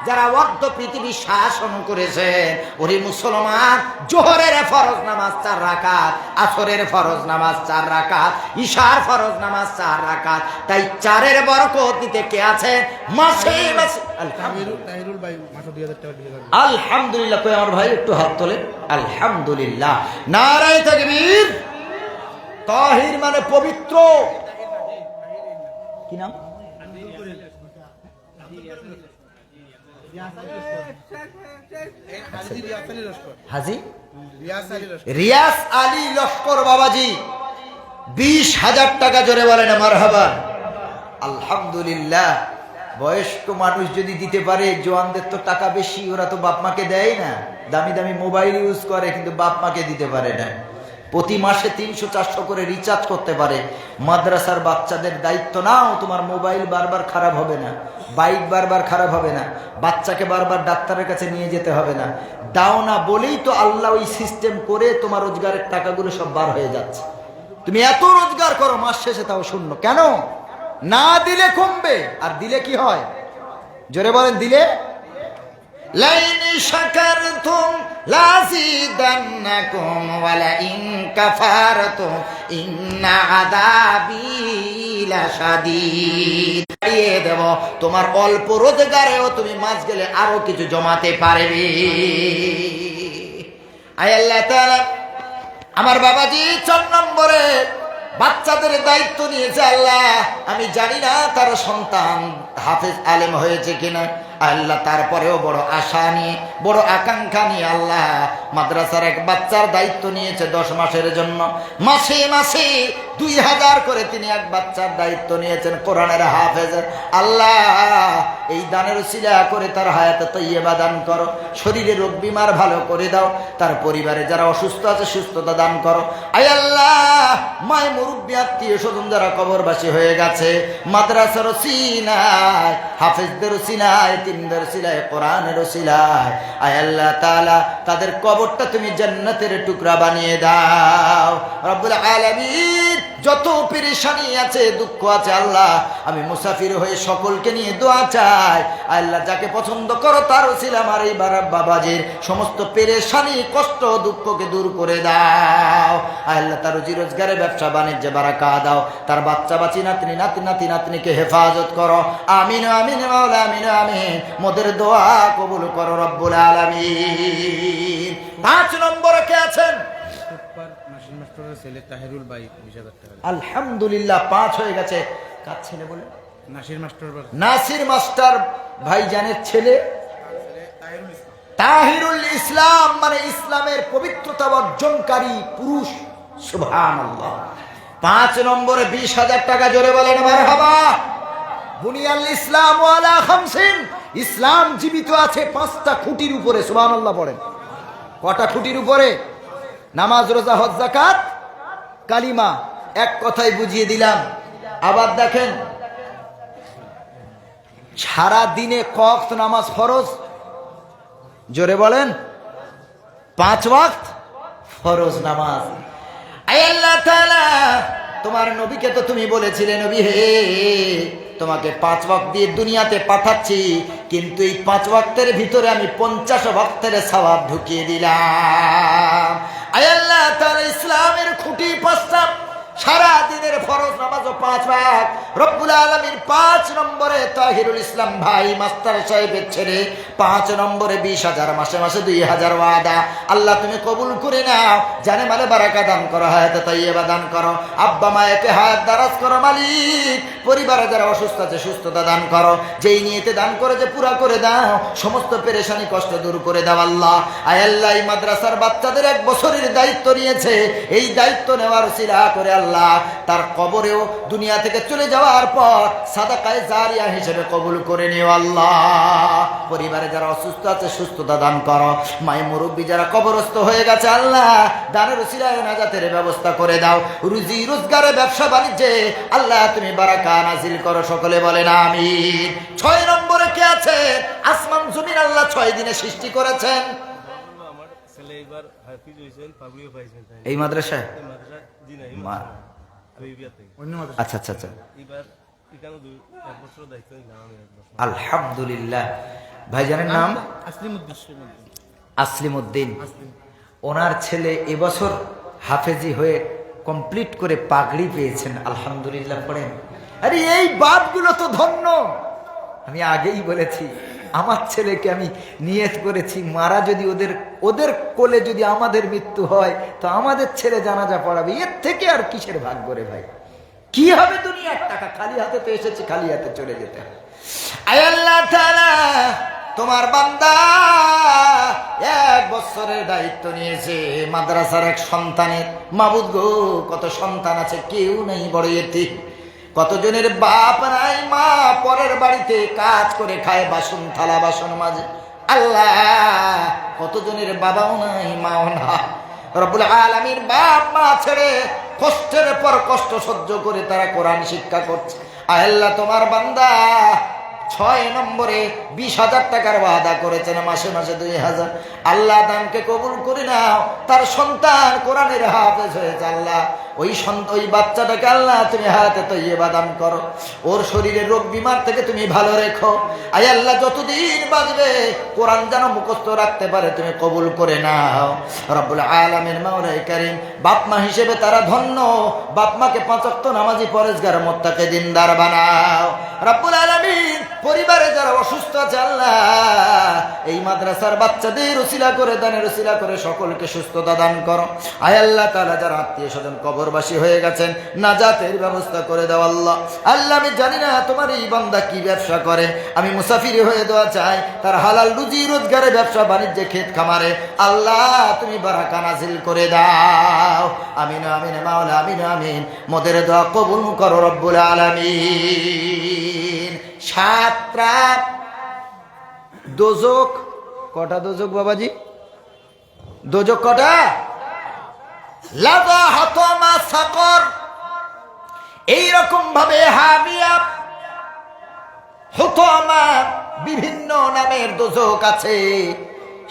যারা ওয়াক্ত পৃথিবী শাসন করেছেন। ওরে মুসলমান, জোহরের ফরজ নামাজ 4 রাকাত, আসরের ফরজ নামাজ 4 রাকাত, ইশার ফরজ নামাজ 4 রাকাত। তাই 4-এর বরকত নিতে কে আছে? মাসে মাসে আলহামদুলিল্লাহ। কই আমার ভাই একটু হাত তোলেন। আলহামদুলিল্লাহ, নারায়ে তাকবীর। তাহির মানে পবিত্র। কি নাম? হাজি রিয়াস আলী লস্কর বাবাজি, 20,000 টাকা জোরে বলেন মারহাবা। আলহামদুলিল্লাহ। বয়স্ক মানুষ যদি দিতে পারে, জওয়ানদের তো টাকা বেশি, ওরা তো বাপ মাকে দেয় না, দামি দামি মোবাইল ইউজ করে, কিন্তু বাপ মাকে দিতে পারে না। প্রতি মাসে 300-400 করে রিচার্জ করতে পারে। মাদ্রাসার বাচ্চাদের দায়িত্ব নাও, তোমার মোবাইল বারবার খারাপ হবে না, বাইক বারবার খারাপ হবে না, বাচ্চাকে বারবার ডাক্তারের কাছে নিয়ে যেতে হবে না। দাও না বলেই তো আল্লাহ ওই সিস্টেম করে তোমার রোজগারের টাকাগুলো সব বার হয়ে যাচ্ছে। তুমি এত রোজগার করো, মাস শেষে তাও শূন্য। কেন? না দিলে কমবে, আর দিলে কি হয়? জোরে বলেন, দিলে লাইন শাকারতুম লাযিদান্নাকুম ওয়ালা ইন কাফারতুম ইন্না আযাবি লাশাদীদ। দিয়ে দেব, তোমার অল্প রোজগারেও তুমি মাস গেলে আরো কিছু জমাতে পারবে। আয় আল্লাহ তাআলা, আমার বাবাজি 4 নম্বরে বাচ্চাদের দায়িত্ব নিয়েছে আল্লাহ। আমি জানি না তার সন্তান হাফেজ আলেম হয়েছে কিনা আল্লাহ, তারপরেও বড় আশা নিয়ে, বড় আকাঙ্ক্ষা নিয়ে আল্লাহ মাদ্রাসার এক বাচ্চার দায়িত্ব নিয়েছে 10 মাসের জন্য। মাসে মাসে 2000 করে তিনি এক বাচ্চার দায়িত্ব নিয়েছেন, কোরআনের হাফেজের। আল্লাহ এই দানের উসিলা করে তার হায়াতে তৈয়বা দান করো, শরীরে রোগ বিমার ভালো করে দাও, তার পরিবারে যারা অসুস্থ আছে সুস্থতা দান করো। আয় আল্লাহ, মায় মুরব্বী আত্মীয় স্বজন যারা কবরবাসী হয়ে গেছে, মাদ্রাসার উসিলায়, হাফেজদের উসিলায়, তিনদের উসিলায়, কোরআনের উসিলায়, আয় আল্লাহ তাআলা তাদের কবরটা তুমি জান্নাতের টুকরা বানিয়ে দাও রব্বুল আলামিন। যত পেরেশানি আছে, দুঃখ আছে আল্লাহ, আমি মুসাফির হয়ে সকলকে নিয়ে দোয়া চাই। আল্লাহ যাকে পছন্দ করো তার উসিলা আমার এই বাবাজির সমস্ত পেরেশানি, কষ্ট, দুঃখকে দূর করে দাও। আল্লাহ তার রুজি রোজগারে, ব্যবসা বাণিজ্যে বারাকা দাও, তার বাচ্চা বাচ্চি, নাতনি নাতি নাতনিকে হেফাজত করো। আমিন আমিন মাওলা, আমিন আমিন। মোদের দোয়া কবুল করো রব্বুল আলামিন। 5 নম্বরে কে আছেন? আলহামদুলিল্লাহ, 5 হয়ে গেছে। কার ছেলে বলে? নাসির মাস্টার ভাইজানের ছেলে তাহিরুল ইসলাম, মানে ইসলামের পবিত্রতা অর্জনকারী পুরুষ। সুবহানাল্লাহ। 5 নম্বরে 20,000 টাকা জোরে বলেন মারহাবা। বুনিয়াল ইসলাম ওয়ালা 50, ইসলাম জীবিত আছে 5টা খুঁটির উপরে। সুবহানাল্লাহ পড়েন। কটা খুঁটির উপরে? নামাজ, রোজা, হজ, যাকাত, কালিমা। এক কথাই বুঝিয়ে দিলাম। আবার দেখেন, সারা দিনে কত নামাজ ফরজ? জোরে বলেন। 5 ওয়াক্ত ফরজ নামাজ। আয় আল্লাহ তাআলা, তোমার নবীকে তো তুমি বলেছিলে, নবী হে, তোমাকে 5 ওয়াক্ত দিয়ে দুনিয়াতে পাঠাচ্ছি, কিন্তু এই 5 ওয়াক্তের ভিতরে আমি 50 ওয়াক্তের সওয়াব ঢুকিয়ে দিলাম। আয় আল্লাহ তাআলা, ইসলামের খুঁটি 5টা, সারা দিনের ফরজ নামাজও 5 ওয়াক্ত। রব্বুল আলামিন 5 নম্বরে তাহিরুল ইসলাম ভাই মাস্টার সাহেবের ছেলে, 5 নম্বরে 20,000, মাসে মাসে 2,000 ওয়াদা। আল্লাহ তুমি কবুল করে নাও, জানে মালে বারাকা দান করো, হায়াতে তাইয়্যিবা দান করো, আব্বা মায়েকে হায়াত দারাজ করো মালিক। পরিবারে যারা অসুস্থ আছে সুস্থতা দান করো, যেই নিয়েতে দান করে যে পুরা করে দাও, সমস্ত পেরেশানি কষ্ট দূর করে দাও আল্লাহ। আয় আল্লাহ, এই মাদ্রাসার বাচ্চাদের 1 বছরের দায়িত্ব নিয়েছে, এই দায়িত্ব নেওয়ার উসিলা করে আল্লাহ তার কবরেও দুনিয়া থেকে চলে যাওয়ার পর সাদাকায়ে জারিয়া হিসেবে কবুল করে নিও আল্লাহ। পরিবারে যারা অসুস্থ আছে সুস্থতা দান করো, মায়ের মুরব্বী যারা কবরস্থ হয়ে গেছে আল্লাহ দানের উসিলায় নাজাতের ব্যবস্থা করে দাও। রুজি রোজগারে, ব্যবসা বাণিজ্যে আল্লাহ তুমি বারাকা নাজিল করো, সকলে বলেন আমিন। 6 নম্বরে কে আছে? আসমান জমিন আল্লাহ 6 দিনে সৃষ্টি করেছেন। এবার হাফিজ হয়েছেন, পাগড়িও পাইছেন। এই মাদ্রাসায়? এই মাদ্রাসা জি না, এই মা মাদ্রাসা আমি বিয়ার থেকে। আচ্ছা আচ্ছা আচ্ছা, এবার এখানে 1 বছর দায়িত্ব নিলাম আমি 1 বছর। আলহামদুলিল্লাহ। ভাইজানের নাম আসলিমউদ্দিন। ওনার ছেলে এবছর হাফেজি হয়ে কমপ্লিট করে পাগড়ি পেয়েছেন, আলহামদুলিল্লাহ পড়েন। আরে এই বাপগুলো তো ধন্য। আমি আগেই বলেছি আমার ছেলেকে আমি নিয়ত করেছি, মারা যদি ওদের কোলে যদি আমাদের মৃত্যু হয় তো আমাদের ছেলে জানাজা পড়াবে, এর থেকে আর কিসের ভাগ্য রে ভাই? কি হবে দুনিয়ার টাকা? খালি হাতে তো এসেছি, খালি হাতে চলে যেতে হবে। আয় আল্লাহ তাআলা, তোমার বান্দা 1 বছরের দায়িত্ব নিয়েছে মাদ্রাসার এক সন্তানের। মাবুদ গো, কত সন্তান আছে, কেউ নেই, বড় এতিম। কতজনের বাপ নাই, মা পরের বাড়িতে কাজ করে খায় বাসন থালা বাসন মাঝে। আল্লাহ, কতজনের বাবাও নাই, মাও না। রব্বুল আলামিন বাপ মা ছেড়ে কষ্টের পর কষ্ট সহ্য করে তারা কোরআন শিক্ষা করছে। আল্লাহ, তোমার বান্দা 6 নম্বরে 20,000 টাকার ওয়াদা করেছেন, মাসে মাসে 2,000। আল্লাহ দানকে কবুল করে নাও। তার সন্তান কোরআনের হাফেজ হয়েছে। আল্লাহ, ওই বাচ্চাটাকে আল্লাহ তুমি হায়াতে তৈয়বা দান করো, ওর শরীরের রোগ বিমার থেকে তুমি ভালো রেখো। আয় আল্লাহ, যতদিন বাঁচবে কোরআন যেন মুখস্থ রাখতে পারে তুমি কবুল করে নাও। রব্বুল আলামিন মাওলাই কারীম, বাপ মা হিসেবে তারা ধন্য। বাপ মাকে 5 ওয়াক্ত নামাজি পরেজগার মুত্তাকি দিনদার বানাও। রব্বুল আলামিন, পরিবারে যারা অসুস্থ আছে আল্লাহ, এই মাদ্রাসার বাচ্চাদের উসিলা করে, দানের উসিলা করে সকলকে সুস্থতা দান করো। আয় আল্লাহ তাআলা, যারা আত্মীয় স্বজন কবরবাসী হয়ে গেছেন, নাজাতের ব্যবস্থা করে দাও আল্লাহ। আল্লাহ, আমি জানি না তোমার এই বান্দা কি ব্যবসা করে, আমি মুসাফির হয়ে দোয়া চাই তার হালাল রুজি রোজগারে, ব্যবসা বাণিজ্যে, ক্ষেত খামারে আল্লাহ তুমি বারাকা নাজিল করে দাও। আমিন আমিন মাওলা, আমিন আমিন। মোদের দোয়া কবুল করো রব্বুল আলামিন। 7 রাত দোজক, কটা দোজক বাবাজি? দোজক কটা? লাযা হাতামা সাকর। এইরকম ভাবে হাবিয়া হুতামা বিভিন্ন নামের দোজক আছে।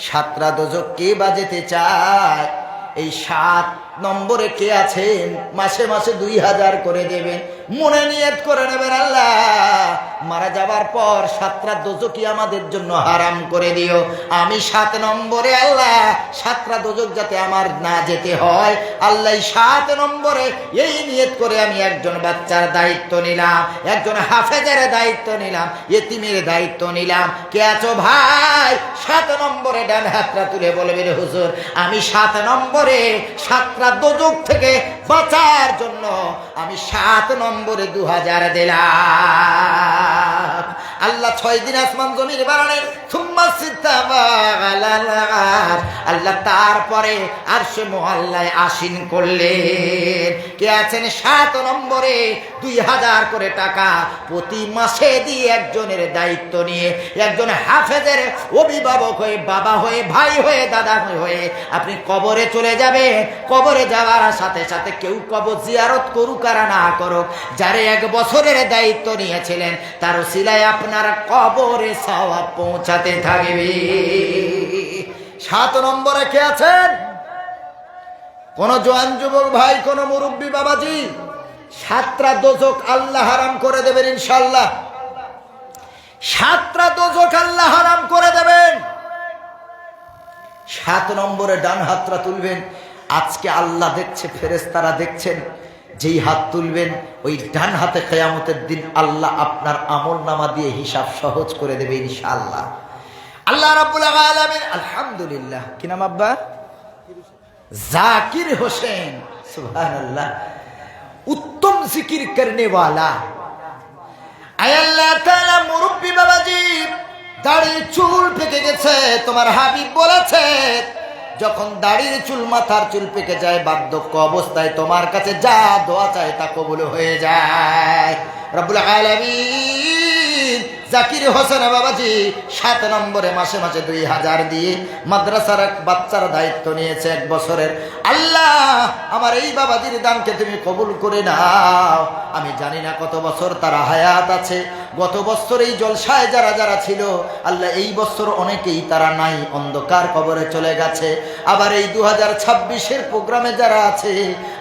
7টা দোজক কে বাজেতে চায়? এই 7 নম্বরে কে আছেন মাসে মাসে 2,000 করে দেবেন, মনে নিয়ত করে নেবেন। আল্লাহ, মারা যাবার পর 7টা দোজকই আমাদের জন্য হারাম করে দিও। আমি 7 নম্বরে আল্লাহ 7টা দোজক যাতে আমার না যেতে হয়। আল্লাহ, 7 নম্বরে এই নিয়ত করে আমি একজন বাচ্চার দায়িত্ব নিলাম, একজন হাফেজের দায়িত্ব নিলাম, ইতিমের দায়িত্ব নিলাম। কে আছো ভাই? 7 নম্বরে ডান হাতটা তুলে বলবেন, হুজুর আমি 7 নম্বরে 7টা দোজক থেকে বাঁচার জন্য আমি 7 নম্বরে 2,000 দিলাম। আল্লাহ 6 দিন আসমান জমিন বানালেন, সুম্মা সিত্তাওয়া আলাল আরশ। আল্লাহ তারপরে আরশে মুআল্লায় আসীন করলেন। কে আছেন 7 নম্বরে? 2,000 করে টাকা প্রতি মাসে দিয়ে একজনের দায়িত্ব নিয়ে, একজন হাফেজের অভিভাবক হয়ে, বাবা হয়ে, ভাই হয়ে, দাদা হয়ে আপনি কবরে চলে যাবেন। কবরে যাওয়ার সাথে সাথে কেউ কবর জিয়ারত করুক আর না করুক, যারে 1 বছরের দায়িত্ব নিয়েছিলেন তার ওসিলায় আপনার কবরে সওয়াব পৌঁছাতে থাকবে। 7 নম্বরে কে আছেন? কোন জোয়ান যুবক ভাই, কোন মুরব্বী বাবাজি, 7টা দোজক আল্লাহ হারাম করে দেবেন ইনশাআল্লাহ। 7টা দোজক আল্লাহ হারাম করে দেবেন। 7 নম্বরে ডান হাতটা তুলবেন। আজকে আল্লাহ দেখছে, ফেরেশতারা দেখছেন, যেই হাত তুলবেন ওই ডান হাতে কিয়ামতের দিন আল্লাহ আপনার আমলনামা দিয়ে হিসাব সহজ করে দেবে ইনশাআল্লাহ। আল্লাহ রাব্বুল আলামিন, আলহামদুলিল্লাহ, কি নাম আব্বা? জাকির হোসেন, সুবহানাল্লাহ, উত্তম জিকির করনে ওয়ালা। আয় আল্লাহ তাআলা, মুরব্বি বাবাজি দাড়ি চুল পেকে গেছে, তোমার হাবিব বলেছে যখন দাড়ির চুল, মাথার চুল পেকে যায়, বার্ধক্য অবস্থায় তোমার কাছে যা দোয়া চায় তা কবুল হয়ে যায়। রব্বুল আলামিন জাকির হোসেন বাবাজি 7 নম্বরে মাসে মাসে 2,000 দিয়ে মাদ্রাসার এক বাচ্চার দায়িত্ব নিয়েছে 1 বছরের। আল্লাহ, আমার এই বাবাজির দানকে তুমি কবুল করে নাও। আমি জানি না কত বছর তারা হায়াত আছে, গত বছর এই জলসায় যারা যারা ছিল আল্লাহ এই বছর অনেকেই তারা নাই, অন্ধকার কবরে চলে গেছে। আবার এই 2026-এর প্রোগ্রামে যারা আছে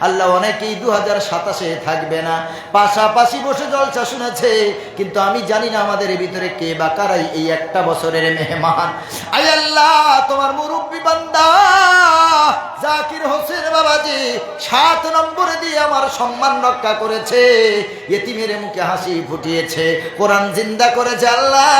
আল্লাহ অনেকেই 2027-এ থাকবে না, পাশাপাশি বসে জলসা শুনেছে, কিন্তু আমি জানি না আমাদের ভিতরে কে বা কারাই এই একটা বছরের মেহমান। আয় আল্লাহ, তোমার মুরব্বী বান্দা জাকির হোসেন বাবাজি 7 নম্বরে দিয়ে আমার সম্মান রক্ষা করেছে, ইতিমের মুখে হাসি ফুটিয়েছে, কোরআন জিন্দা করেছে। আল্লাহ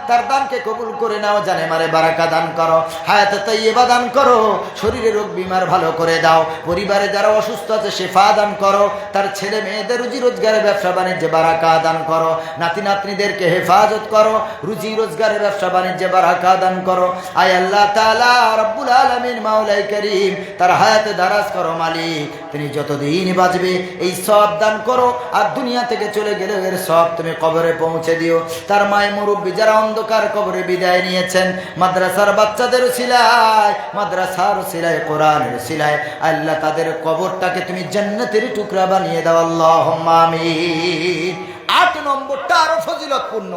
তার দানকে কবুল করে নাও, জানে মারে বারাকা দান করো, হায়াতে তাইয়্যিবা দান করো, শরীরে রোগ বিমার ভালো করে দাও, পরিবারে যারা অসুস্থ আছে শেফা দান করো, তার ছেলে মেয়েদের রুজি রোজগারের ব্যবসা বাণিজ্যে বারাকা দান করো, নাতি নাতনিদেরকে হেফাজত করো, রুজি রোজগারের ব্যবসা বাণিজ্যে বারাকা দান করো। আয় আল্লাহ তাআলা রব্বুল আলামিন মাওলাই করিম তার হায়াতে দারাজ করো মালিক, তিনি যতদিন বাঁচবে এই সব দান করো, আর দুনিয়া থেকে চলে গেলে এর সব তুমি কবরে পৌঁছে দিও। তার মায়ের মুরব্বী যারা অন্ধকার কবরে বিদায় নিয়েছেন, মাদ্রাসার বাচ্চাদের সিলায়, মাদ্রাসার সিলায়, কোরআনের সিলায়, আল্লাহ তাদের কবরটাকে তুমি জান্নাতের টুকরা বানিয়ে দাও, আল্লাহুম্মা আমিন। 8 নম্বরটা আরো ফজিলতপূর্ণ,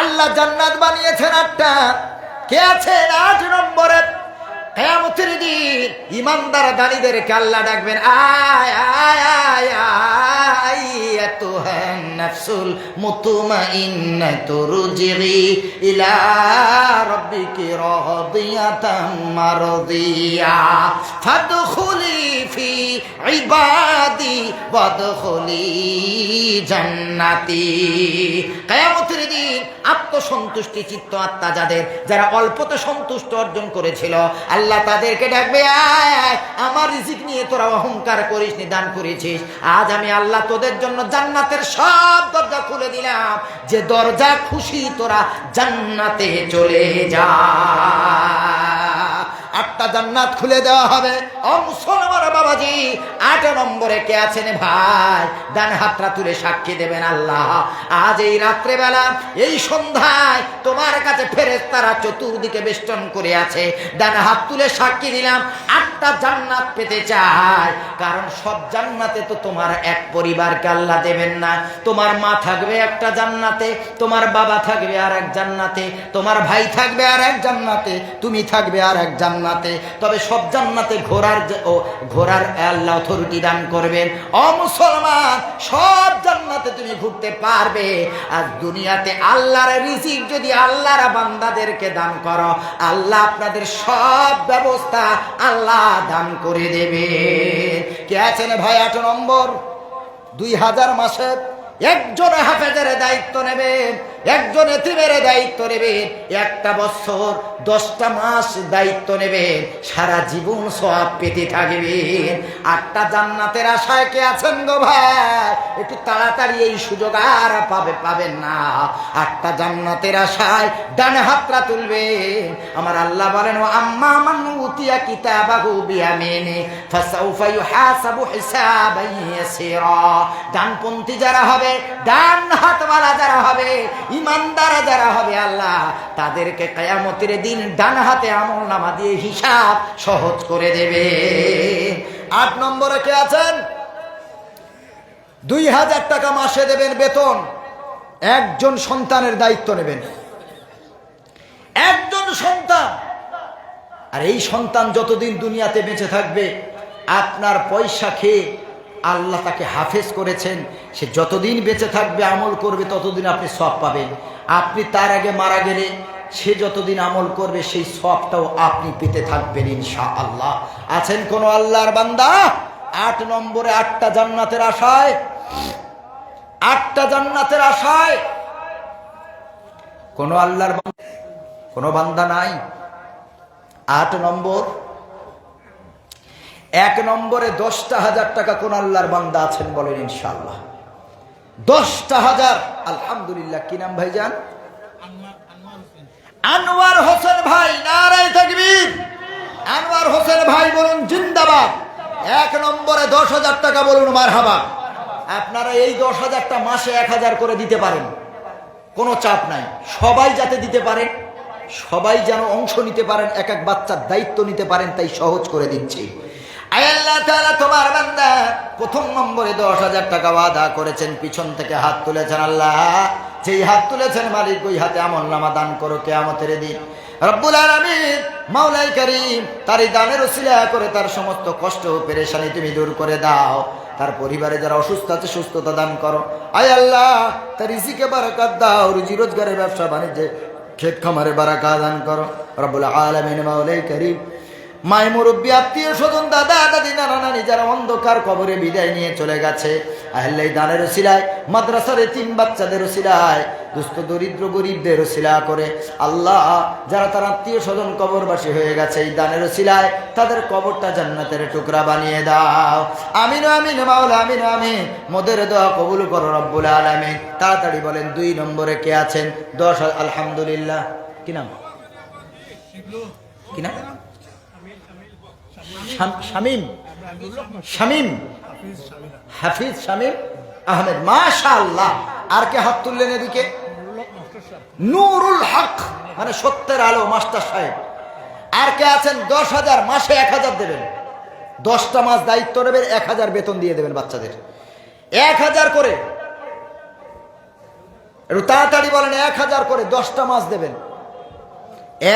আল্লাহ জান্নাত বানিয়েছেন 8টা। কে আছেন 8 নম্বরে? কিয়ামতের দিন ইমানদার দানীদেরকে আল্লাহ ডাকবেন, আয় আয় আয় আয় আতুহান নাফসুল মুতমাইন্নাতু রুজিই ইলা রাব্বিকি রাদিয়াতাম মারদিয়া ফাদখুলি ফি ইবাদি ওয়াদখুলি জান্নাতি। কিয়ামতের দিন আত্মসন্তুষ্টি চিত্ত আত্মা যাদের, যারা অল্পতে সন্তুষ্ট অর্জন করেছিল, আল্লাহ তাদেরকে ডাকবে, আয় আমার রিজিক নিয়ে তোরা অহংকার করিস নি, দান করেছিস, আজ আমি আল্লাহ তোদের জন্য জান্নাতের সব দরজা খুলে দিলাম, যে দরজা খুশি তোরা জান্নাতে চলে যা। 8টা জান্নাত খুলে দেওয়া হবে। ও মুসলমান বাবাজি, 8 নম্বরে কে আছেন ভাই? ডান হাতটা তুলে সাক্ষী দেবেন, আল্লাহ আজ এই রাত্রেবেলা এই সন্ধ্যায় তোমার কাছে ফেরেশতারা চতুর্দিকে বেষ্টন করে আছে, ডান হাত তুলে সাক্ষী দিলাম 8টা জান্নাত পেতে চাই। কারণ সব জান্নাতে তো তোমার এক পরিবারকে আল্লাহ দেবেন না, তোমার মা থাকবে একটা জান্নাতে, তোমার বাবা থাকবে আর এক জান্নাতে, তোমার ভাই থাকবে আর এক জান্নাতে, তুমি থাকবে আর এক জান্নাতে। তবে সব জান্নাতে ঘোরার আল্লাহ অথরিটি দান করবেন। ও মুসলমান, সব জান্নাতে তুমি ঘুরতে পারবে। আর দুনিয়াতে আল্লাহর রিজিক যদি আল্লাহর বান্দাদেরকে দান করো, আল্লাহ আপনাদের সব ব্যবস্থা আল্লাহ দান করে দেবে। কে আছেন ভাই 8 নম্বর? 2000 মাসে একজন হাফেজের দায়িত্ব নেবেন, একজন এতিমের দায়িত্ব নেবেন, একটা বছর 10টা মাস দায়িত্ব নেবেন, সারা জীবন সওয়াব পেতে থাকবেন। 8টা জান্নাতের আশায় কে আছেন গো ভাই? একটু তাড়াতাড়ি এই সুযোগ আর পাবেন না। 8টা জান্নাতের আশায় ডান হাতটা তুলবেন। আমার আল্লাহ বলেন, ও আম্মা মান উতিয়া কিতাবাহু বিয়ামিনি ফাসাউফা ইউহাসাবু হিসাবান ইয়াসিরা। ডানপন্থী যারা হবে, ডান হাতওয়ালা যারা হবে, ইমানদার যারা হবে, আল্লাহ তাদেরকে কিয়ামতের দিন ডান হাতে আমলনামা দিয়ে হিসাব সহজ করে দেবে। 8 নম্বরে কে আছেন? 2000 টাকা মাসে দেবেন বেতন, একজন সন্তানের দায়িত্ব নেবেন, একজন সন্তান। আর এই সন্তান যতদিন দুনিয়াতে বেঁচে থাকবে, আপনার পয়সা খেয়ে আল্লাহ তাকে হাফেজ করেছেন, সে যতদিন বেঁচে থাকবে আমল করবে ততদিন আপনি সওয়াব পাবেন। আপনি তার আগে মারা গেলে সে যতদিন আমল করবে সেই সওয়াবটাও আপনি পেতে থাকবেন ইনশাআল্লাহ। আছেন কোন আল্লাহর বান্দা 8 নম্বরে 8টা জান্নাতের আশায়? 8টা জান্নাতের আশায় কোন আল্লাহর কোন বান্দা নাই? 8 নম্বর। 1 নম্বরে 10,000 টাকা কোন আল্লাহর বান্দা আছেন বলেন ইনশাআল্লাহ? 10,000। আলহামদুলিল্লাহ। কি নাম ভাইজান? আনোয়ার হোসেন ভাই। নারায়ে তাকবীর। আনোয়ার হোসেন ভাই বলুন জিন্দাবাদ। 1 নম্বরে 10,000 টাকা বলুন মারহাবা। আপনারা এই 10,000টা মাসে 1000 করে দিতে পারেন, কোনো চাপ নাই। সবাই যাতে দিতে পারেন, সবাই যেন অংশ নিতে পারেন, এক এক বাচ্চার দায়িত্ব নিতে পারেন, তাই সহজ করে দিচ্ছি। আল্লাহ তাআলা তোমার বান্দা 1 নম্বরে 10,000 টাকা ওয়াদা করেছেন, পিছন থেকে হাত তুলেছেন, আল্লাহ যেই হাত তুলেছেন মালিক ওই হাতে আমলনামা দান করো কিয়ামতের দিন। রব্বুল আলামিন মাওলাই কারীম তার এই দানের ওসিলা করে তার সমস্ত কষ্ট পেরেশানি তুমি দূর করে দাও। তার পরিবারে যারা অসুস্থ আছে সুস্থতা দান করো। আয় আল্লাহ তার রিজিকে বারাকাত দাও, রুজি রোজগারের ব্যবসা বাণিজ্যে ক্ষেত খামারে বারাকাত দান করো রব্বুল আলামিন। মাওলাই কারীম মায় মুরব্বী আত্মীয় স্বজন দাদা দাদি নানা নানি যারা অন্ধকার কবরে বিদায় নিয়ে চলে গেছে, আল্লাহ দানের ওসিলায় মাদ্রাসার এতিম বাচ্চাদের ওসিলায় দুস্থ দরিদ্র গরিবদের ওসিলা করে আল্লাহ যারা তার আত্মীয় স্বজন কবরবাসী হয়ে গেছে এই দানের ওসিলায় তাদের কবরটা জান্নাতের টুকরা বানিয়ে দাও। আমিন আমিন মাওলা আমিন আমিন। মোদের দোয়া কবুল করো রব্বুল আলামিন। তাড়াতাড়ি বলেন 2 নম্বরে কে আছেন? 10 আলহামদুলিল্লাহ। কি নাম? কি নাম? শামীম শামীম হাফিজ শামীম আহমেদ, মাশাআল্লাহ। আর কে হাত তুললেন এদিকে? নুরুল হক মানে সত্যের আলো মাস্টার সাহেব। আর কে আছেন? 10,000 মাসে 1,000 দেবেন। 10টা মাস দায়িত্ব নেবেন, 1,000 বেতন দিয়ে দেবেন বাচ্চাদের, 1,000 করে। একটু তাড়াতাড়ি বলেন, 1,000 করে 10টা মাস দেবেন।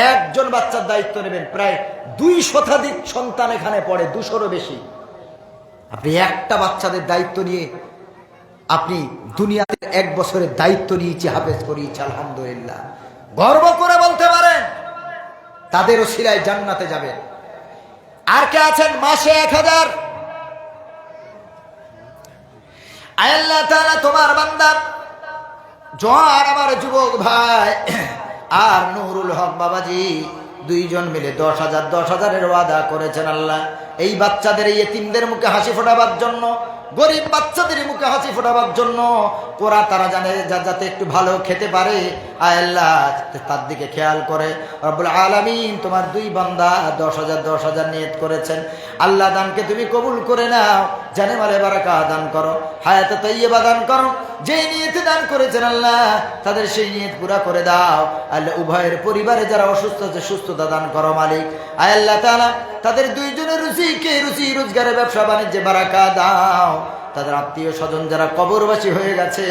একজন বাচ্চার দায়িত্ব নেবেন, প্রায় 200 শতাধিক সন্তান এখানে পড়ে, 200-রও বেশি। আপনি একটা বাচ্চাদের দায়িত্ব নিয়ে আপনি দুনিয়াতে 1 বছরের দায়িত্ব নিয়েছি, হাফেজ করিয়েছি, আলহামদুলিল্লাহ। গর্ব করে বলতে পারেন তাদের ওসিলায় জান্নাতে যাবেন। আর কে আছেন মাসে 1,000? আল্লাহ তাআলা তোমার বান্দা জোয়ার আমার যুবক ভাই আর নুরুল হক বাবাজি 2 জন মিলে 10,000 ওয়াদা করেছেন। আল্লাহ এই বাচ্চাদের এই এতিমদের মুখে হাসি ফোটাবার জন্য, গরিব বাচ্চাদের মুখে হাসি ফোটাবার জন্য ওরা তারা জানে যাতে একটু ভালো খেতে পারে, আল্লাহ তার দিকে খেয়াল করে রব্বুল আলামিন তোমার 2 বান্দা 10,000 নিয়ত করেছেন। আল্লাহ দানকে তুমি কবুল করে নাও, জানে মালে বারাকা দান করো, হায়াতে তাইয়্যিবা দান করো। যেই নিয়তে দান করেছেন আল্লাহ তাদের সেই নিয়ত পুরা করে দাও। আল্লাহ উভয়ের পরিবারে যারা অসুস্থ আছে সুস্থতা দান করো মালিক। আল্লাহ তাআলা তাদের 2 জনের রুজি রোজগারের ব্যবসা বাণিজ্যে বারাকা দাও। তাদের আত্মীয় স্বজন যারা কবরবাসী হয়ে গেছে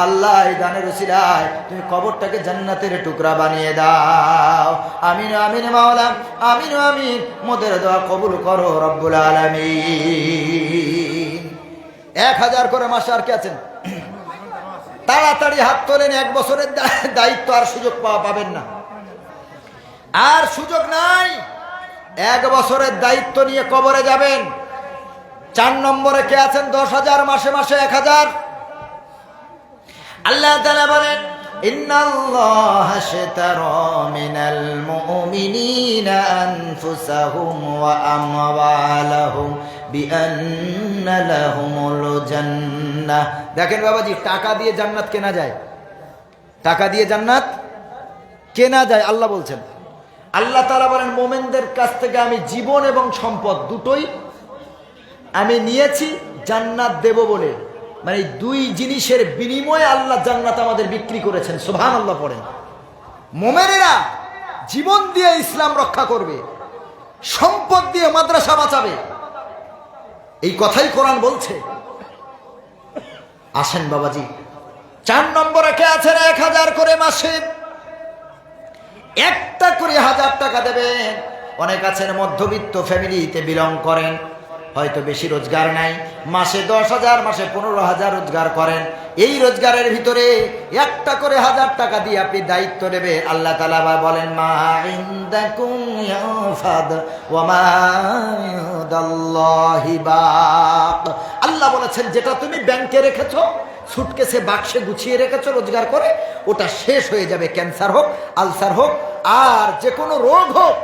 আল্লাহ এই দানের ওসিলায় তুমি কবরটাকে জান্নাতের টুকরা বানিয়ে দাও। আমিন আমিন মাওলা আমিন আমিন। মোদের দোয়া কবুল করো রব্বুল আলামিন। 1,000 করে মাসে। আর কে আছেন? তাড়াতাড়ি হাত তোলেন। 1 বছরের দায়িত্ব আর সুযোগ পাবেন না, আর সুযোগ নাই। 1 বছরের দায়িত্ব নিয়ে কবরে যাবেন। 4 নম্বরে কে আছেন? 10,000 মাসে 1,000। আল্লাহ তাআলা বলেন ইন্নাল্লাহা আশতারা মিনাল মুমিনিনা আনফুসাহুম ওয়া আমওয়ালাহুম বিআন্না লাহুমুল জান্নাহ। দেখেন বাবাজি, টাকা দিয়ে জান্নাত কেনা যায়, টাকা দিয়ে জান্নাত কেনা যায়। আল্লাহ বলছেন, আল্লাহ তাআলা বলেন মুমিনদের কাছ থেকে আমি জীবন এবং সম্পদ দুটোই আমি নিয়েছি জান্নাত দেব বলে। মানে 2 জিনিসের বিনিময়ে আল্লাহ জান্নাত আমাদের বিক্রি করেছেন। সুবহানাল্লাহ পড়েন। মুমিনেরা জীবন দিয়ে ইসলাম রক্ষা করবে, সম্পদ দিয়ে মাদ্রাসা বাঁচাবে, এই কথাই কোরআন বলছে। আসেন বাবাজি, 4 নম্বরে কে আছেন? 1,000 করে মাসে একটা করে 1,000 টাকা দেবেন। অনেক আছেন মধ্যবিত্ত ফ্যামিলিতে বিলং করেন, হয়তো বেশি রোজগার নাই, মাসে 10,000 মাসে 15,000 রোজগার করেন। এই রোজগারের ভিতরে একটা করে 1,000 টাকা দিয়ে আপনি দায়িত্ব নেবে। আল্লাহ তাআলা বলেন মা ইনদাকুম ইয়াফাদ ওয়া মা ইনদাল্লাহি বাক। আল্লাহ বলেছেন যেটা তুমি ব্যাংকে রেখেছো, সুটকেসে বাক্সে গুছিয়ে রেখেছো রোজগার করে, ওটা শেষ হয়ে যাবে। ক্যান্সার হোক, আলসার হোক, আর যে কোনো রোগ হোক।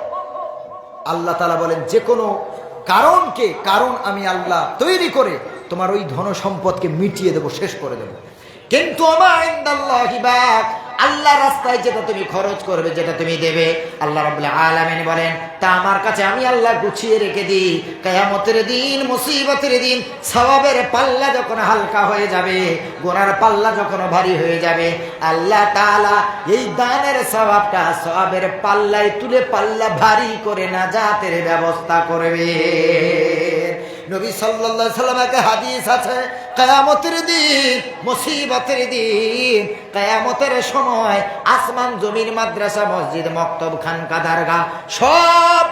আল্লাহ তাআলা বলেন যে কোনো কারণ আমি আল্লাহ তৈরি করে তোমার ওই ধন সম্পদকে মিটিয়ে দেবো, শেষ করে দেবো। কিন্তু আল্লাহ রাস্তায় যেটা তুমি খরচ করবে, যেটা তুমি দেবে, আল্লাহ রাব্বুল আলামিন বলেন তা আমার কাছে আমি আল্লাহ গুছিয়ে রেখে দিই। কিয়ামতের দিন, মুসিবতের দিন, সওয়াবের পাল্লা যখন হালকা হয়ে যাবে, গুনার পাল্লা যখন ভারী হয়ে যাবে, আল্লাহ তাআলা এই দানের সওয়াবের পাল্লায় তুলে পাল্লা ভারী করে নাজাতের ব্যবস্থা করবে। নবী সাল্লাল্লাহু আলাইহি ওয়াসাল্লামের হাদিস আছে, কিয়ামতের দিন, মুসিবতের দিন কিয়ামতের সময় আসমান জমিন মাদ্রাসা মসজিদ মক্তব খানকা দরগা সব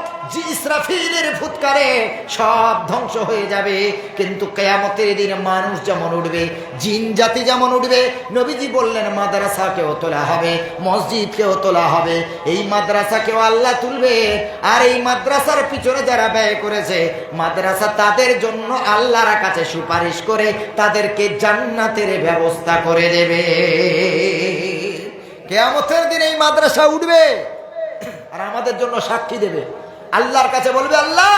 ইসরাফিলের ফুৎকারে সব ধ্বংস হয়ে যাবে। কিন্তু কিয়ামতের দিন মানুষ যেমন উঠবে, জিন জাতি যেমন উঠবে, নবীজি বললেন মাদ্রাসাকেও তোলা হবে, মসজিদকেও তোলা হবে। এই মাদ্রাসাকেও আল্লাহ তুলবে, আর এই মাদ্রাসার পিছনে যারা ব্যয় করেছে, মাদ্রাসা তাদের জন্য আল্লাহর কাছে সুপারিশ করে তাদেরকে জান্নাতের ব্যবস্থা করে দেবে। কিয়ামতের দিন এই মাদ্রাসা উঠবে আর আমাদের জন্য সাক্ষী দেবে, আল্লাহর কাছে বলবে আল্লাহ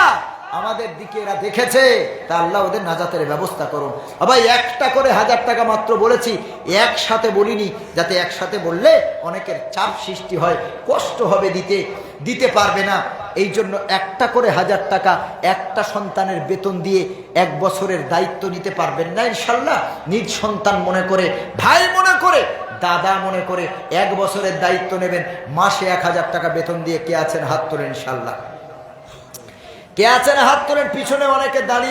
আমাদের দিকে এরা দেখেছে, তা আল্লাহ ওদের নাজাতের ব্যবস্থা করুন। ভাই একটা করে 1000 টাকা মাত্র বলেছি, একসাথে বলিনি, যাতে একসাথে বললে অনেকের চাপ সৃষ্টি হয়, কষ্ট হবে, দিতে পারবে না। এই জন্য একটা করে 1000 টাকা একটা সন্তানের বেতন দিয়ে 1 বছরের দায়িত্ব নিতে পারবেন না ইনশাল্লাহ? নিজ সন্তান মনে করে, ভাই মনে করে, দাদা মনে করে 1 বছরের দায়িত্ব নেবেন, মাসে 1000 টাকা বেতন দিয়ে কে আছেন হাত তোলেন ইনশাল্লাহ? কে আছেন হাত তোলেন? পিছনে অনেকে দাঁড়িয়ে